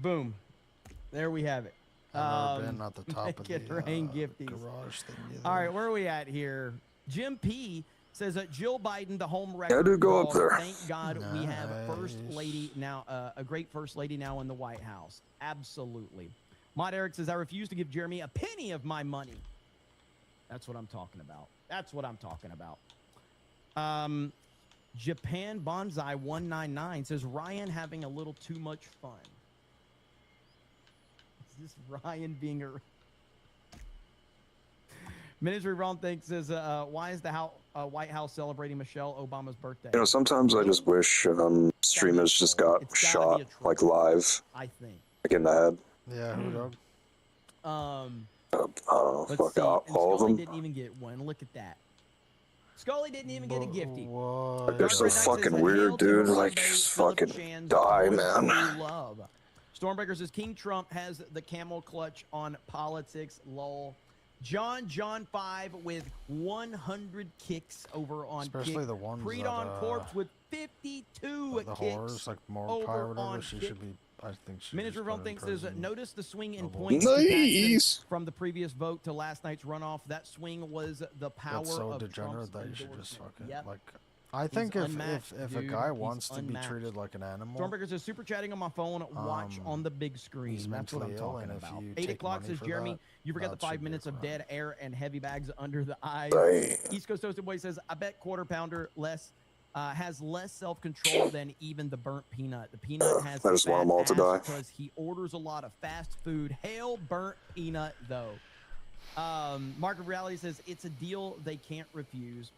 Boom. There we have it. I've never been at the top of the garage thing. All right, where are we at here? Jim P says that Jill Biden, the home record. Yeah, dude, go up there. Thank God we have a first lady now, a great first lady now in the White House. Absolutely. Mod Eric says, I refuse to give Jeremy a penny of my money. That's what I'm talking about. That's what I'm talking about. Japan Bonsai 199 says, Ryan having a little too much fun. Is this Ryan being a... Ministry Ron thinks says, why is the White House celebrating Michelle Obama's birthday? You know, sometimes I just wish streamers just got shot, like, live. I think. Like, in the head. Yeah, who dog? I don't know, fuck all of Scully them. didn't even get one. Look at that. Scully didn't even get a gifty. Like, they're so fucking weird, dude. Like, just fucking die, man. Love. Stormbreaker says, King Trump has the camel clutch on politics, lol. John 5 with 100 kicks over on Especially Kick. the ones Pre-Dawn that, Corpse with 52 the kicks horrors, like Mordecai or whatever, on she Kick. should be, I think she Minister Ron thinks says, prison. notice the swing in points Nice. from the previous vote to last night's runoff. That swing was the power That's so of degenerate Trump's that you should just endorsement. fucking, Yep. like, I think He's if unmatched, a dude. guy He's wants to be unmatched. treated like an animal, Stormbreaker says, super chatting on my phone, watch on the big screen. he's That's what I'm mentally ill, talking and if about. you 8 take o'clock money says, for Jeremy, that, you forgot the that 5 should be a minutes of crime. dead air and heavy bags under the eyes. Damn. East Coast Toasted Boy says, I bet Quarter Pounder has less self-control than even the burnt peanut. The peanut has I just want them all to die. because he orders a lot of fast food. Hail burnt peanut, though. Mark of Reality says, it's a deal they can't refuse.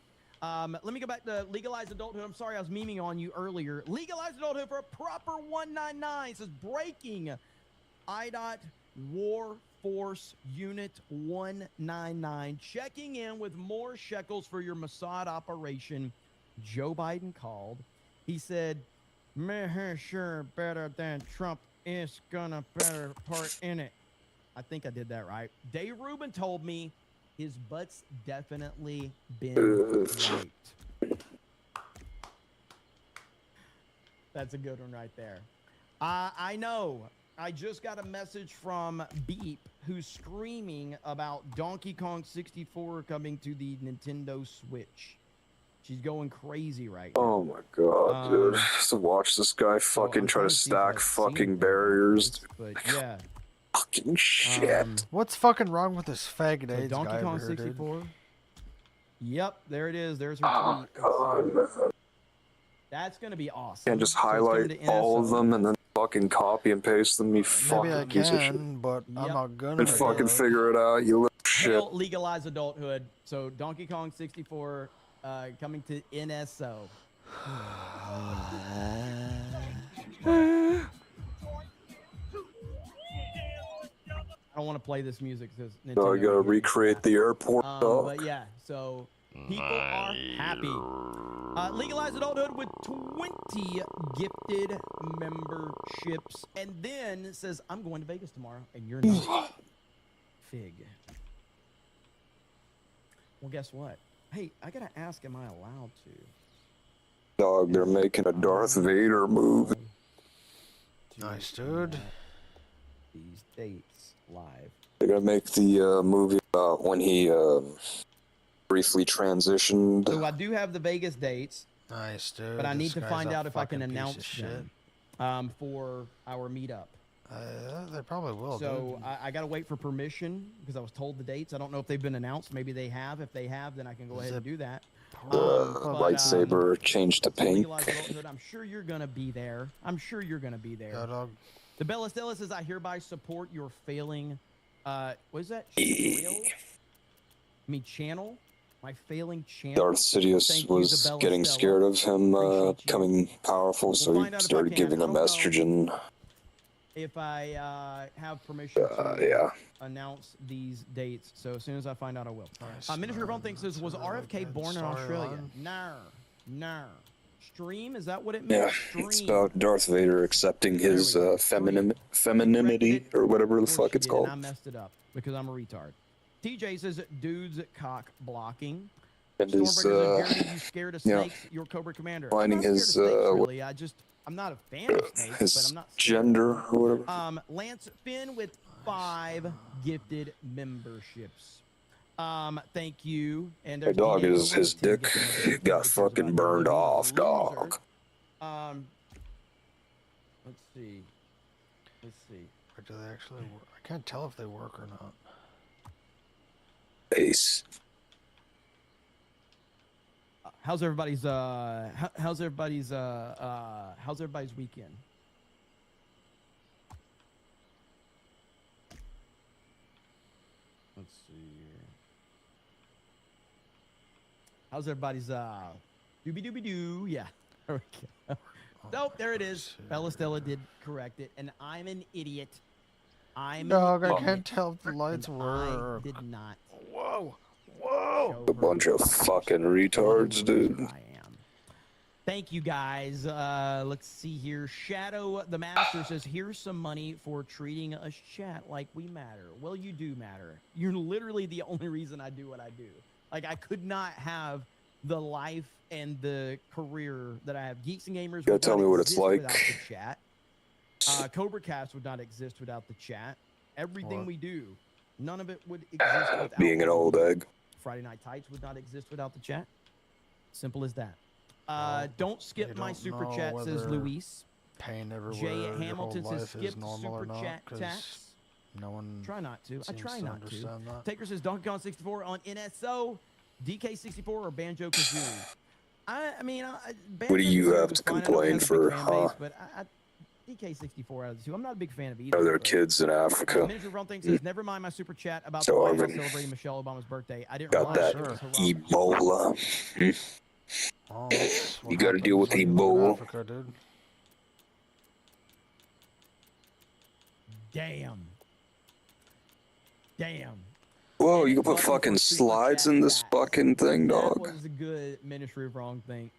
Let me go back to legalized adulthood. I'm sorry, I was memeing on you earlier. Legalized adulthood for a proper 199. It says breaking IDOT War Force Unit 199. Checking in with more shekels for your Mossad operation. Joe Biden called. He said, "Meh, sure better than Trump is gonna better part in it." I think I did that right. Dave Rubin told me his butt's definitely been wiped. That's a good one right there. I know. I just got a message from Beep, who's screaming about Donkey Kong 64 coming to the Nintendo Switch. She's going crazy right now. Oh my god, dude. Just to watch this guy fucking try to stack fucking barriers. But yeah. Fucking shit. What's fucking wrong with this faggot AIDS Donkey guy Kong over here, dude? 64. Yep, there it is. There's her Oh tweet. god, man. That's gonna be awesome. Can't just So it's coming highlight to all of NSO. them and then fucking copy and paste them, you Maybe fucking I piece of shit. can, but I'm not gonna. And fucking figure it out, you little shit. Hail legalized adulthood. So Donkey Kong 64 coming to NSO. I don't want to play this music because So I gotta recreate the airport dog. but yeah, so people are happy. Legalized adulthood with 20 gifted memberships, and then says, "I'm going to Vegas tomorrow," and you're not. Fig. Well, guess what? Hey, I gotta ask, am I allowed to? Dog, they're making a Darth Vader movie. Nice, dude. These dates live. They're gonna make the movie about when he briefly transitioned. So I do have the Vegas dates. Nice, dude. But I need to This find guy's a out if I can fucking piece of announce shit. them for our meetup. They probably will. So dude. I gotta wait for permission because I was told the dates. I don't know if they've been announced. Maybe they have. If they have, then I can go ahead and do that. Lightsaber changed to pink. Legalized adulthood. I'm sure you're gonna be there. I'm sure you're gonna be there. Dog. The Bella Stella says, "I hereby support your failing." What is that? Trail? I mean, channel. My failing channel. Darth Sidious was getting scared of him becoming powerful, so he started giving him estrogen. If I have permission to announce these dates, so as soon as I find out, I will. Ministry of Home thinks says, was RFK born in Australia? No. Stream, is that what it means? Yeah, it's about Darth Vader accepting his femininity or whatever the fuck it's called. I messed it up because I'm a retard. TJ says, dudes cock blocking. And his, you scared of snakes? Your Cobra Commander. Finding his, really. I'm not a fan of snakes, his but I'm not gender or whatever. Lance Finn with 5 gifted memberships. Thank you. And Hey, dog, his dick got fucking burned off, dog. Let's see. Or do they actually work? I can't tell if they work or not. Ace. How's everybody's how's everybody's weekend? Let's see here. How's everybody's doo? Yeah. There we go. Nope, there it is. Bella Stella did correct it, and I'm an idiot. Dog, I can't tell if the lights work. I did not. Whoa. A bunch of fucking retards, dude. I am. Thank you, guys. Let's see here. Shadow the Master says, here's some money for treating us chat like we matter. Well, you do matter. You're literally the only reason I do what I do. Like, I could not have the life and the career that I have. Geeks and Gamers. You gotta tell me what it's like. Without the chat. Cobra Cast would not exist without the chat. Everything we do, none of it would exist without being an old egg. Friday Night Tights would not exist without the chat. Simple as that. Don't skip my super chat, says Luis. Pain everywhere. Jay Hamilton says skip super not, chat tax. No one. Try not to. I try to not to. that. Taker says Donkey Kong 64 on NSO, DK64 or Banjo Kazooie. I mean, What do you have to complain for, huh? But DK64 out of the 2. I'm not a big fan of either. Are there kids in Africa? Manager Ron Thing says, never mind my super chat about the Starving. White House celebrating Michelle Obama's birthday. I didn't Got realize that it was Haram. Ebola. Oh, You gotta deal with Ebola. Africa, dude. Damn. Whoa, you can put fucking slides in this fucking thing, dog. That was a good Ministry of Wrong Thing.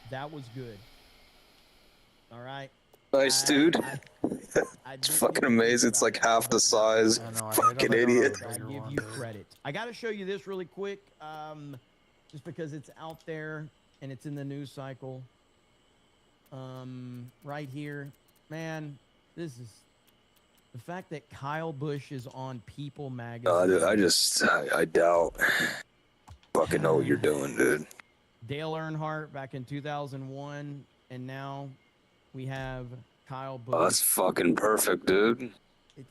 That was good. All right. Nice, dude. It's fucking amazing. It's like half the size. Fucking idiot. I give you credit. I got to show you this really quick, just because it's out there and it's in the news cycle. Right here, man. This is the fact that Kyle Busch is on People magazine. I doubt. Fucking know what you're doing, dude. Dale Earnhardt back in 2001, and now we have Kyle Busch. Oh, that's fucking perfect, dude.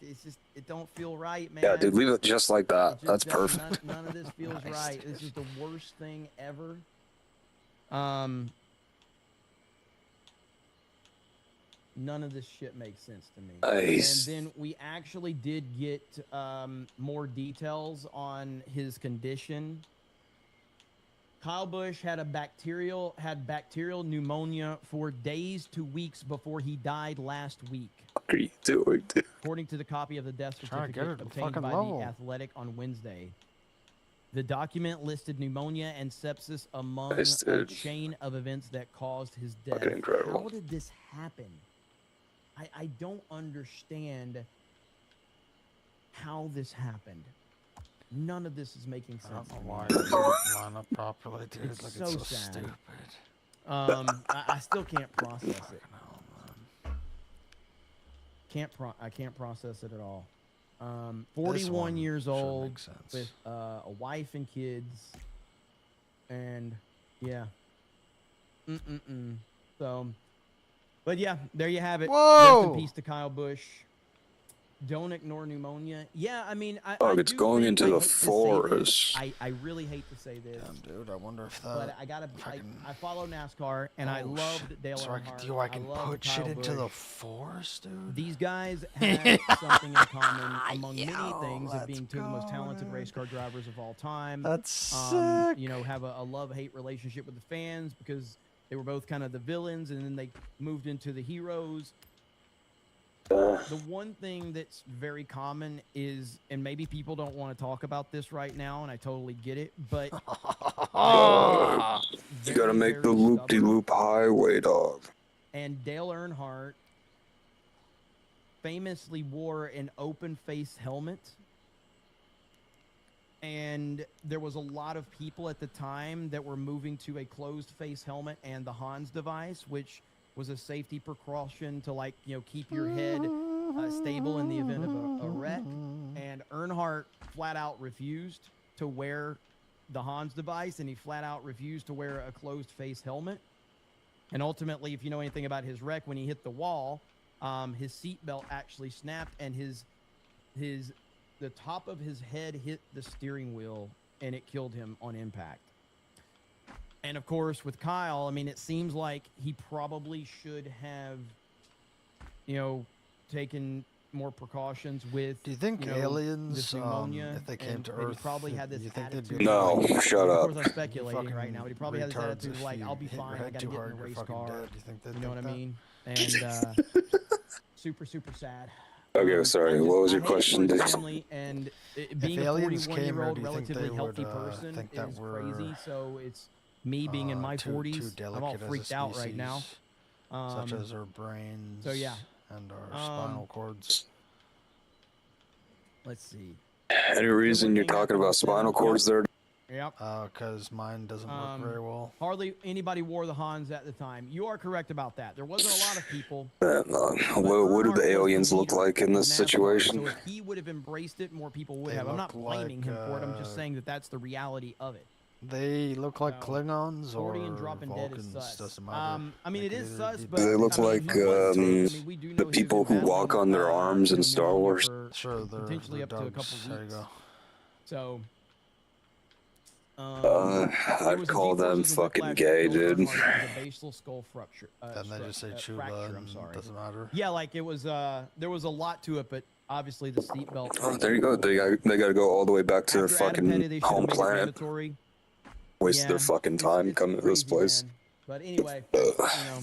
It's just, it don't feel right, man. Yeah, dude, leave it just like that. That's perfect. None of this feels right. Dude. This is the worst thing ever. None of this shit makes sense to me. Nice. And then we actually did get more details on his condition. Kyle Busch had bacterial pneumonia for days to weeks before he died last week. What are you doing, dude? According to the copy of the death certificate obtained by the Athletic on Wednesday. The document listed pneumonia and sepsis among a chain of events that caused his death. Fucking incredible. How did this happen? I don't understand how this happened. None of this is making sense. I don't to know me. why it didn't line up properly, dude. It's Like, so it's so sad. stupid. I still can't process it. I can't process it at all. 41 years old with a wife and kids, and yeah. So, but yeah, there you have it. Whoa! Rest in peace to Kyle Busch. Don't ignore pneumonia. Yeah, I mean, Dog, it's going into the forest. I really hate to say this. Damn, dude, I wonder if that. But I gotta. I follow NASCAR, and I love Dale Earnhardt. I can love put Kyle shit into the Busch. forest, dude. These guys have something in common among many things of being two of the most talented race car drivers of all time. That's sick. You know, have a love-hate relationship with the fans because they were both kind of the villains, and then they moved into the heroes. The one thing that's very common is, and maybe people don't want to talk about this right now, and I totally get it, but you gotta make the loop-de-loop highway, dog. And Dale Earnhardt famously wore an open-face helmet, and there was a lot of people at the time that were moving to a closed-face helmet and the Hans device, which was a safety precaution to, like, you know, keep your head stable in the event of a wreck. And Earnhardt flat out refused to wear the Hans device, and he flat out refused to wear a closed face helmet. And ultimately, if you know anything about his wreck, when he hit the wall, his seatbelt actually snapped, and the top of his head hit the steering wheel, and it killed him on impact. And of course, with Kyle, I mean, it seems like he probably should have, you know, taken more precautions with. Do you think aliens, this pneumonia, if they came to and he Earth, probably had this you think they'd attitude? be No, like, shut up. Of course, I'm speculating right now, but he probably had this retards, attitude if like, you "I'll be hit your fine. I head gotta too get in hard, a you're race fucking car." dead. Do you think they'd You know what I think mean? And super sad. Okay, sorry. What was your question, dude? Family, and being a aliens 41-year-old came, or do you think relatively they healthy would, person think that is we're, crazy. So it's me being in my 40s. I'm all freaked out right now. Such as our brains. So yeah. And our spinal cords. Let's see. Any reason you're talking about spinal cords there? Yep. Because mine doesn't work very well. Hardly anybody wore the Hans at the time. You are correct about that. There wasn't a lot of people. What do the aliens look like in this situation? So if he would have embraced it, more people would have. I'm not blaming him for it. I'm just saying that that's the reality of it. They look like Klingons or and dropping Vulcans. dead is sus. Doesn't matter. I mean, it is sus, but They look like the people who walk on their arms in Star Wars. Sure, they're potentially up to a couple dogs. There you weeks. go. So. I'd call them fucking gay, dude. A basal skull fracture. Then they just say Chuba, I'm sorry. Doesn't matter. Yeah, like it was. There was a lot to it, but obviously the seatbelt. Oh, there you go. They got to go all the way back to their fucking home planet. Waste their fucking time coming to this place. Man. But anyway, you know,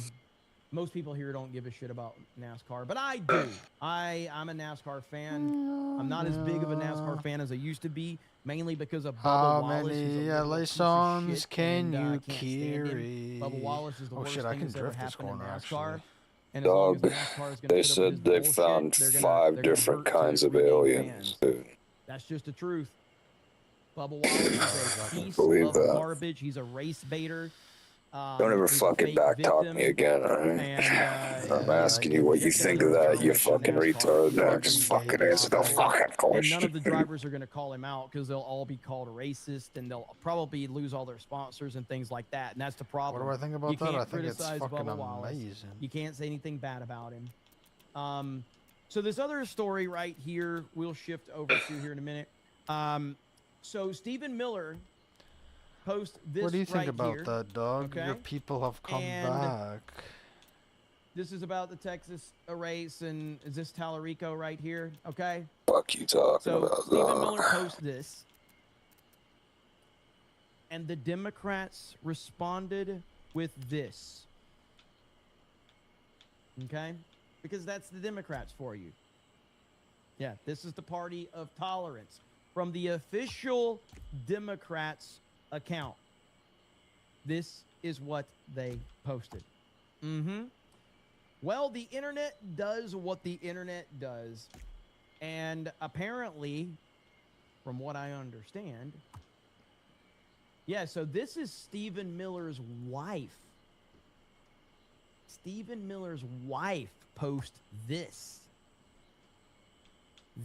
most people here don't give a shit about NASCAR, but I do. I'm a NASCAR fan. I'm not as big of a NASCAR fan as I used to be, mainly because of Bubba Wallace. How many liaisons can you carry? Bubba Wallace is the worst thing that's ever happened in NASCAR. And Dog, they said they found 5 different kinds of aliens, dude. That's just the truth. Bubba Wallace is a piece of garbage. He's a race baiter. Don't ever fucking backtalk me again, alright? I'm asking you what you think of that, you fucking retard. Now just fucking answer the fucking question. And none of the drivers are going to call him out because they'll all be called a racist, and they'll probably lose all their sponsors and things like that. And that's the problem. What do I think about you that? Can't I think it's criticize fucking Bubba Wallace. amazing. You can't say anything bad about him. So this other story right here, we'll shift over to here in a minute. So Stephen Miller post this. What do you think about here, that, dog? okay? Your people have come And back. This is about the Texas race, and is this Tallarico right here? Okay. Fuck you talking So about, Stephen dog. Miller posts this, and the Democrats responded with this. Okay, because that's the Democrats for you. Yeah, this is the party of tolerance from the official Democrats account. This is what they posted. Well, the internet does what the internet does, and apparently from what I understand. Yeah, so this is Stephen Miller's wife. Stephen Miller's wife posts this.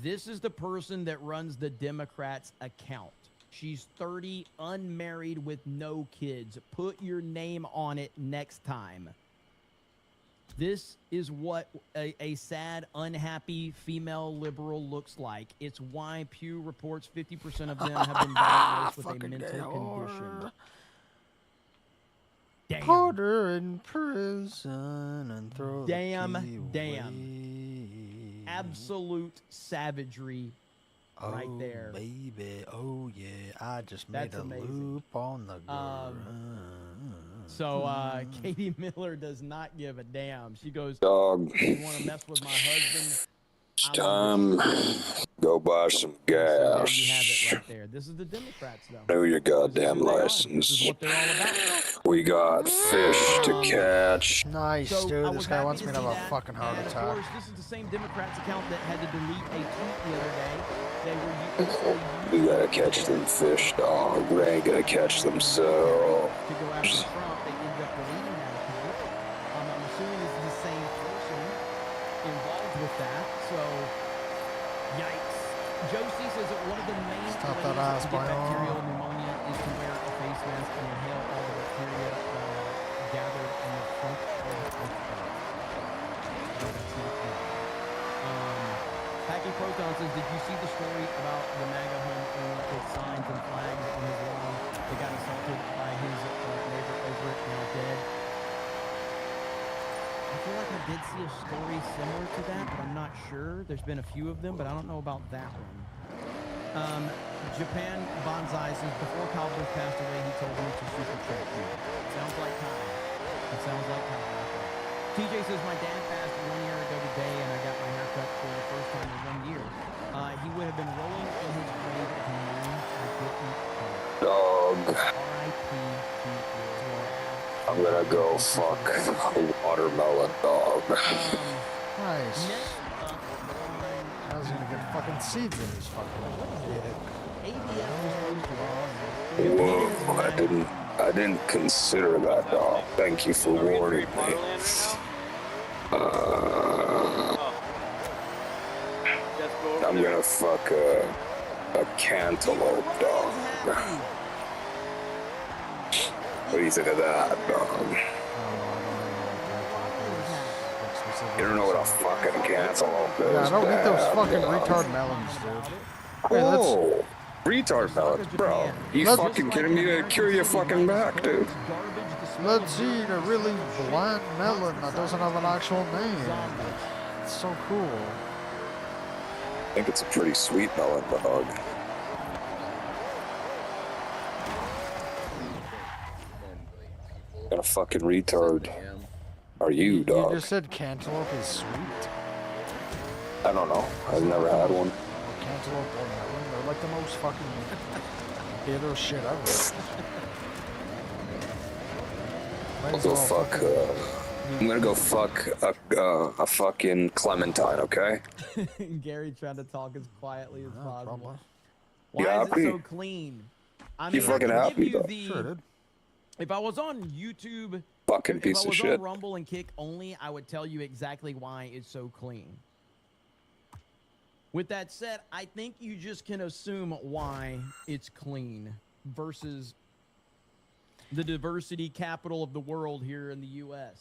This is the person that runs the Democrats' account. She's 30, unmarried with no kids. Put your name on it next time. This is what a sad, unhappy female liberal looks like. It's why Pew reports 50% of them have been diagnosed with a mental condition. Damn. Put her in prison and throw the key away. Absolute savagery right there. Baby, oh yeah, I just made That's a amazing. loop on the ground. So Katie Miller does not give a damn. She goes, Dog. You want to mess with my husband? It's time. Go buy some gas. There you have it right there. This is the Democrats, though. Know your goddamn license. This is what they're all about. We got fish to catch. Nice, So, I dude. was This guy happy wants to me to see have a that. fucking heart And attack. of course, this is the same Democrats account that had to delete a tweet the other day. They were We gotta catch them fish, dog. We ain't gonna catch them, so. to go after Trump. They ended up deleting that account. I'm assuming this is the same person involved with that. So, yikes. Josie says that one of the main ways Stop that to ass, get bacterial boy. pneumonia is to wear a face mask and inhale all the bacteria gathered in the front of the throat. No, that's not good. Packing Proton says, did you see the story about the MAGA homeowner with signs and flags on his lawn that got assaulted by his neighbor over it, now dead? I feel like I did see a story similar to that, but I'm not sure. There's been a few of them, but I don't know about that one. Japan Bonsai says, before Cowboy passed away, he told me to super chat you. Sounds like Kyle. It sounds like Kyle. TJ says, my dad passed 1 year ago today, and I got my hair cut for the first time in 1 year. He would have been rolling in his grave if he knew I didn't cut. Dog. R.I.P. I'm gonna go fuck a watermelon, dog. Nice. I was gonna get fucking seeds in his fucking. Whoa, I didn't consider that, dog. Thank you for warning me. I'm gonna fuck a cantaloupe, dog. What do you think of that, dog? You don't know what a fucking cantaloupe is. Yeah, I don't get those damn, fucking dog. retard melons, dude. Oh, retard melons, bro. You fucking kidding me? They cure your fucking back, dude. Let's eat a really bland melon that doesn't have an actual name. It's so cool. I think it's a pretty sweet melon, dog. What a fucking retard are you, dog? You just said cantaloupe is sweet. I don't know. I've never had one. Cantaloupe or melon, they're like the most fucking bitter shit ever. I'll go fuck. I'm gonna go fuck a fucking clementine, okay? Gary trying to talk as quietly as possible. Probably. Why You is it happy? so clean? I You mean, fucking I can happy, give you though? the, Sure, dude. If I was on YouTube, Fucking if piece I of was shit. on Rumble and Kick only, I would tell you exactly why it's so clean. With that said, I think you just can assume why it's clean versus the diversity capital of the world here in the U.S.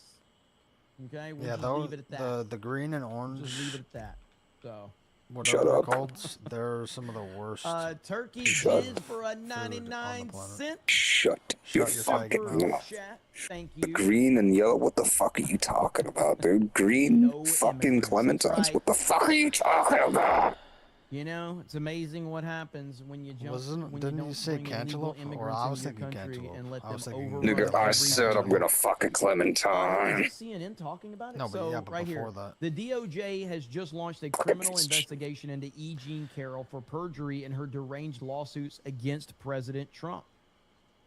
Okay, we'll Yeah, just leave it at that. the green and orange. Just leave it at that. So. Whatever Shut they're up. called, they're some of the worst. Turkey Shut is for a 99 cent. Shut your your fucking faggot mouth. Chat. Thank The you. green and yellow. What the fuck are you talking about, dude? Green fucking clementines. Right. What the fuck are you talking about? You know, it's amazing what happens when you jump. when Didn't don't you say bring illegal cantaloupe? Or immigrants I was into your thinking country cantaloupe. and let I was them thinking overrun Nigga, I every said I'm single- gonna fuck a clementine. Is CNN talking about it? No, but so, yeah, but right before here, that. the DOJ has just launched a Fucking criminal piece of shit. investigation into E. Jean Carroll for perjury in her deranged lawsuits against President Trump.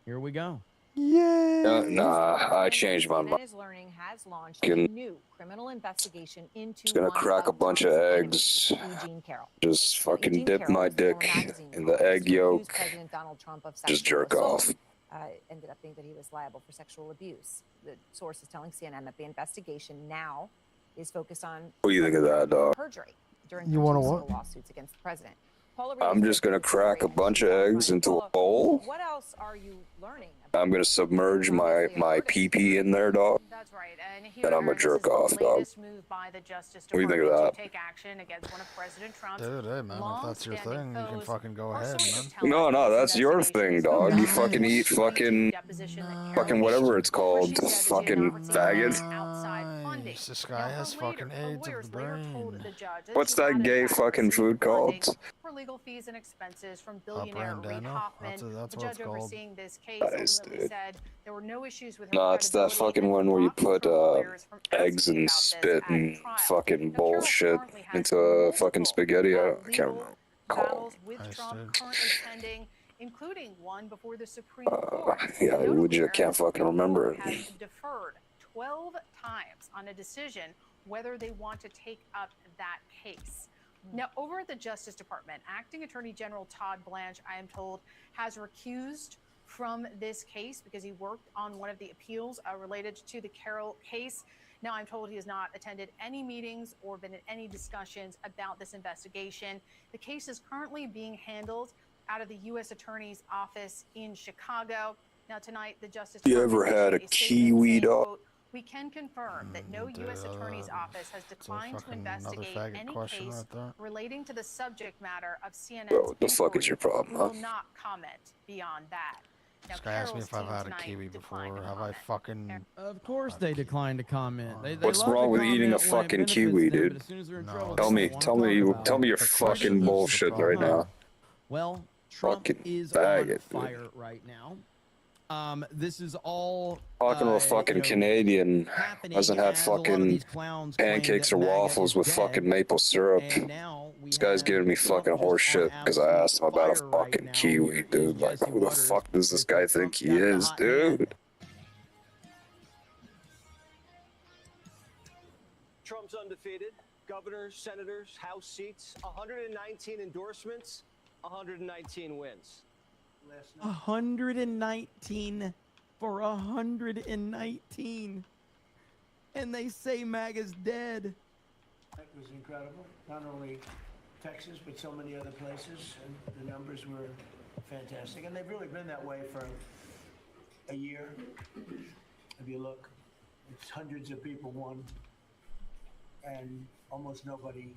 Here we go. Yeah. Nah, I changed my mind. CNN is learning has launched a new criminal investigation into Just gonna crack a bunch of eggs. Eugene Carroll. Just fucking Eugene dip Carroll, my the former dick magazine in the columnist egg who yolk. accused President Donald Trump of Just sexual jerk assault, off. ended up being that he was liable for sexual abuse. The source is telling CNN that the investigation now is focused on What do you think of that, dog? perjury during You wanna civil what? lawsuits against the president. Paula I'm just gonna crack a bunch of eggs into a bowl. What else are you learning? I'm gonna submerge my pee-pee in there, dog. That's right. And And I'm gonna jerk off, dog. move by the Justice What do you think of Department that? to take action against one of President Trump's Dude, hey man, if that's your thing, you can fucking go ahead, man. No, that's your thing, dog. You fucking eat fucking whatever it's called. Fucking faggot. Nice. This guy has fucking AIDS of the brain. What's that gay fucking food called? for legal fees and expenses from billionaire Reid Brandano? Hoffman. That's The what it's judge called. overseeing this case Nice, ultimately dude. said there were no issues with her No, it's that credibility fucking one where you put eggs and spit and fucking bullshit into fucking spaghetti. I can't remember. battles with Trump currently pending, including one before the Supreme Court. Yeah, I can't fucking remember it. Has deferred 12 times on a decision whether they want to take up that case. Now, over at the Justice Department, Acting Attorney General Todd Blanche, I am told, has recused from this case because he worked on one of the appeals related to the Carroll case. Now, I'm told he has not attended any meetings or been in any discussions about this investigation. The case is currently being handled out of the U.S. Attorney's Office in Chicago. Now, tonight, the Justice You Department ever had a issued statement kiwi saying, dog? quote, "We can confirm that no U.S. Attorney's Office has declined to fucking investigate another faggot any question case right there. relating to the subject matter of CNN's Bro, what the fuck is your problem, We huh? will not comment beyond that." Now, This guy asked me Carroll's if I've team had a tonight kiwi before. declined to Have I comment. fucking... Of course they declined to comment. They What's love to wrong with eating a comment when it fucking benefits kiwi, them, dude? but as soon as they're in No, trouble, Tell they me, don't wanna tell me, talk about tell me it. your The fucking question is, bullshit right now. Well, Trump Fucking is faggot, on dude. fire right now. This is all Talking to a fucking Canadian hasn't had fucking pancakes or waffles with fucking maple syrup. This guy's giving me fucking horse shit because I asked him about a fucking kiwi, dude. Like, who the fuck does this guy think he is, dude? Trump's undefeated. Governors, senators, House seats, 119 endorsements, 119 wins. 119 for 119. And they say MAGA's dead. That was incredible. Not only Texas, but so many other places, and the numbers were fantastic. And they've really been that way for a year. If you look, it's hundreds of people won, and almost nobody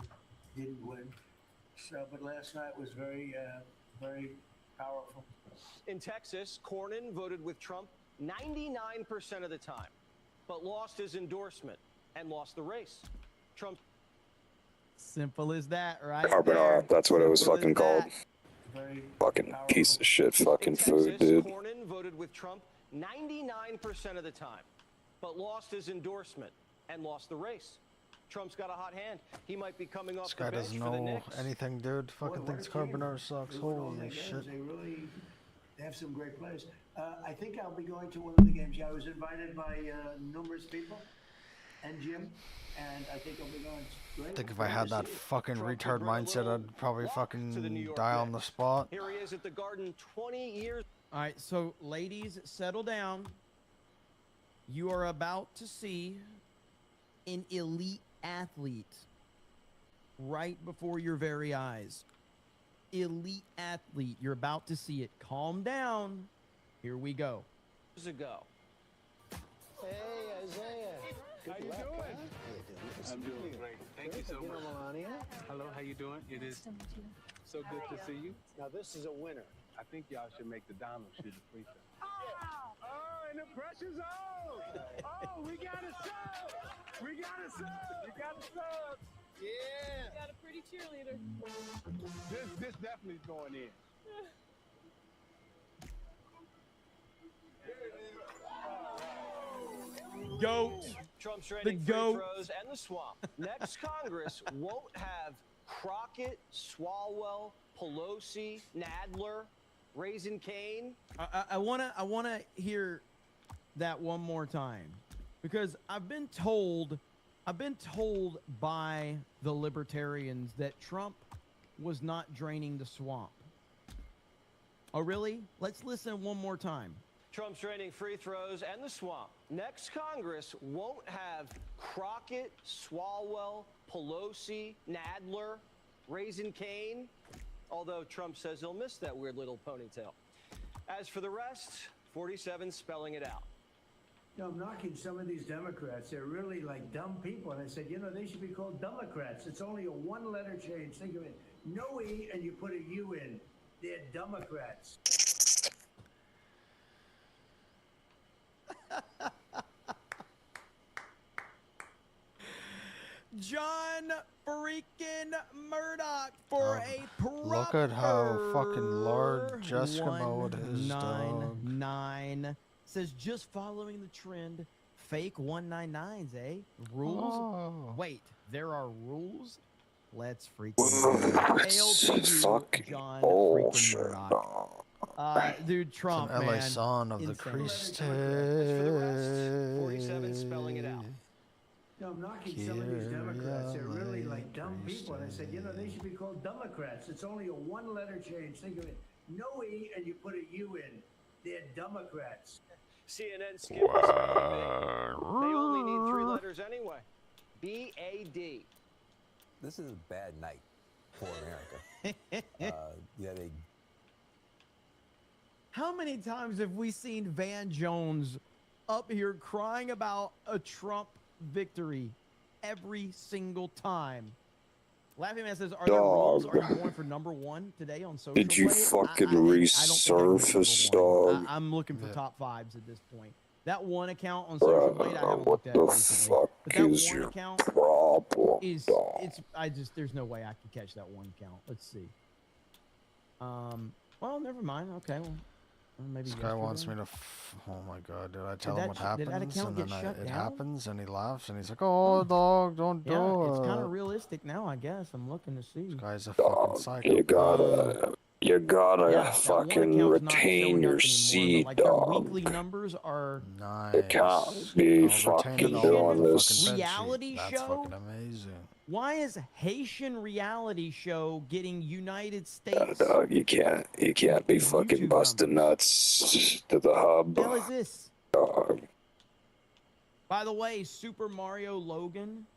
didn't win. So, but last night was very, very powerful. In Texas, Cornyn voted with Trump 99% of the time, but lost his endorsement and lost the race. Trump. Simple as that, right? Carbonara, that's what it was fucking called. Very Fucking piece of shit fucking food, dude. Cornyn voted with Trump 99% of the time, but lost his endorsement and lost the race. Trump's got a hot hand. He might be coming off This the guy bench doesn't for the know Knicks. anything, dude. Fucking thinks carbonara sucks. Holy shit. They really have some great players. I think I'll be going to one of the games. Yeah, I was invited by numerous people and Jim, and I think I'll be going. I think if I had that fucking retard mindset, I'd probably fucking die on the spot. Here he is at the Garden 20 years. All right, so ladies, settle down. You are about to see an elite athlete right before your very eyes. Elite athlete. You're about to see it. Calm down. Here we go. Years ago. Hey, Isaiah. How you doing? I'm doing great. Thank you so much. Hello, how you doing? It is so good to see you. Now this is a winner. I think y'all should make the Donald shoot a free throw. Oh, and the pressure's on. Oh, we got a sub. We got a sub. You got a sub. Yeah. You got a pretty cheerleader. This definitely is going in. Goat. Trump's ready The free goat. throws and the swamp. Next Congress won't have Crockett, Swalwell, Pelosi, Nadler, Raising Cane. I wanna hear that one more time, because I've been told by the libertarians that Trump was not draining the swamp. Oh, really? Let's listen one more time. Trump's draining free throws and the swamp. Next Congress won't have Crockett, Swalwell, Pelosi, Nadler, Raising Cane, although Trump says he'll miss that weird little ponytail. As for the rest, 47 spelling it out. You know, I'm knocking some of these Democrats. They're really like dumb people. And I said, you know, they should be called Democrats. It's only a one-letter change. Think of it. No E and you put a U in. They're Democrats. John freaking Murdoch for a proper Look at how fucking Lord Jessica mode is, dog. 199 says just following the trend. Fake 199s, eh? Rules? Oh. Wait, there are rules? Let's freaking hail to you, John freaking Murdoch. Dude, Trump, An LA man. son of the Insane. priesthood. 47 spelling it out. No, I'm knocking some of these Democrats. They're really like dumb people. And I said, you know, they should be called Democrats. It's only a one-letter change. Think of it. No E and you put a U in. They're Democrats. CNN skipped this one. They only need 3 letters anyway. B-A-D. This is a bad night for America. Yeah, they. How many times have we seen Van Jones up here crying about a Trump victory every single time? Laughing Man says, are there rules? Are you going for #1 today on social? Did you Blade? fucking I don't think resurface, I'm #1. dog? I'm looking for top 5s at this point. That one account on social blade, I haven't looked at it recently. But that is one your account problem, is dog? there's no way I can catch that one account. Let's see. Well, never mind. Okay, well, maybe This guy wants me to. Oh my god! Did I tell him what did that happens? account And get then shut it down? happens, and he laughs, and he's like, "Oh, dog, don't do it." It's kind of realistic now, I guess. I'm looking to see. This guy's a fucking psycho. You gotta Yeah, that one fucking account's not retain showing your up anymore, seed, but like their dog. weekly numbers are Nice. You can't be fucking doing this. reality That's show. fucking amazing. Why is Haitian reality show getting United States? Dog, you can't be fucking busting nuts to the hub. What the hell is this? Dog. By the way, Super Mario Logan.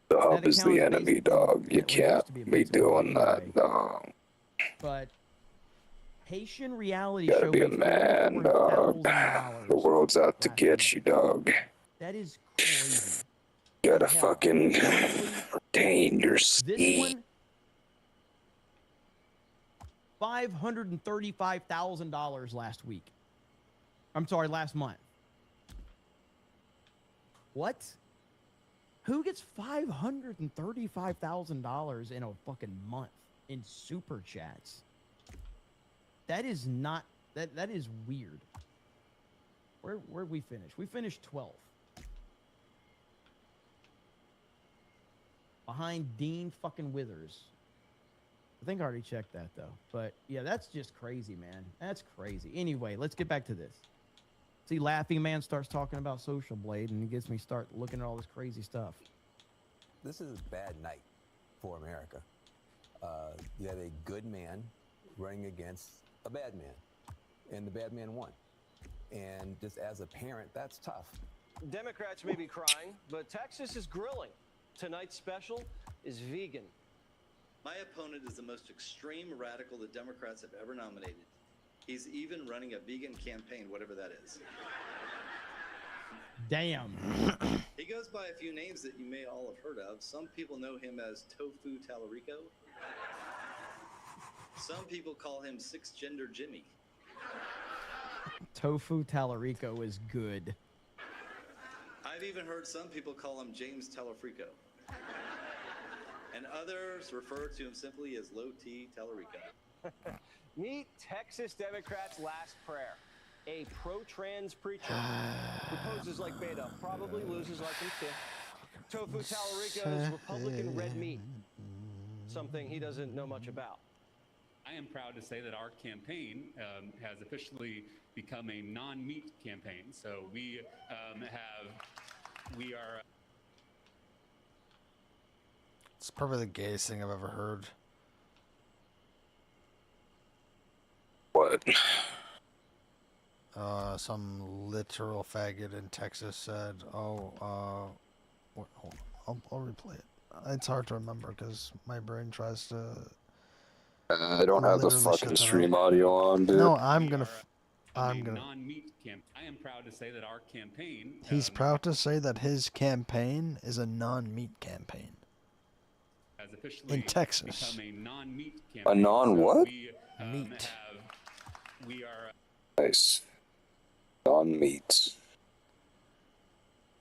The hub that is account the enemy, basically- dog. You well, it used can't to be a be basic doing one that, anyway. dog. But Haitian reality You gotta show be a made man, dog. $44,000 The world's out to get you, dog. That is crazy. Gotta Hell, fucking retain your This seed. one, $535,000 last week. I'm sorry, last month. What? Who gets $535,000 in a fucking month in super chats? That is not that is weird. Where'd we finish? We finished 12th. Behind Dean fucking Withers. I think I already checked that though. But yeah, that's just crazy, man. That's crazy. Anyway, let's get back to this. See, Laughing Man starts talking about Social Blade and it gets me start looking at all this crazy stuff. This is a bad night for America. You had a good man running against a bad man, and the bad man won. And just as a parent, that's tough. Democrats may be crying, but Texas is grilling. Tonight's special is vegan. My opponent is the most extreme radical the Democrats have ever nominated. He's even running a vegan campaign, whatever that is. Damn. He goes by a few names that you may all have heard of. Some people know him as Tofu Tallarico. Some people call him Six Gender Jimmy. Tofu Tallarico is good. I've even heard some people call him James Tallarico. And others refer to him simply as Low T Tallarico. Meet Texas Democrats' last prayer. A pro-trans preacher who poses like Beto, probably loses like him too. Tofu Tallarico is Republican red meat, something he doesn't know much about. I am proud to say that our campaign has officially become a non-meat campaign. So we are. It's probably the gayest thing I've ever heard. What? Some literal faggot in Texas said, I'll replay it. It's hard to remember because my brain tries to... I don't have the literally fucking shut that stream up. audio on, dude. No, I'm gonna... I am proud to say that our campaign. He's proud to say that his campaign is a non-meat campaign. Has officially in Texas. become a non-meat A campaign. non-what? Meat. We are. Nice. Non-meat.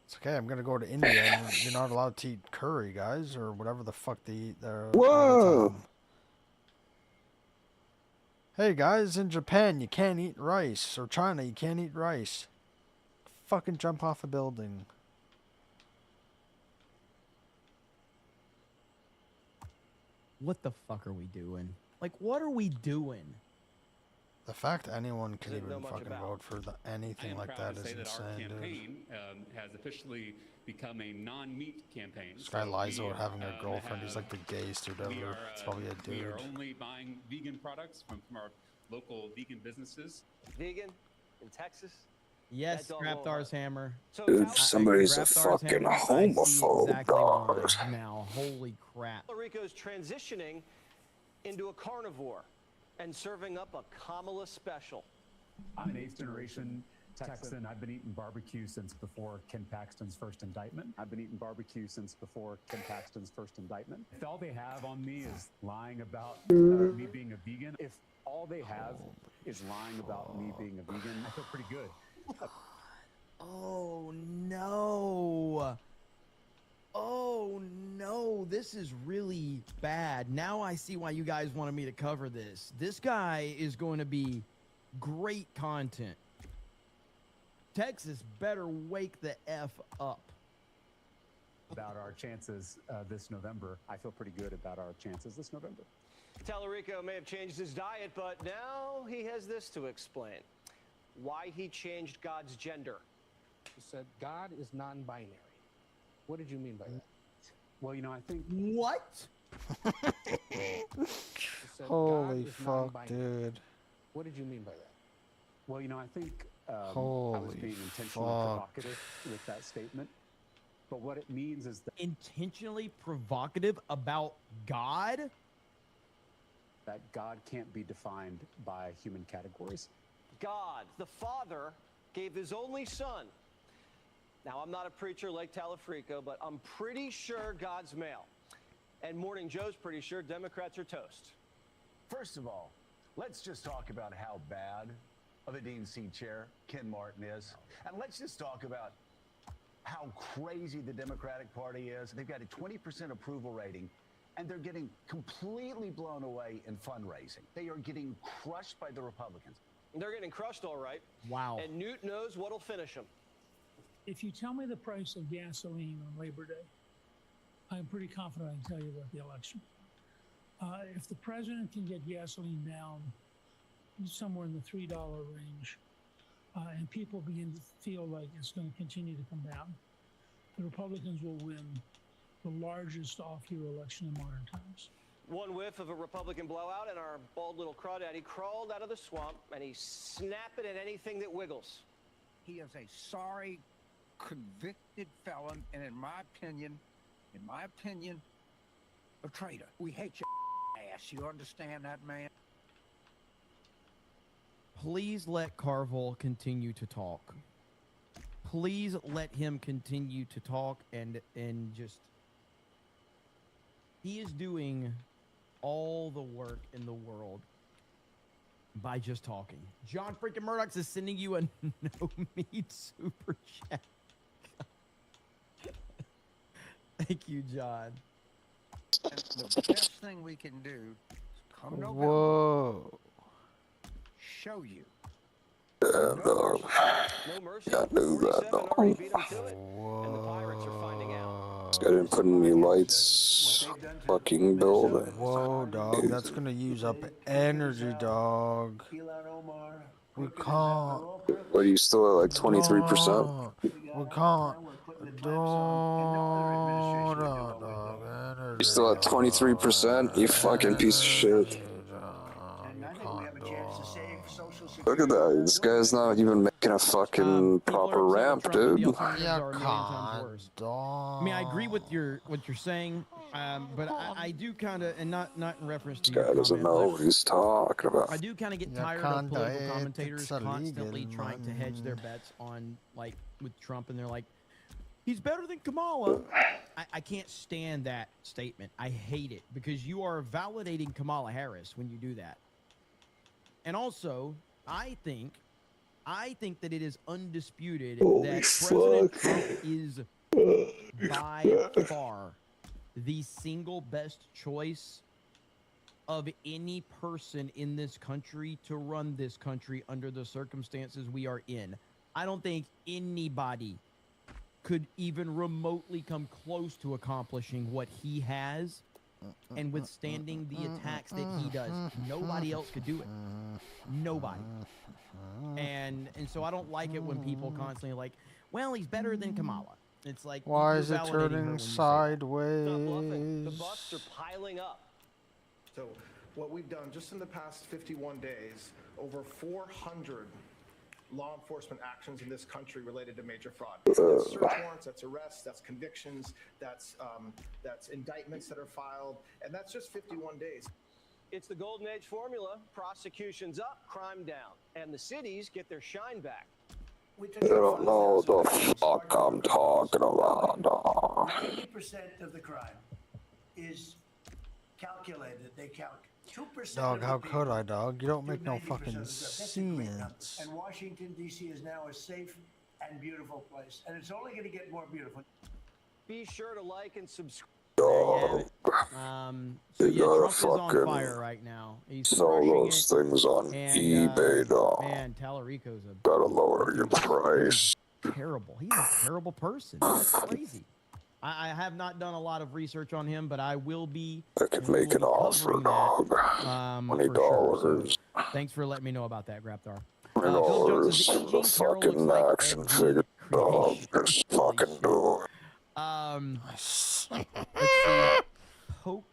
It's okay, I'm gonna go to India and you're not allowed to eat curry, guys, or whatever the fuck they eat there. all the Whoa! time. Hey guys, in Japan you can't eat rice, or China you can't eat rice. Fucking jump off a building. What the fuck are we doing? Like, what are we doing? The fact anyone can Doesn't know even much fucking about. vote for anything like that is insane, Our dude. campaign has officially become a non-meat campaign. This guy lies we, about having a girlfriend. He's like the gayest dude ever. It's probably a We are dude. only buying vegan products from our local vegan businesses. Vegan in Texas? Yes, That dog Scrap won't Dar's hammer. Dude, somebody's a Scrap Dar's fucking hammer, I see homophobe, exactly dog. why now. Holy crap. Puerto Rico's transitioning into a carnivore and serving up a Kamala special. I'm an 8th generation Texan. I've been eating barbecue since before Ken Paxton's first indictment. I've been eating barbecue since before Ken Paxton's first indictment. If all they have on me is lying about me being a vegan, if all they have is lying about me being a vegan, I feel pretty good. Oh no. Oh no, this is really bad. Now I see why you guys wanted me to cover this. This guy is going to be great content. Texas better wake the F up. About our chances this November. I feel pretty good about our chances this November. Tallarico may have changed his diet, but now he has this to explain. Why he changed God's gender. You said God is non-binary. What did you mean by that? Well, you know, I think... What? Holy fuck, dude. What did you mean by that? Well, you know, I think I was Holy being intentionally fuck. provocative with that statement. But what it means is that... Intentionally provocative about God? That God can't be defined by human categories. God, the Father, gave his only son. Now, I'm not a preacher like Tallarico, but I'm pretty sure God's male. And Morning Joe's pretty sure Democrats are toast. First of all, let's just talk about how bad of a DNC chair Ken Martin is. And let's just talk about how crazy the Democratic Party is. They've got a 20% approval rating, and they're getting completely blown away in fundraising. They are getting crushed by the Republicans. They're getting crushed, all right. Wow. And Newt knows what'll finish them. If you tell me the price of gasoline on Labor Day, I'm pretty confident I can tell you about the election. If the president can get gasoline down somewhere in the $3 range, and people begin to feel like it's going to continue to come down, the Republicans will win the largest off-year election in modern times. One whiff of a Republican blowout, and our bald little crawdaddy crawled out of the swamp, and he's snapping at anything that wiggles. He is a sorry, convicted felon, and in my opinion, a traitor. We hate your ass. You understand that, man? Please let Carville continue to talk. Please let him continue to talk and just... He is doing all the work in the world by just talking. John freaking Murdoch is sending you a no-meat super chat. Thank you, John. And the best thing we can do is come November, Whoa. show you. No mercy. 47 already beat him to it. And the Pirates are finding out. guy didn't put any lights. Fucking building. Whoa, dog. That's gonna use up energy, dog. We can't. What, are you still at like 23%? We can't. You still at 23%? You fucking piece of shit. Look at that. This guy's not even making a fucking proper ramp, dude. I mean, I agree with what you're saying, but I do kind of, and not in reference to This your guy doesn't comment, know but what he's talking about. I do kind of get tired of political commentators constantly trying to hedge their bets on, like, with Trump, and they're like, he's better than Kamala. I can't stand that statement. I hate it because you are validating Kamala Harris when you do that. And also, I think that it is undisputed that President Trump is by far the single best choice of any person in this country to run this country under the circumstances we are in. I don't think anybody could even remotely come close to accomplishing what he has and withstanding the attacks that he does. Nobody else could do it. Nobody. And so I don't like it when people constantly like, well, he's better than Kamala. It's like, why is it turning sideways? The bucks are piling up. So what we've done just in the past 51 days, over 400 law enforcement actions in this country related to major fraud. That's search warrants, that's arrests, that's convictions, that's indictments that are filed, and that's just 51 days. It's the golden age formula. Prosecution's up, crime down, and the cities get their shine back. You don't know the fuck I'm talking about. 80% of the crime is calculated. They count 2%. Dog, how could I, dog? You don't make no fucking sense. And Washington, D.C. is now a safe and beautiful place. And it's only going to get more beautiful. Be sure to like and subscribe. Dog. So you yeah, gotta Trump is on fire fucking right now. He's sell those things on eBay, dog. Man, Tallarico's a Gotta lower your price. terrible. He's a terrible person. That's crazy. I have not done a lot of research on him, but I will be. I can make an offer, dog. $20. Sure. So, thanks for letting me know about that, Graptar. $20. The fucking action figure, dog. Just fucking do it. Let's see. Poker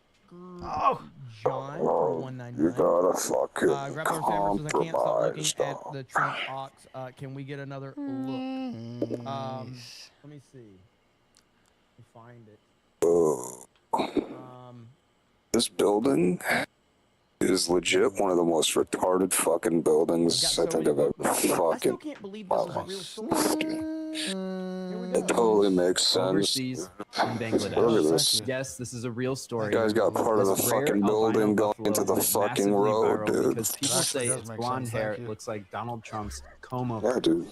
John for 199. You gotta fucking Graptar Family says, I can't stop looking compromise, at dog. the Trump ox. Can we get another look? Let me see. Find it. This building is legit one of the most retarded fucking buildings I think I've ever fucking. I can't believe this is a real story. It totally makes sense. Overseas in Bangladesh. Look at this. Yes, this is a real story. This guy's got part of the This rare fucking albino building going buffalo into the went fucking massively road, viral dude. Because people say it's blonde hair. It looks like Donald Trump's comb over. Yeah, dude.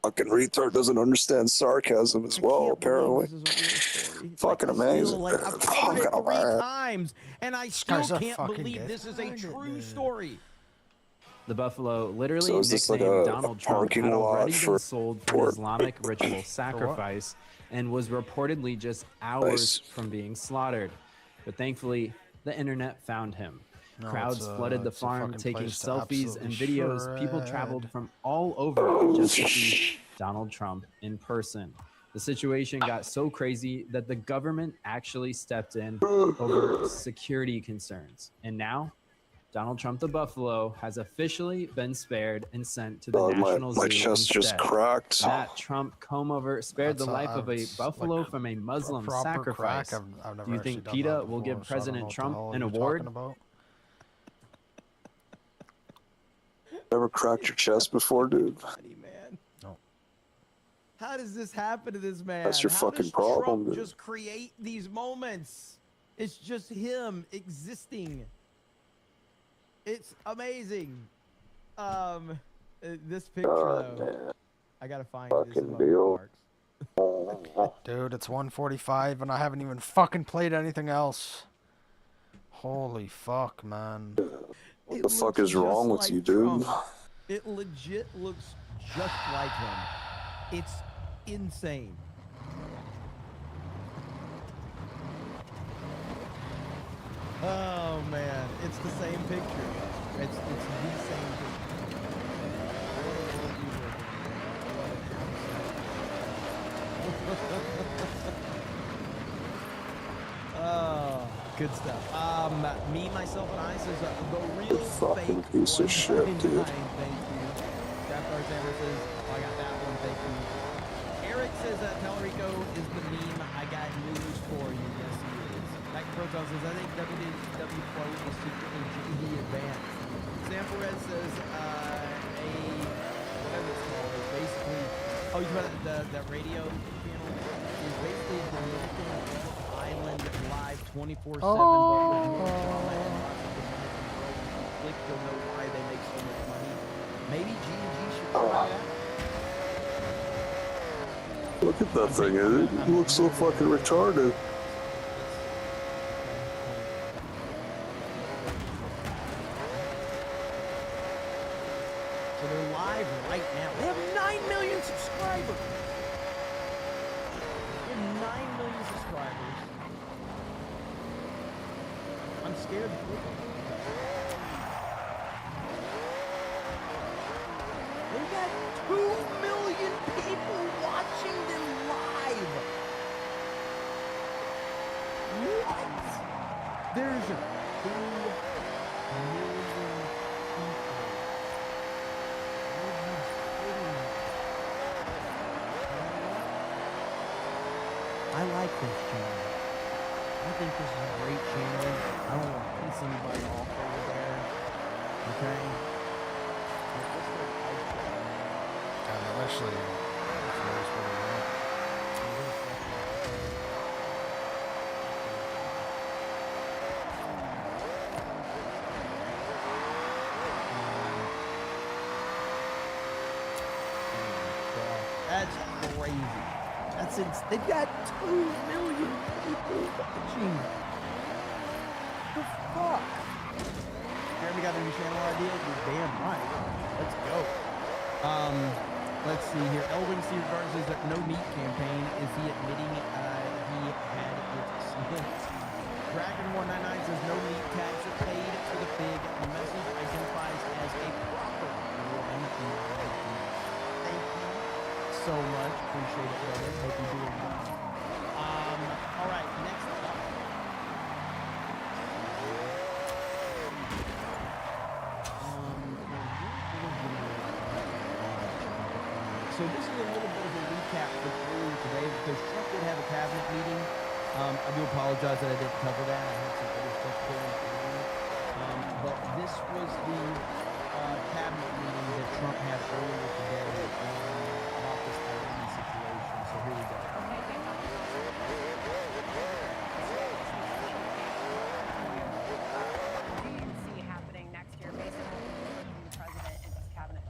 Fucking retard doesn't understand sarcasm as well, apparently. Fucking amazing. Like, I've covered it 3 times, and I still guy's a can't fucking believe this is a true story. The buffalo, literally So is this like nicknamed a Donald Trump, parking had lot already for been sold for an Islamic ritual sacrifice and was reportedly just hours from being slaughtered. But thankfully, the internet found him. No, Crowds flooded the it's a farm, fucking taking place to selfies and absolutely videos. People shred. traveled from all over just to see Donald Trump in person. The situation got so crazy that the government actually stepped in over security concerns. And now, Donald Trump the buffalo has officially been spared and sent to the National Zoo. My chest just instead. cracked. That Trump comb over spared That's the life of a it's buffalo like from a Muslim proper sacrifice. crack. I've never Do you actually think done PETA that will give before, so I don't President know Trump what the an hell you're award? talking about. Ever cracked your chest before, dude? No. How does this happen to this man? That's your How fucking does problem, Trump dude. just create these moments? It's just him existing. It's amazing. This picture though, I gotta find this Fucking among deal. marks. Dude, it's 1:45 and I haven't even fucking played anything else. Holy fuck, man. What the fuck is wrong with you, dude? It legit looks just like him. It's insane. Oh man, it's the same picture. It's the same picture. Oh, good stuff. Me, myself, and I says the real Fucking fake piece of shit, 199. dude. Thank you. Jeff Tarzana says, oh, I got that one. Thank you. Eric says Tellerico is the meme. I got news for you. Yes, he is. Mike Proton says, I think WW Pro is secretly GD advanced. Sam Perez says, whatever it's called, is basically, oh, you talking about that radio channel? Is basically a Dominican Island live 24/7. Click, you'll know why they make so much money. Maybe G&G should try that. Look at that thing. It looks so fucking retarded. So they're live right now. They have 9 million subscribers. They have 9 million subscribers. I'm scared to click on it. They got 2 million people watching them live. What? There's 2 million people. I like this channel. I think this is a great channel. I don't want to piss anybody off over there. Okay? I'm actually curious what it is. That's crazy. That's they've got 2 million people watching. The fuck? Jeremy got a new channel idea? You're damn right. Let's go. Let's see here. Elwin C. Regardless says that no meat campaign. Is he admitting he had it snipped? Dragon199 says no meat tax are paid for the pig. The message identifies as a proper one. Thank you so much. Appreciate it, brother. Hope you're doing well. All right, next up. So this is a little bit of a recap for earlier today because Trump did have a cabinet meeting. I do apologize that I didn't cover that. I had some other stuff going on. But this was the cabinet meeting that Trump had earlier today about this Iran situation. So here we go. What do you see happening next year based on the president and his cabinet?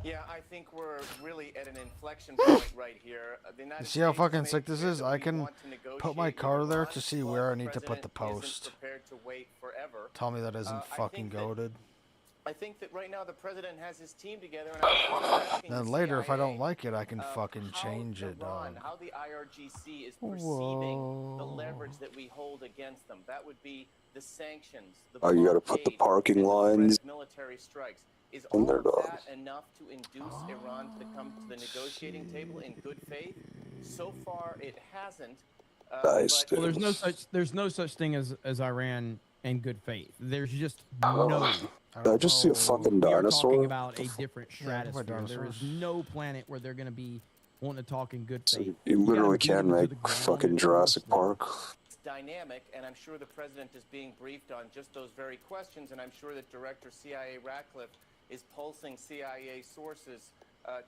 Yeah, I think we're really at an inflection point right here. You see how fucking sick this is? I can put my car there to see where I need to put the post. Tell me that isn't fucking goated. I think that right now the president has his team together, and Then later, if I don't like it, I can fucking change it, dog. how the IRGC is perceiving the leverage that we hold against them. That would be the sanctions, the Oh, you gotta put the parking lines military strikes. Is on all their of dogs. that enough to induce Iran to come to the negotiating table in good faith? So far, it hasn't. Nice. Well, there's no such thing as Iran in good faith. There's just no. Did I just see a fucking We are dinosaur? talking about a different Yeah, what stratosphere. There is no planet where they're going to be wanting to talk in good So faith. you literally can make fucking Jurassic Park. It's dynamic, and I'm sure the president is being briefed on just those very questions, and I'm sure that Director CIA Ratcliffe is pulsing CIA sources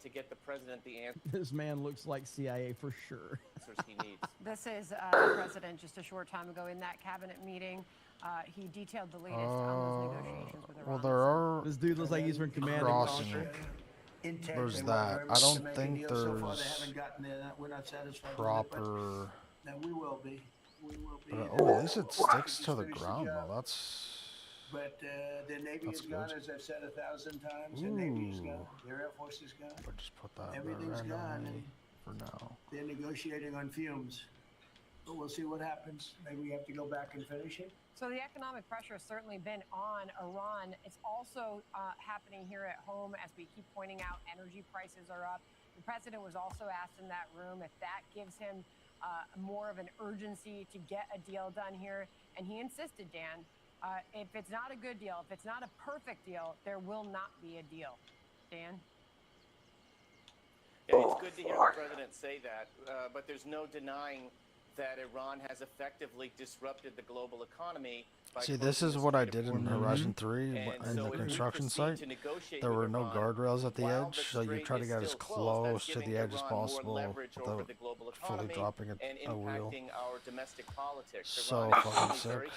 to get the president the answers This man looks like CIA for sure. he needs. This is the president just a short time ago in that cabinet meeting. He detailed the latest on those negotiations with Iran. Well, there are This dude looks like he's from Command and crossing Conquer. it. There's that. I don't think there's We're not satisfied proper. and we will be. We will be. Oh, at least it sticks to the ground, though. That's. But the Navy That's is gone, good. as I've said 1,000 times. The Navy is Ooh. gone. Their Air Force is gone. But just put that Everything's there gone. randomly And for now. they're negotiating on fumes. but we'll see what happens. Maybe we have to go back and finish it. So the economic pressure has certainly been on Iran. It's also happening here at home as we keep pointing out energy prices are up. The president was also asked in that room if that gives him more of an urgency to get a deal done here. And he insisted, Dan, if it's not a good deal, if it's not a perfect deal, there will not be a deal. Dan? Yeah, it's good to hear the president say that, but there's no denying that Iran has effectively disrupted the global economy. See, this is what I did in Horizon 3 in the construction site. There were no guardrails at the edge, so you try to get as close to the edge as possible without fully dropping a wheel. Our domestic politics. So fucking sick.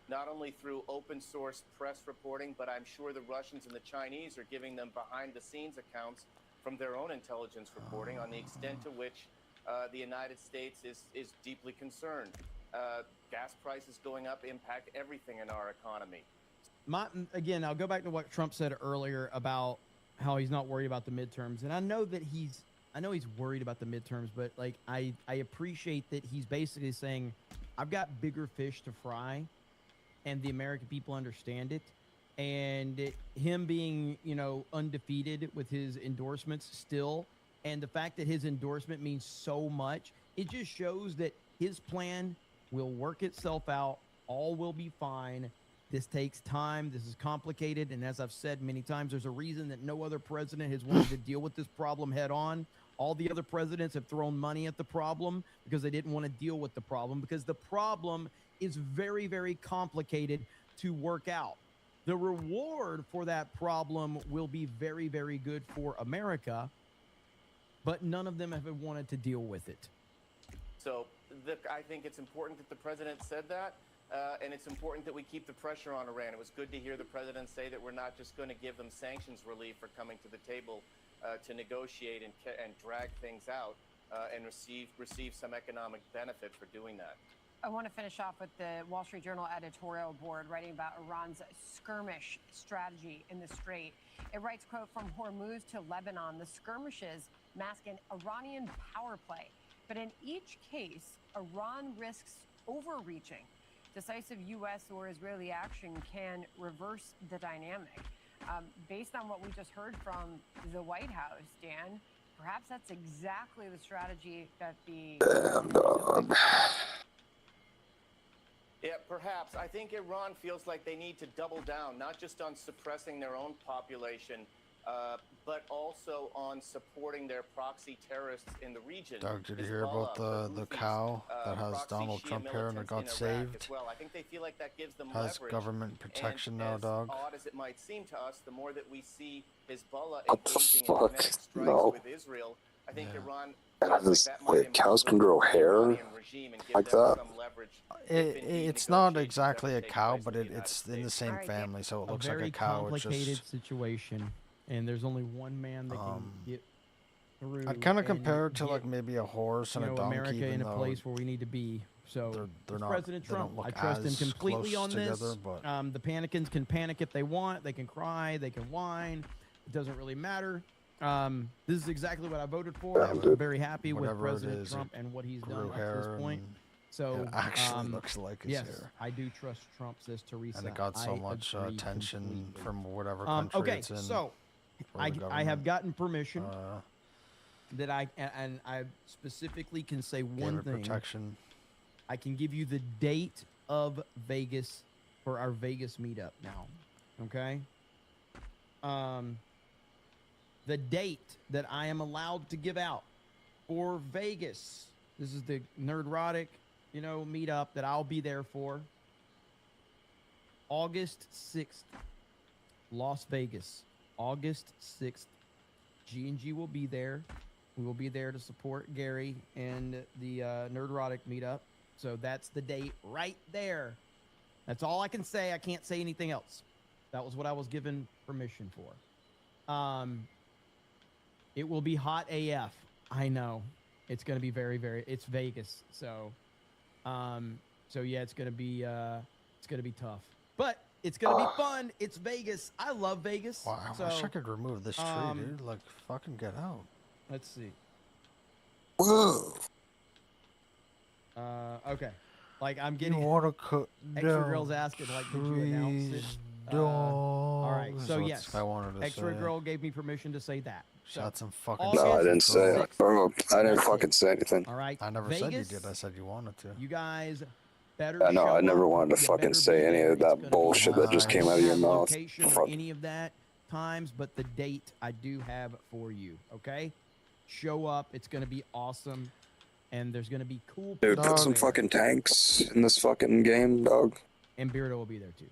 Not only through open source press reporting, but I'm sure the Russians and the Chinese are giving them behind the scenes accounts from their own intelligence reporting on the extent to which the United States is deeply concerned. Gas prices going up impact everything in our economy. Again, I'll go back to what Trump said earlier about how he's not worried about the midterms, and I know he's worried about the midterms, but like I appreciate that he's basically saying, I've got bigger fish to fry, and the American people understand it. And him being, undefeated with his endorsements still, and the fact that his endorsement means so much, it just shows that his plan will work itself out. All will be fine. This takes time. This is complicated. And as I've said many times, there's a reason that no other president has wanted to deal with this problem head on. All the other presidents have thrown money at the problem because they didn't want to deal with the problem, because the problem is very, very complicated to work out. The reward for that problem will be very, very good for America, but none of them have wanted to deal with it. So I think it's important that the president said that, and it's important that we keep the pressure on Iran. It was good to hear the president say that we're not just going to give them sanctions relief for coming to the table to negotiate and drag things out and receive some economic benefit for doing that. I want to finish off with the Wall Street Journal editorial board writing about Iran's skirmish strategy in the Strait. It writes, quote, from Hormuz to Lebanon, the skirmishes mask an Iranian power play. But in each case, Iran risks overreaching. Decisive U.S. or Israeli action can reverse the dynamic. Based on what we just heard from the White House, Dan, perhaps that's exactly the strategy that the... Yeah, perhaps. I think Iran feels like they need to double down, not just on suppressing their own population, but also on supporting their proxy terrorists in the region. Doug, did you hear about the cow that has Donald Trump hair and it got saved? Well, I think they feel like that gives them has leverage. Government protection now, Doug. As odd as it might seem to us, the more that we see Hezbollah engaging in kinetic strikes with Israel, I think Iran... cows can grow hair like that? It's not exactly a cow, but it's in the same family, so it looks like a cow. It's a very complicated situation, and there's only one man that can get through. I'd kind of compare it to like maybe a horse and a donkey. America in a place where we need to be. So they're not, President Trump, I trust him completely on this. The panicans can panic if they want. They can cry. They can whine. It doesn't really matter. This is exactly what I voted for. I'm very happy with President Trump and what he's done up to this point. So it actually looks like his hair. I do trust Trump, says Teresa. And it got so much attention from whatever country it's in. Okay, so I have gotten permission that I specifically can say one thing. Protection. I can give you the date of Vegas for our Vegas meetup now. Okay. The date that I am allowed to give out for Vegas. This is the Nerdrotic, meetup that I'll be there for. August 6th, Las Vegas. August 6th. G&G will be there. We will be there to support Gary and the Nerdrotic meetup. So that's the date right there. That's all I can say. I can't say anything else. That was what I was given permission for. It will be hot AF. I know. It's going to be very, very, it's Vegas. So yeah, it's going to be tough, but it's going to be fun. It's Vegas. I love Vegas. Wow, I wish I could remove this tree, dude. Like, fucking get out. Let's see. Whoa. Okay. Like I'm You getting want to cut extra down girls asking like, did you announce it? dogs. All right. That's So what yes, this guy wanted to extra say. girl gave me permission to say that. So, Shot some fucking. August No, I didn't say it. 6th. I didn't fucking say anything. All right. I never Vegas, said you did. I said you wanted to. you guys better I know. show I never up. wanted to You fucking better say be any there. of It's that gonna be bullshit that just awesome. came I out don't of your have mouth. location or Fuck. any of that times, but the date I do have for you. Okay, show up. It's gonna be awesome, and there's gonna be cool Dude, people put some there. fucking tanks in this fucking game, dog. And Beardo will be there too.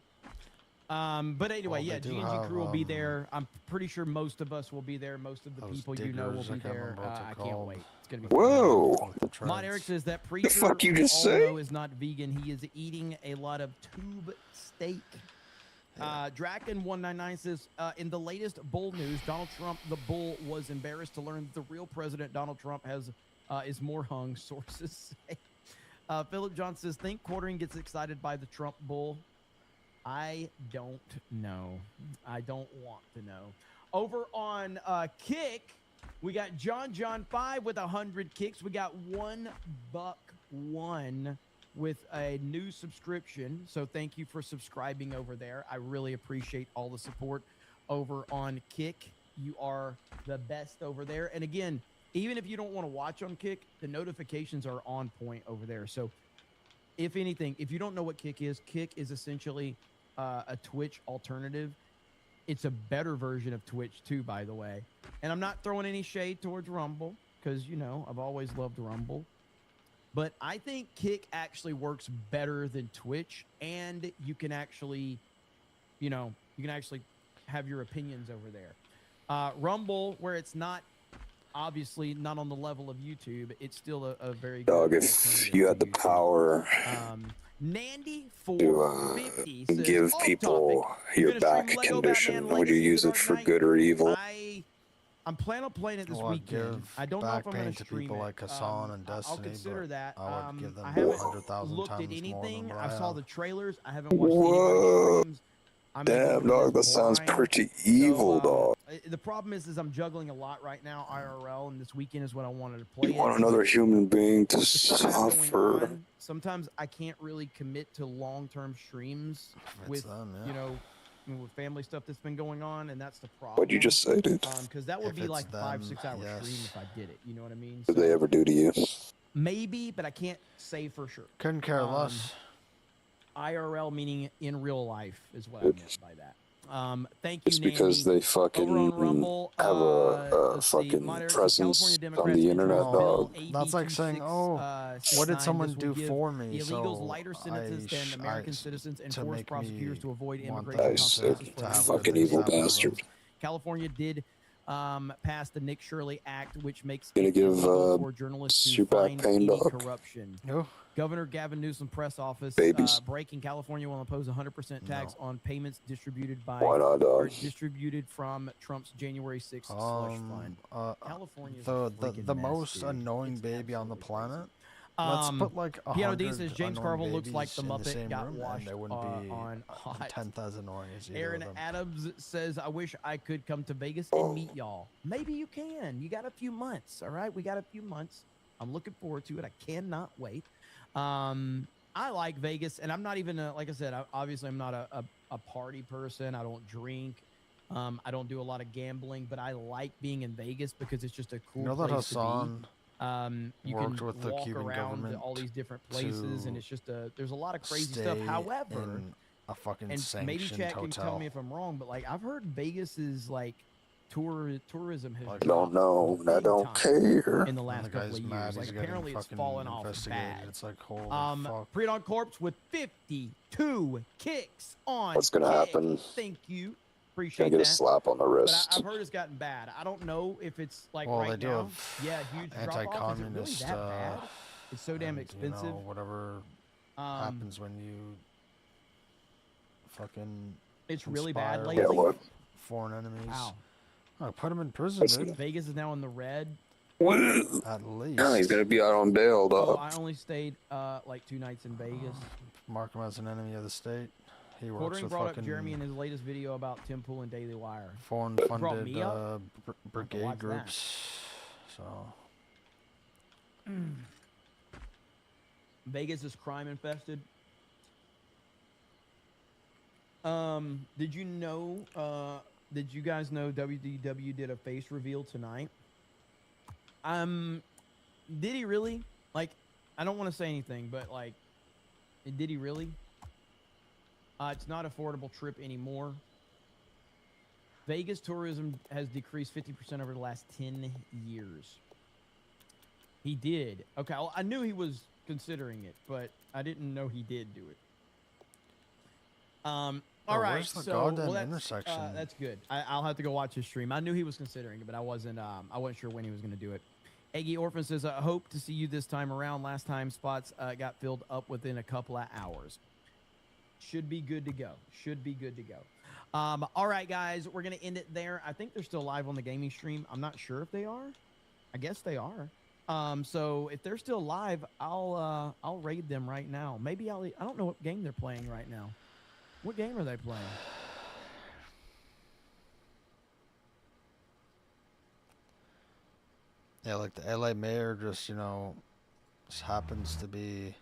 But anyway, Well, yeah, they do G&G have, crew will be there. I'm pretty sure most of us will be there. Most of the those people you know will diggers, I be can't there. remember what they're I can't called. wait. It's gonna be Whoa. Mod Eric says that The preacher fuck you we just all say? know is not vegan. He is eating a lot of tube steak. Draken199 says, in the latest bull news, Donald Trump, the bull, was embarrassed to learn that the real president, Donald Trump, is more hung, sources say. Philip John says, think quartering gets excited by the Trump bull. I don't know. I don't want to know. Over on Kick, we got John 5 with 100 kicks. We got $1 with a new subscription. So thank you for subscribing over there. I really appreciate all the support over on Kick. You are the best over there. And again, even if you don't want to watch on Kick, the notifications are on point over there. So if anything, if you don't know what Kick is essentially a Twitch alternative. It's a better version of Twitch too, by the way. And I'm not throwing any shade towards Rumble because, you know, I've always loved Rumble. But I think Kick actually works better than Twitch, and you can actually, you know, have your opinions over there. Rumble, where it's not obviously not on the level of YouTube, it's still a very good Dog, if you had the power Nandy to 450 says, give off people topic, your you're gonna back stream Lego condition, Batman would you Legacy use The it Dark for Knight? good or evil? I'm planning on playing it this Well, I'd weekend. give I don't know back if I'm going pain to to stream people it. like Hassan and I'll Destiny, consider but that. I would give them I haven't 100,000 looked at times more than anything. what I I saw have. the trailers. I haven't watched anybody's streams. I'm gonna go Damn, into dog, that this sounds blind. pretty evil, dog. The problem is I'm juggling a lot right now, IRL, and this weekend is when I wanted to play You it. want another human being to With the stuff I have going suffer. on, sometimes I can't really commit to long-term streams with, you know, with family stuff that's been going on, and that's the problem. What'd you just say, dude? Because that would If be it's like them, 5-6 hour yes. stream if I did it. You know what I mean? Did they ever do to you? Maybe, but I can't say for sure. Couldn't care less. IRL meaning in real life is what I meant by that. Thank you, It's because Nandy. they fucking Over on Rumble, have a let's see, fucking Moderator says presence California on Democrats the introduced internet, Bill dog. AB That's like saying, oh, what did 2669. someone This will do give for me? illegals So lighter sentences than American citizens and to force make prosecutors me to avoid want immigration them consequences to for have illegal good Fucking things evil happen to them. bastard. California did pass the Nick Shirley Act, which makes Gonna it give illegal for journalists to your back find pain, any dog. corruption. No. Governor Gavin Newsom press office Babies. breaking California will impose 100% tax on payments distributed by Why not, dog? or distributed from Trump's January 6th slush fund. California's the most annoying baby on the planet. Let's put like Piano D 100 says James annoying Carville looks like the babies in Muppet same got room, washed and there wouldn't be on hot. 10,000 annoying as either Aaron of them. Adams says, I wish I could come to Vegas and meet y'all. Maybe you can. You got a few months, all right? We got a few months. I'm looking forward to it. I cannot wait. I like Vegas, and I'm not even, like I said, obviously I'm not a party person. I don't drink. I don't do a lot of gambling, but I like being in Vegas because it's just a cool You know that place to Hassan be. You worked can with the walk Cuban around government all these different places, to and it's just there's a lot of crazy stuff. stay However, in a fucking and maybe sanctioned chat can hotel. tell me if I'm wrong, but like I've heard Vegas is like tourism has I don't know. I don't care. in the last couple of years. Like apparently it's fallen off bad. It's like, holy fuck. Predon Corpse with 52 kicks on. What's gonna Kick. happen? Thank you. Gonna Appreciate get that. a slap on the But wrist. I've heard it's gotten bad. I don't know if it's like Well, right they do now. have Yeah, huge drop off. Is it really anti-communist, that bad? It's so damn and, expensive. You know, whatever happens when you fucking It's really bad conspire lately. with foreign enemies. Wow. Oh, put him in prison, dude. Vegas is now in the red. At least. No, he's gonna be out on bail, Oh, dog. I only stayed like 2 nights in Vegas. Mark him as an enemy of the state. He works Quartering with brought fucking up Jeremy in his latest video about Tim Pool and Daily Wire. foreign Brought funded me up? brigade watch that. groups. So Vegas is crime infested. Did you know? Did you guys know WDW did a face reveal tonight? Did he really? Like, I don't want to say anything, but like, did he really? It's not affordable trip anymore. Vegas tourism has decreased 50% over the last 10 years. He did. Okay, well, I knew he was considering it, but I didn't know he did do it. All right, where's the so goddamn that's, intersection? that's good. I'll have to go watch his stream. I knew he was considering it, but I wasn't sure when he was going to do it. Eggy Orphan says, I hope to see you this time around. Last time spots got filled up within a couple of hours. Should be good to go. Should be good to go. All right, guys, we're going to end it there. I think they're still live on the gaming stream. I'm not sure if they are. I guess they are. So if they're still live, I'll raid them right now. Maybe I don't know what game they're playing right now. What game are they playing? Yeah, like the LA mayor just, just happens to be,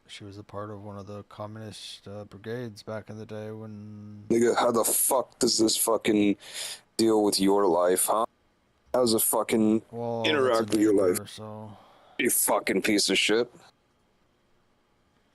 she was a part of one of the communist brigades back in the day when... Nigga, how the fuck does this fucking deal with your life, huh? How does it fucking interact with your life? So... You fucking piece of shit.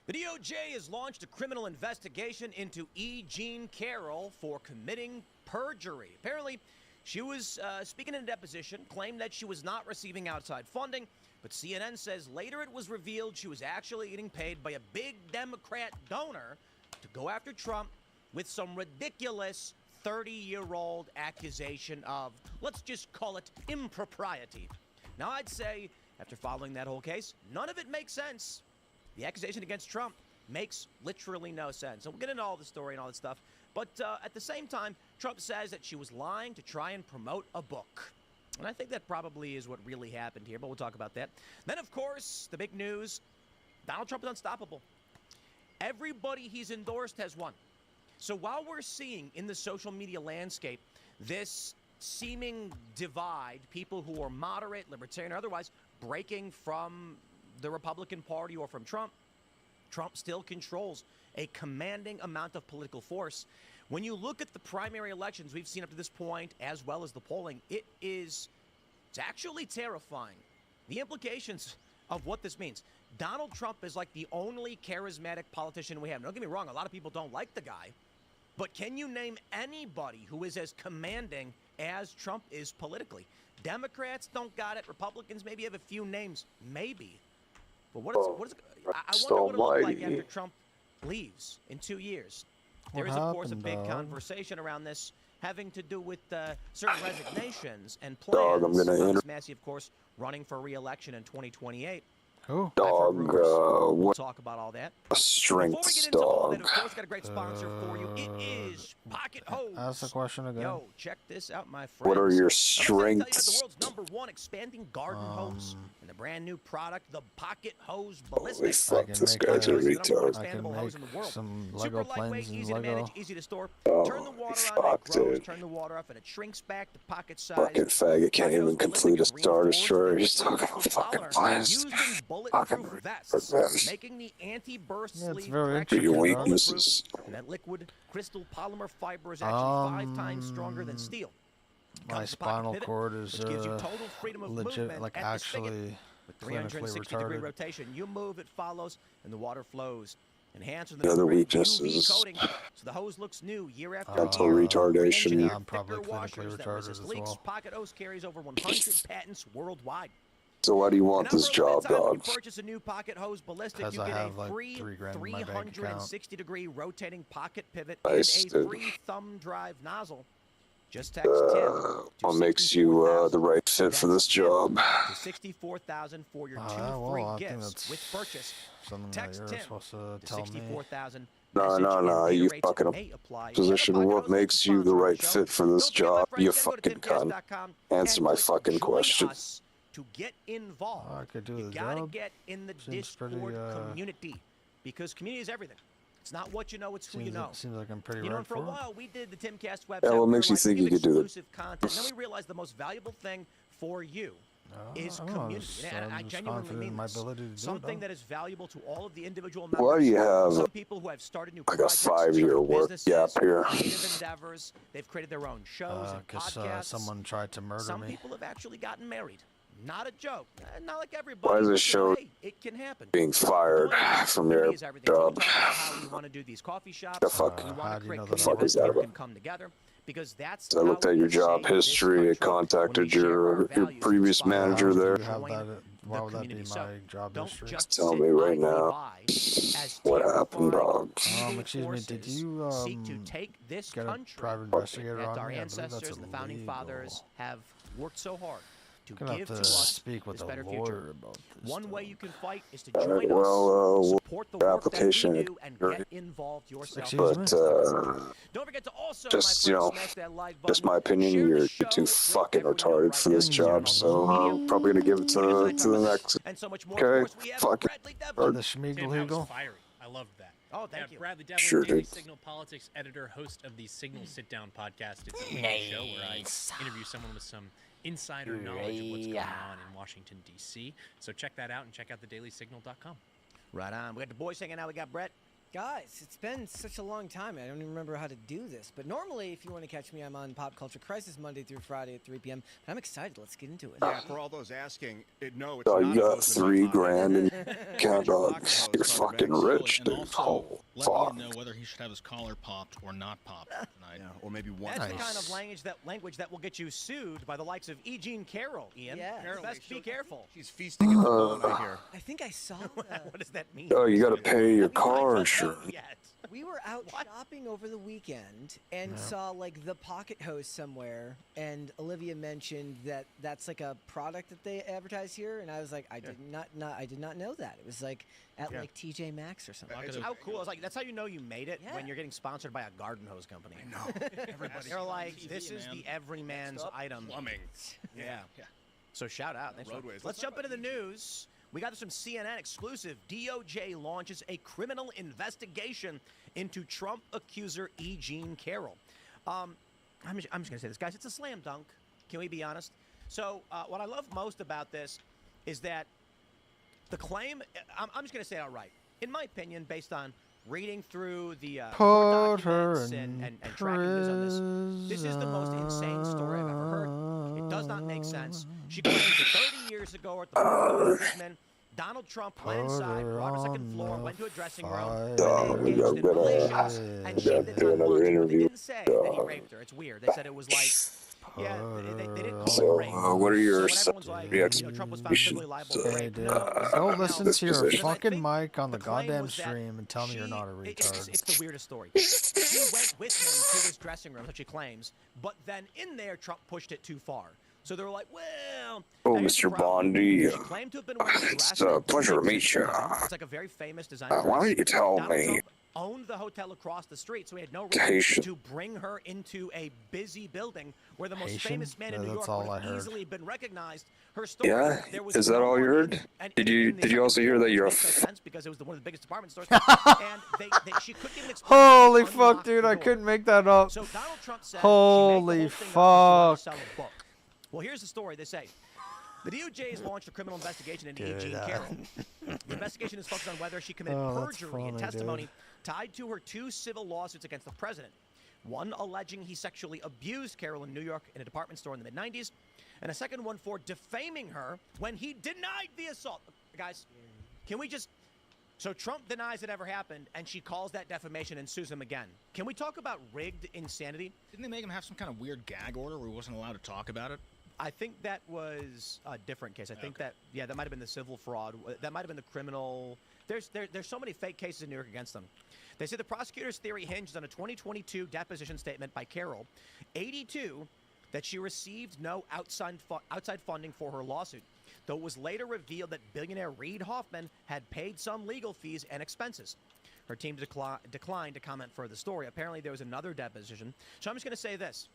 The DOJ has launched a criminal investigation into E. Jean Carroll for committing perjury. Apparently, she was speaking in a deposition, claimed that she was not receiving outside funding, but CNN says later it was revealed she was actually getting paid by a big Democrat donor to go after Trump with some ridiculous 30-year-old accusation of, let's just call it, impropriety. Now, I'd say, after following that whole case, none of it makes sense. The accusation against Trump makes literally no sense. And we'll get into all the story and all that stuff. But at the same time, Trump says that she was lying to try and promote a book. And I think that probably is what really happened here, but we'll talk about that. Then, of course, the big news, Donald Trump is unstoppable. Everybody he's endorsed has won. So while we're seeing in the social media landscape this seeming divide, people who are moderate, libertarian, or otherwise, breaking from the Republican Party or from Trump, Trump still controls a commanding amount of political force. When you look at the primary elections we've seen up to this point, as well as the polling, it's actually terrifying. The implications of what this means. Donald Trump is like the only charismatic politician we have. Don't get me wrong, a lot of people don't like the guy. But can you name anybody who is as commanding as Trump is politically? Democrats don't got it. Republicans maybe have a few names. Maybe. But I wonder what it'll look like after Trump leaves in 2 years. There is, of course, a big conversation around this having to do with certain resignations and plans. Massey, of course, running for re-election in 2028. Who? Dog, we'll talk about all that. A strength dog. Of course, got a great sponsor for you. It is Pocket Hose. Ask the question again. Yo, check this out, my friends. What are your The strengths? world's #1 expanding garden hose and the brand new product, the Pocket Hose Ballistic. Holy fuck, this guy's a retard. I can make some Lego planes in easy Lego. to manage, easy to store. Oh, Turn the water fuck, on, it grows, dude. turn the water off, and it shrinks back to pocket size. Fucking faggot can't even complete a Star Destroyer. He's talking about fucking planes. Used in bulletproof vests, making the anti-burst sleeve Your weaknesses. and that liquid crystal polymer fiber is actually 5 times stronger than steel. My spinal cord is which gives you total freedom of legit, movement like at the spigot. actually With clinically 360-degree retarded. rotation, you move, it follows, and the water flows. Enhanced with The other upgraded weakness UV is coating, so the hose looks new year after mental year. retardation. Engineered I'm probably thicker clinically washers that retarded resist as leaks. well. Pocket Hose carries over 100 patents worldwide. So why do you want this job, When dog? you purchase a new Pocket Hose Ballistic, Because you I get have, a like, free $3 grand in my bank account. 360-degree rotating pocket pivot Nice, and a dude. free thumb drive nozzle. Just text Tim What makes you the right fit for this job? to 64,000 for your 2 free I think gifts that's with purchase. something Text that Tim you're supposed to to tell me. 64,000. No, you fucking position. What makes you the right fit for this job? You fucking cunt. Answer my fucking question. To get involved, I could do you the gotta job. get in the Seems Discord pretty, community, because community is everything. It's not what you know, it's who you know. Seems like I'm pretty You know, right and for a for it. while, we did the Timcast website. Yeah, what we makes were you like, think we you give could do that? exclusive content. And then we realized the most valuable thing for you is I don't know, community. And I I'm just genuinely confident in mean my this. ability to do it, Something though. that is valuable to all of the individual members. Why do you have some people who have started new like a projects, 5-year started work gap businesses, here? creative endeavors. They've created their own shows and Because podcasts. someone tried to murder Some me. people have actually gotten married. Not a joke. Not like everybody. Why is but, this you know, show hey, it can happen. being fired from your Community is everything. So we job? talk about how we want to do these coffee shops. The fuck? We want to create The community fuck is events that where people about? can come together. Because that's I looked how at your we job save this history. It country. When we contacted share our your values and previous inspire manager others to there. join Why the would that be community. my So job don't history? just Tell sit me right idly now by as what happened, terrifying dog. evil Excuse me, did forces you seek to take this get a country private investigator that on our me? I believe that's ancestors and the founding illegal. fathers have worked so hard to Gonna give have to to us speak with this a better lawyer future. about this. One way you can fight is to All right, join us, well, support the your work that we application, do, and get involved yourself. but Don't forget to also, just my you friends, know, smash that like just button. my opinion. Share the You're show too with fucking everyone you know retarded right for now. this You can share it job, on social media. so I'm probably gonna give it to the next. And so much more. Of Okay, course, we have fuck Bradley The Devlin. Schmiegel Tim, that was Eagle? fiery. I loved that. Oh, thank you. Bradley Devlin, Sure Daily did. Signal Politics editor, host of the Signal Sit Down podcast. It's a weekly show where I interview someone with some insider knowledge of what's going on in Washington, D.C. So check that out and check out thedailysignal.com. Right on. We got the boys hanging out. We got Brett. Guys, it's been such a long time. I don't even remember how to do this. But normally, if you want to catch me, I'm on Pop Culture Crisis Monday through Friday at 3 p.m. But I'm excited. Let's get into it. Yeah, for all those asking, no, it's Oh, not you got hosted by $3 Pocket. grand in account, dog. Pocket You're host fucking Banks. rich, And dude. also, Oh, let fuck. Ian know whether he should have his collar popped or not popped tonight. Yeah, or maybe one. That's the kind of language that will get you sued by the likes of E. Jean Carroll, Ian. Yeah. Best be careful. He's feasting at the bone, I hear. I think I saw What does that mean? Oh, you gotta pay your car insurance. We were out shopping over the weekend and saw like the Pocket Hose somewhere, and Olivia mentioned that that's like a product that they advertise here, and I was like, I did not know that. It was like at like TJ Maxx or something. How cool. It's like, that's how you know you made it when you're getting sponsored by a garden hose company. I know. They're like, this is the everyman's item. Plumbing. Yeah. So shout out. Thanks Let's jump into the news. We got this from CNN exclusive. DOJ launches a criminal investigation into Trump accuser E. Jean Carroll. I'm just going to say this, guys. It's a slam dunk. Can we be honest? So what I love most about this is that the claim, I'm just going to say it outright. In my opinion, based on reading through the court documents and tracking news on this is the most insane story I've ever heard. It does not make sense. She claims that 30 years ago at the Richmond, Donald Trump went inside, brought her to the second floor, went to a dressing room, and they engaged in relations, and she did do another interview. They didn't say that he raped her. It's weird. They said it was like, yeah, they didn't call it rape. What are your So when everyone's like, Trump was found civilly liable for rape. Don't listen to your position. fucking mic on the claim goddamn was that stream and tell me you're not a retard. It's the weirdest story. She went with him to this dressing room, which she claims, but then in there, Trump pushed it too far. So they were like, well... Oh, Mr. Bondi. She claimed to have been wearing a dress. It's a pleasure to meet you. It's like a very famous designer. Why don't you tell Donald me? Trump owned the hotel across the street, so he had no reason Haitian. to bring her into a busy building where the most Haitian? famous man in New That's York all would I have heard. easily been recognized. Her story, Yeah? there was Is that no all you one heard? in- and Did in you the also hear that you're a makes no sense because it was one of the biggest department stores, and she couldn't even explain Holy how they fuck, unlocked dude! the I door. couldn't make that up. So Donald Trump said Holy she made the whole thing up 'cause she wanted to fuck! sell a book. Well, here's the story. They say the DOJ has launched a criminal investigation into Dude, E. Jean Carroll. The investigation is focused on whether she committed that's perjury in funny, testimony dude. tied to her two civil lawsuits against the president. One alleging he sexually abused Carroll in New York in a department store in the mid-'90s, and a second one for defaming her when he denied the assault. Guys, can we just... So Trump denies it ever happened, and she calls that defamation and sues him again. Can we talk about rigged insanity? Didn't they make him have some kind of weird gag order where he wasn't allowed to talk about it? I think that was a different case. I think that might have been the civil fraud. That might have been the criminal. There's so many fake cases in New York against them. They say the prosecutor's theory hinged on a 2022 deposition statement by Carroll, 82, that she received no outside funding for her lawsuit, though it was later revealed that billionaire Reid Hoffman had paid some legal fees and expenses. Her team declined to comment further the story. Apparently, there was another deposition. So I'm just going to say this.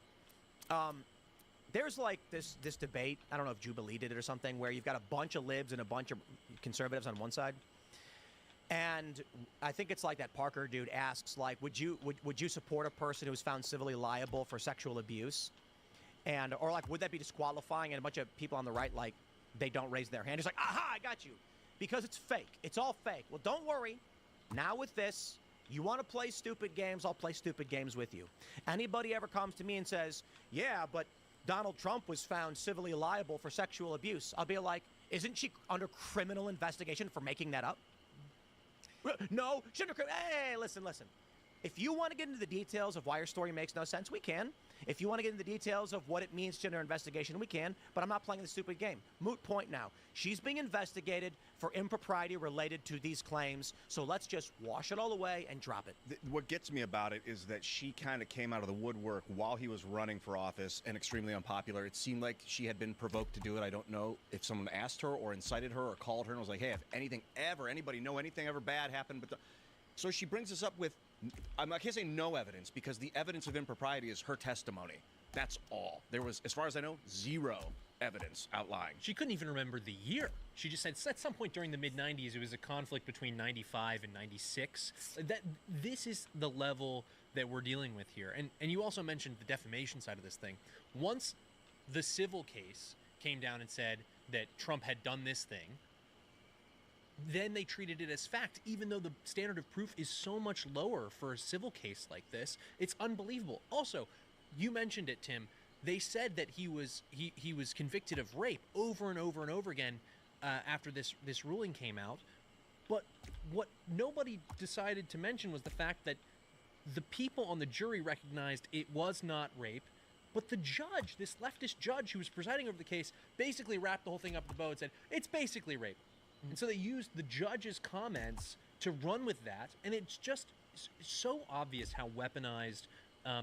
There's like this debate, I don't know if Jubilee did it or something, where you've got a bunch of libs and a bunch of conservatives on one side. And I think it's like that Parker dude asks, like, would you support a person who was found civilly liable for sexual abuse? And or like, would that be disqualifying? And a bunch of people on the right like they don't raise their hand. It's like, aha, I got you. Because it's fake. It's all fake. Well, don't worry. Now with this, you want to play stupid games, I'll play stupid games with you. Anybody ever comes to me and says, yeah, but Donald Trump was found civilly liable for sexual abuse, I'll be like, isn't she under criminal investigation for making that up? No, she's under criminal. Hey, listen. If you want to get into the details of why your story makes no sense, we can. If you want to get into the details of what it means to under investigation, we can. But I'm not playing the stupid game. Moot point now. She's being investigated for impropriety related to these claims. So let's just wash it all away and drop it. What gets me about it is that she kind of came out of the woodwork while he was running for office and extremely unpopular. It seemed like she had been provoked to do it. I don't know if someone asked her or incited her or called her and was like, hey, if anybody know anything ever bad happened. So she brings us up with, I can't say no evidence, because the evidence of impropriety is her testimony. That's all. There was, as far as I know, zero evidence outlying. She couldn't even remember the year. She just said at some point during the mid-90s, it was a conflict between 95 and 96. This is the level that we're dealing with here. And you also mentioned the defamation side of this thing. Once the civil case came down and said that Trump had done this thing, then they treated it as fact, even though the standard of proof is so much lower for a civil case like this. It's unbelievable. Also, you mentioned it, Tim. They said that he was convicted of rape over and over and over again after this ruling came out. But what nobody decided to mention was the fact that the people on the jury recognized it was not rape, but the judge, this leftist judge who was presiding over the case, basically wrapped the whole thing up in the bow and said, it's basically rape. And so they used the judge's comments to run with that, and it's just so obvious how weaponized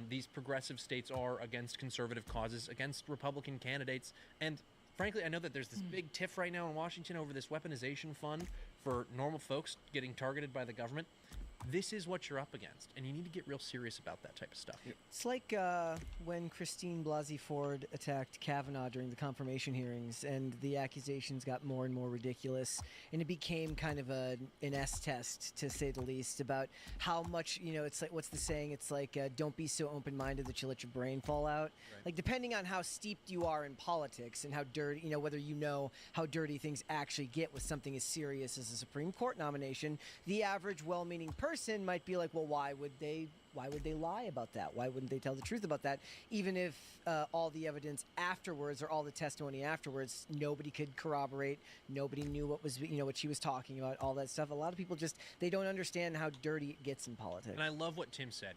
these progressive states are against conservative causes, against Republican candidates. And frankly, I know that there's this big tiff right now in Washington over this weaponization fund for normal folks getting targeted by the government. This is what you're up against, and you need to get real serious about that type of stuff. It's like when Christine Blasey Ford attacked Kavanaugh during the confirmation hearings, and the accusations got more and more ridiculous, and it became kind of an S test, to say the least, about how much, it's like, what's the saying? It's like, don't be so open-minded that you let your brain fall out. Right. Like, depending on how steeped you are in politics and how dirty, whether you know how dirty things actually get with something as serious as a Supreme Court nomination, the average well-meaning person might be like, well, why would they lie about that? Why wouldn't they tell the truth about that? Even if all the evidence afterwards or all the testimony afterwards, nobody could corroborate, nobody knew what she was talking about, all that stuff. A lot of people they don't understand how dirty it gets in politics. And I love what Tim said.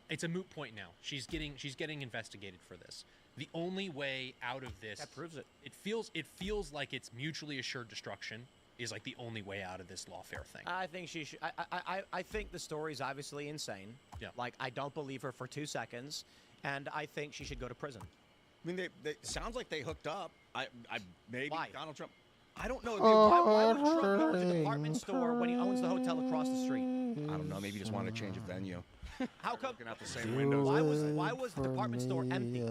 It's a moot point now. She's getting investigated for this. The only way out of this, that proves it. It feels like it's mutually assured destruction is like the only way out of this lawfare thing. I think she should. I think the story's obviously insane. Yeah. Like, I don't believe her for 2 seconds, and I think she should go to prison. I mean, they sounds like they hooked up. Maybe Why? Donald Trump. I don't know. Why would Trump go to the department store when he owns the hotel across the street? I don't know. Maybe he just wanted to change a venue. How come? Looking out the same windows. Why was the department store empty?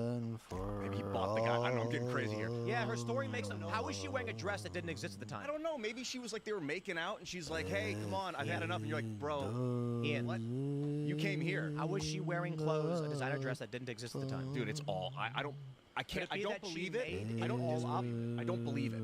Maybe he bought the guy. I don't know. I'm getting crazy here. Yeah, her story makes sense. How was she wearing a dress that didn't exist at the time? I don't know. Maybe she was like, they were making out, and she's like, hey, come on, I've had enough. And you're like, bro, Ian, what? You came here. How was she wearing clothes, a designer dress that didn't exist at the time? Dude, it's all. I don't believe it. I don't believe it.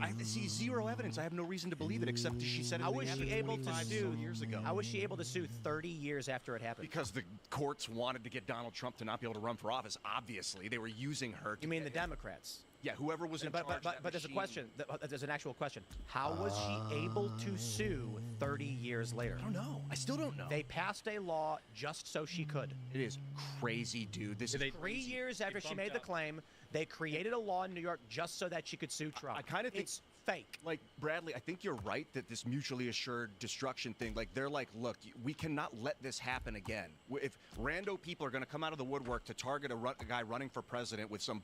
I see zero evidence. I have no reason to believe it except she said it. How was she able to sue years ago? How was she able to sue 30 years after it happened? Because the courts wanted to get Donald Trump to not be able to run for office. Obviously, they were using her. You mean the Democrats? Yeah, whoever was in charge. But there's a question. There's an actual question. How was she able to sue 30 years later? I don't know. I still don't know. They passed a law just so she could. It is crazy, dude. This is 3 years after she made the claim. They created a law in New York just so that she could sue Trump. I kind of think it's fake. Like, Bradley, I think you're right that this mutually assured destruction thing, like, they're like, look, we cannot let this happen again. If rando people are going to come out of the woodwork to target a guy running for president with some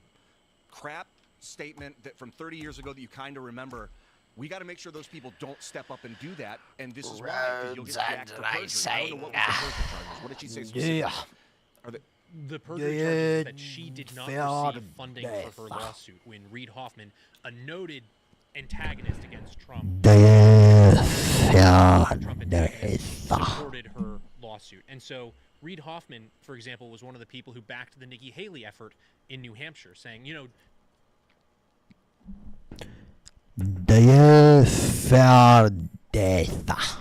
crap statement that from 30 years ago that you kind of remember, we got to make sure those people don't step up and do that. And this is why you'll get jacked for perjury. I don't know what was the perjury charges. What did she say specifically? Yeah. The perjury charges that she did not receive funding for her lawsuit when Reid Hoffman, a noted antagonist against Trump, supported her lawsuit. And so Reid Hoffman, for example, was one of the people who backed the Nikki Haley effort in New Hampshire, saying, verdad.